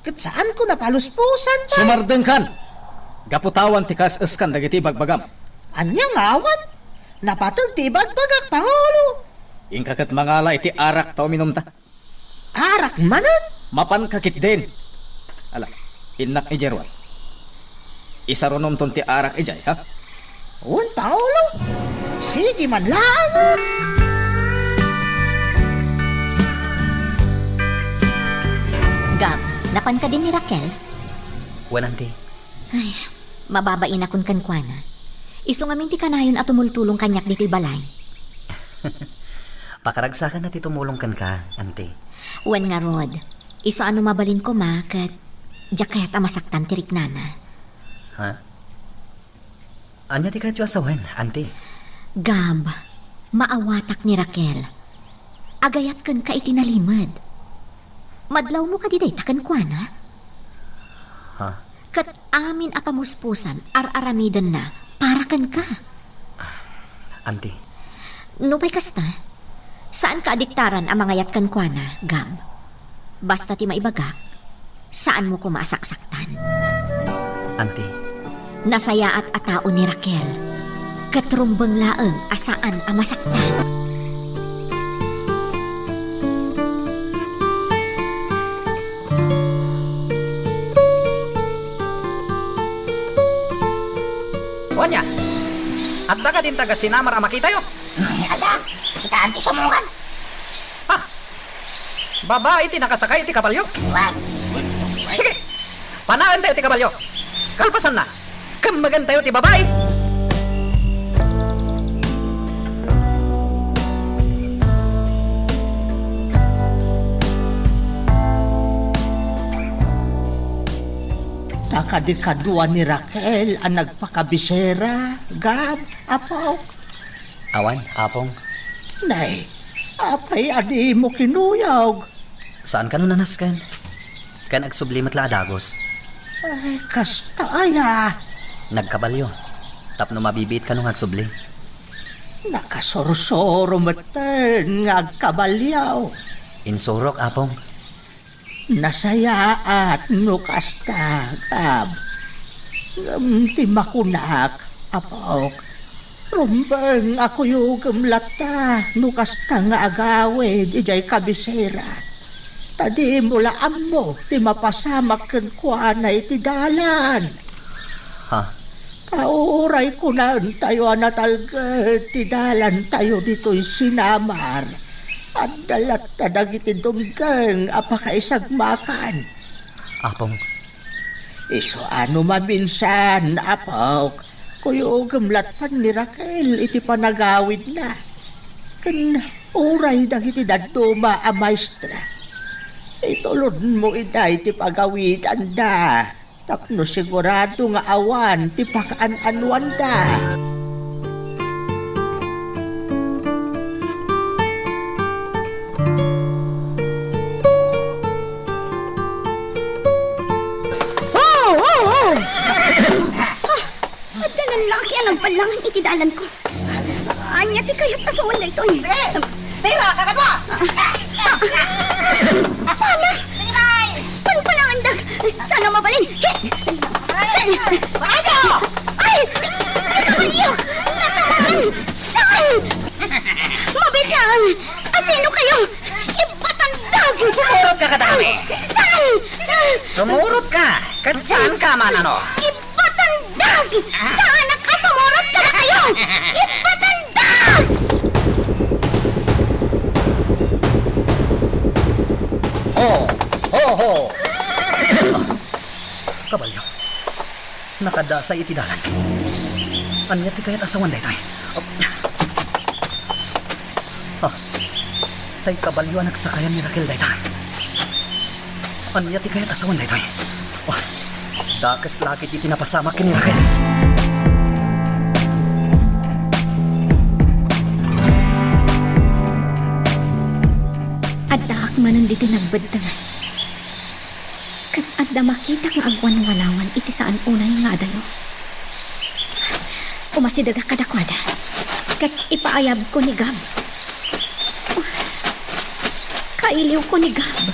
Kat saan ko napaluspusan pa. Sumardeng kan. Gaputawan ti kas-eskan dagiti bagbagam. Anyang awan. Napatag ti bagbagak Pangulo. Ingkakat mangala iti arak tao minumta. Arak manan. Mapan kakit din. Ala, inak ijerwan. Isarunom ton ti arak ijay, ha? Un Pangulo. Sige man lang. Gab, napan ka din ni Raquel? Wananti. Ay, mababain akong kankwana. Iso nga ti kanayon at tumultulong kanyak dito'y balay. Pakaragsakan na ti tumulong kan ka, ante. Wen nga Rod, iso ano mabalin ko ma, kat diyak kaya't amasaktan tirik nana. Ha? Anya ti kadyo asawen, ante. Gab, maawatak ni Raquel. Agayat kan ka itinalimad. Madlaw mo ka diday takan kuana. Ha? Kat amin apamuspusan, ar-aramidan na, para kan ka. Ante. No pa'y kasta, saan ka adiktaran ang mga yatkan kuana, Gab? Basta ti maibaga, saan mo ko maasaksaktan? Ante. Nasaya at atao ni Raquel, katrumbang laeng asaan ang masaktan. Wanya. Adda ka din taga sinamar ang makita yo. Ada, kita anti sumungan. Ha? Babae ti nakasakay ti kabalyo. Sige. Panaan tayo ti kabalyo. Kalpasan na. Kamagan tayo ti babae. Takadikadwa ni Raquel ang nagpakabisera. Gab, apaw. Awan, apong. Nay, apay adi mo kinuyog. Saan ka nun nanaskan? Kan agsublimat la adagos. Ay, kasta aya. Nagkabalyo. Tapno mabibit ka nung agsubli. Nakasorsoro maten ngagkabalyaw. Insurok, apong. Nasaya at nukasta, Gab. Timakunak, apaw. Rumbang ako yung gamlata, nukasta nga agawid, ijay kabisera. Tadi mula amo, ti mapasamak kan kuana iti dalan. Ha? Kauray ko na tayo natalga, ti dalan tayo dito'y sinamar. At dalat tadag iti dumdang, apakaisagmakan. Apong. Iso ano mabinsan, apaw. Kuyo gamlatan ni Raquel, iti panagawid na. Kan uray dagiti daduma a maestra. Itulod mo iday ti pagawid anda. Tapno sigurado nga awan ti pakaan-anwan da. Aki ang nagbalangan iti dalan ko. Anya ti kayat asuon na ito. Sige! Tira! Kakadwa! Pana! Panpanandag! Sana mabalin! Marado! Ay! Nakabayok! Natamaan! Saan? Mabitlaan! Asino kayo? Ipatandag! Sumurot ka kadami! Saan? Sumurot ka! Kat saan ka man ano? Ipatandag! Saan nakasumurot ka na kayo? Ipatandag! Ho! Ho! Ho! Kabalyo. Nakadasa iti dalan. Anya ti kayat asawan day tay. Tay kabalyo anak sakayan ni Raquel day tay. Anya ti kayat asawan day tay. Dakas lakit iti napasamak ni Raquel. Adda akmanan diti nagbeddangan. Kat adda makita nga agwan-wanawan iti saan unay nga adayo. Umasidaga kadakwada. Kat ipaayab ko ni Gab. Kailiw ko ni Gab.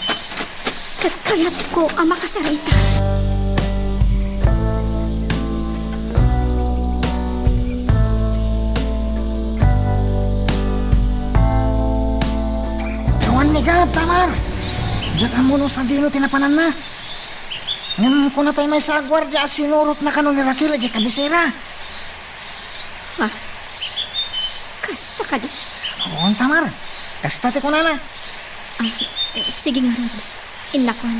Kat kayat ko ang makasarita. Awan ni Gab, Tamar. Diyak amuno sa dino tinapanan na. Ngam ko na tayo may sagwar diya sinurot na kano ni Raquel diya kabisera. Ha? Kasta ka di? Oo, Tamar. Kasta ti ko na na. Ay, sige nga Rod. Inakon.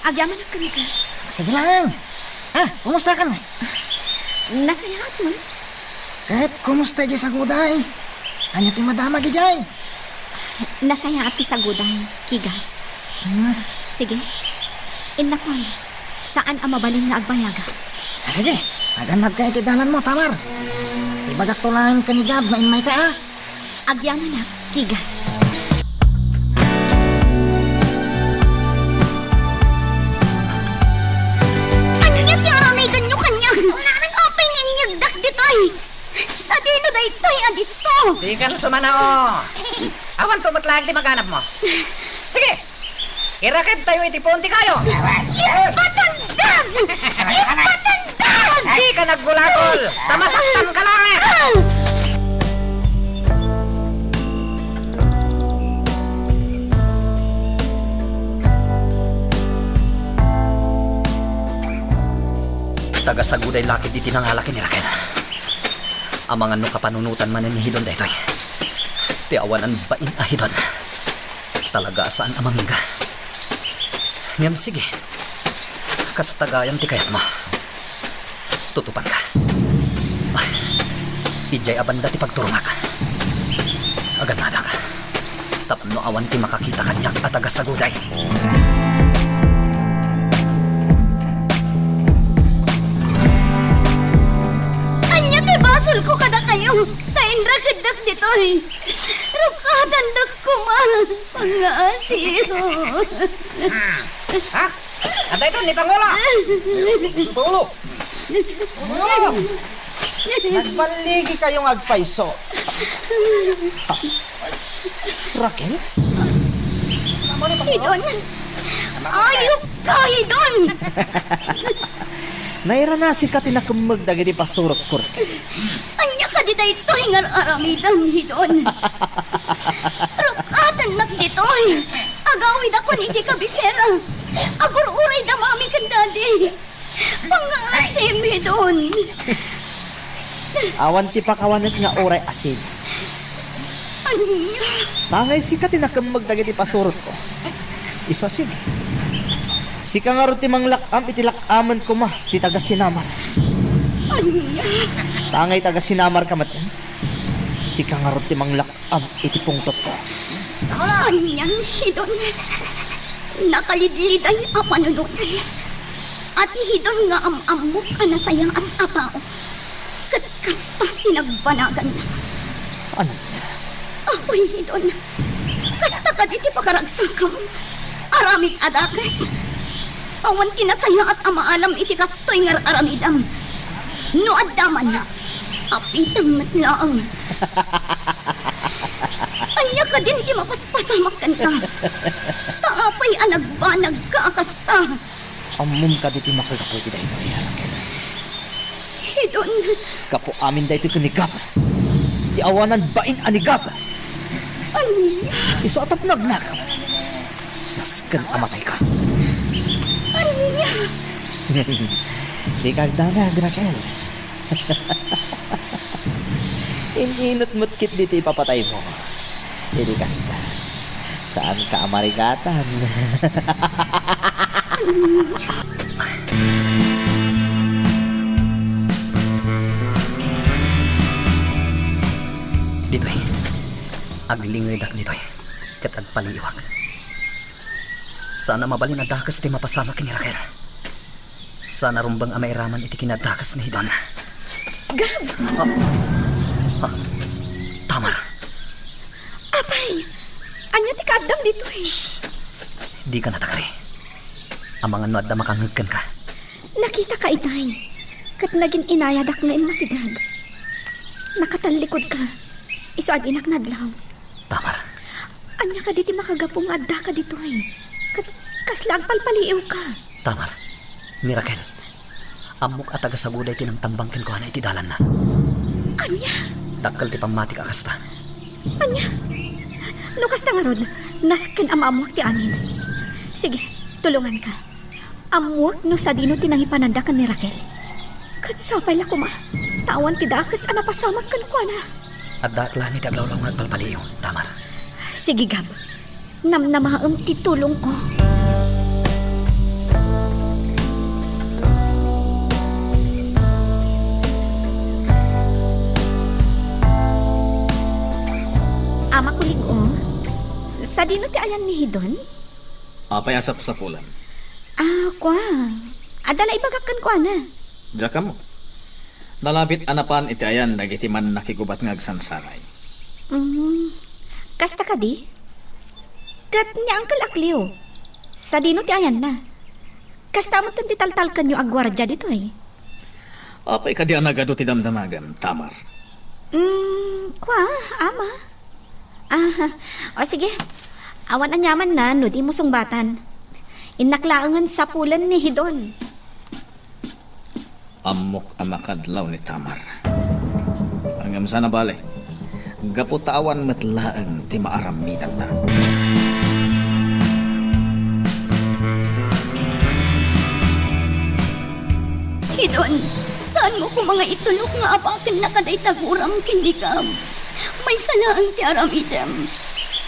Agyaman na kan ka. Sige lang. Kumusta ka na? Nasayahat mo. Kahit kumusta diya sa guday. Anya ti madama gijay. Nasaya ati sa guday, kigas. Sige. Inakon. Saan ang mabalin nga agbayaga? Sige. Naganap ka iti dalan mo, Tamar. Ibagak tulahan ka ni Gab na inmay ka, Agyaman na, kigas. Anya ti aramidan nyo kanyang? Apay ninyagdak ditoy. Sa dino da ito'y adiso. Di ka sumanao. Awan tumatlag di maganap mo. Sige. Irakit tayo iti ponti kayo. Ipatandag! Ipatandag! Di ka naggulagol. Tamasaktan ka lang eh. Taga saguday lakit iti nangalaki ni Raquel. Amang ano kapanunutan man ni Hidon daytoy. Ti awanan bain a Hidon. Talaga saan amamingga. Ngam sige. Kas tagayam ti kayat mo. Tutupan ka. Ijay abanda ti pagturumak. Agad nada ka. Tapno awan ti makakita kanyak at taga saguday. Basol ko kada kayo. Taindra kadak ditoy. Rukadandak ko man. Pangasiro. Ha? Anda ito ni Pangulo. Pangulo. Nagbaligi kayong agpaiso. Raquel? Hidon. Ayok ka, Hidon. Nairanasi ka tinakamag dagi di pasurot ko. Anya ka di daytoy ngar aramidang Hidon. Rukatan nak ditoy. Agawid ako ni J. Kabisera. Agur-uray da mami kan dadi. Pangasim Hidon. Awan ti pakawanet nga oray asin. Anya? Tangay si ka tinakamag dagi di pasurot ko. Iso asin. Sika nga ro ti manglakam iti lakaman ko ma ti taga sinamar. Anya? Tangay taga sinamar ka matan. Sika nga ro ti manglakam iti pungtot ko. Anyan, Hidon. Nakalidliday a panunutan. At Hidon nga amok a nasayang ang atao. Kat kasta tinagbanagan na. Ano? Apoy, Hidon. Kasta ka diti pakaragsakam. Aramid adakas. Awan tinasaya at amaalam iti kastoy ngar aramidam. No addaman na, Apitang matlaang. Anya ka din di mapaspasamakan ka. Taapay anagbanag ka akasta. Amom ka diti makagapoy ti daytoy, Raquel. Hidon, Kapo amin daytoy kanigap. Ti awanan bain anigap. anya, Iso atap nagnak. Nasken amatay ka. anya. Di kagdanag, Raquel. Ininot mo't kit dito ipapatay mo. Hindi kasta. Saan ka amarigatan? Ditoy. Aglingoy dak ditoy. Kat agpaliwak. Sana mabalin na dakas ti mapasama kini Raquel. Sana rumbang amay raman iti kinadakas ni Hidon. Gab, Tamar, apay. Anya ti kadam dito eh. di ka natakari. Amangan no at damakangagkan ka. Nakita ka itay. Kat naging inayadak na masigag. Nakatalikod ka. Iso ag inak nadlaw. Tamar, Anya ka diti makagapong adda ka dito eh. Kat kaslag palpaliiw ka. Tamar, ni Raquel. Amok at agasaguday tinamtambangkin ko na iti dalan na. Anya, Dakkel ti pamati ka kasta. anya. Lukas na nga rod, nasken amamuak ti amin. Sige, tulungan ka. Amuak no sa dino tinangipananda ka ni Raquel. Kat sapay la kuma. Tawan ti dakas anapasamak kan ko na. At dakla ni taglawlaw nga palpaliyo, Tamar. Sige, Gab. Namnamaam ti tulong ko. Ama kulig sa dino ti ayan ni Hidon? Apay asap sa pulan. Kwa. Adala ibagakan ko na. Diyaka mo. Nalapit anapan iti ayan nagitiman nakigubat nga agsansanay. Kasta ka di? Kat ni Uncle Akleo. Sa dino ti ayan na. Kasta mo ti taltalkan yung agwardya dito eh. Apay kadi anagado ti damdamagan, Tamar. Kwa, ama. O sige. Awan anyaman na, no di mo sungbatan. Inaklaangan sa pulan ni Hidon. Amok amakadlaw ni Tamar. Hanggang sana bale. Gaputawan matlaang ti maaraminan na. Hidon, saan mo ko mga itulok nga abakan na kaday tagurang kindigam? May salaang ti aramidem.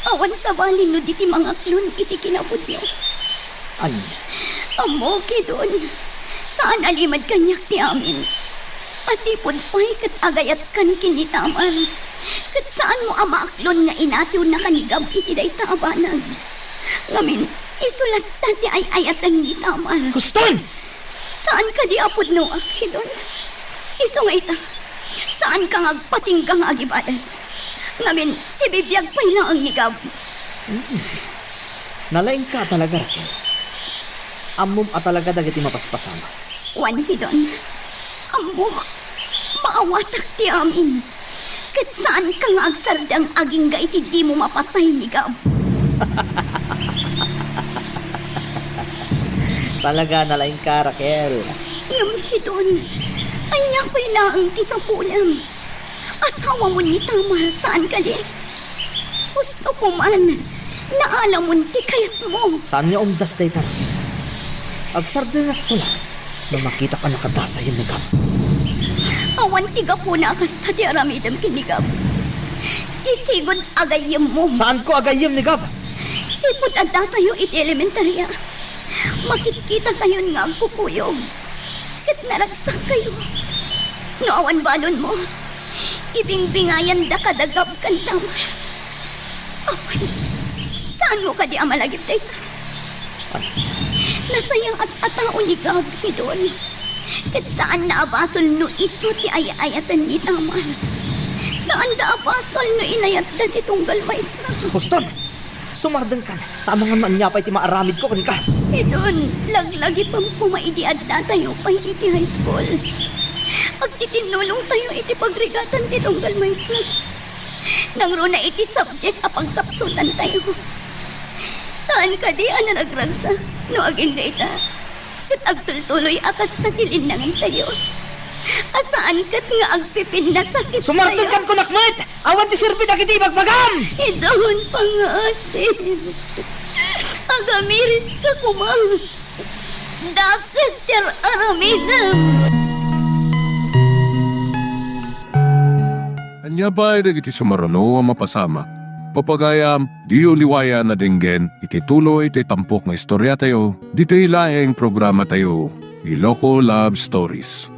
Awan sa balin no di ti mga klon iti kinabot nyo. Anya? Amo, Hidon. Saan alimad kanyak ti amin? Asipod pa'y kat agayat kan kinitamar. Kat saan mo amaaklon nga inatiw na kanigab iti day tabanag. Ngamin, isulat ti ay ayatan ni Tamar. Huston! Saan ka di apod no, Hidon? Iso nga ita. Saan ka ngagpatinggang agibadas? Ngamin, si bibiyag pa'y na ang nigab. Nalaing ka talaga, Raquel. Amom at talaga dagiti mapaspasama. Wan, Hidon. Amo, maawatak ti amin. Kat saan ka nga agsardang aging ga iti di mo mapatay ni Gab? Talaga nalaing ka, Raquel. Ngam, Hidon. Anya ko'y laang ti sa pulam. Asawa mo ni Tamar, saan ka di? Gusto ko man, naalam mo ti kayat mo. Saan niya umdas day Raquel? Agsardang tula na makita ka nakadasa yun ni Gab. Awan tiga po na kasta ti aramidam kinigab. Isigod agayem mo. Saan ko agayem ni Gab? Sipod adda tayo iti elementarya. Makikita kayo nga agpupuyog. Kat naragsak kayo. No awan balon mo. Ibingbingayan da kadagab kan Tamar. Apay, saan mo ka di amalagip tayo? Nasayang at atao ni Gab, Hidon. Kat saan na abasol no iso ti ayatan ni Tamar? Saan da abasol no inayat da ti tunggal maysa? Huston! Sumardang ka na. Tamang nga niya pa iti maaramid ko kanika. Hidon, laglagi pang kumaidiad na tayo pa iti high school. Agtitinulong tayo iti pagrigatan ti tunggal maysa. Nang runa iti subject apang kapsutan tayo. Saan ka di anaragragsa no aging gaita? Kat agtultuloy akas na tilinangin tayo. Asaan kat nga agpipin na sakit Sumartugan ko nakmet! Awan ti sirbi na kiti magbagam! Idahon pangasin. Agamiris ka kumang. Dakas ter aramidam. Anya ba ay iti sumarano ang mapasama? Papagayam, di uliwaya na dinggen, iti tuloy iti tampok nga istorya tayo, dito ilaeng programa tayo, Iloko Love Stories.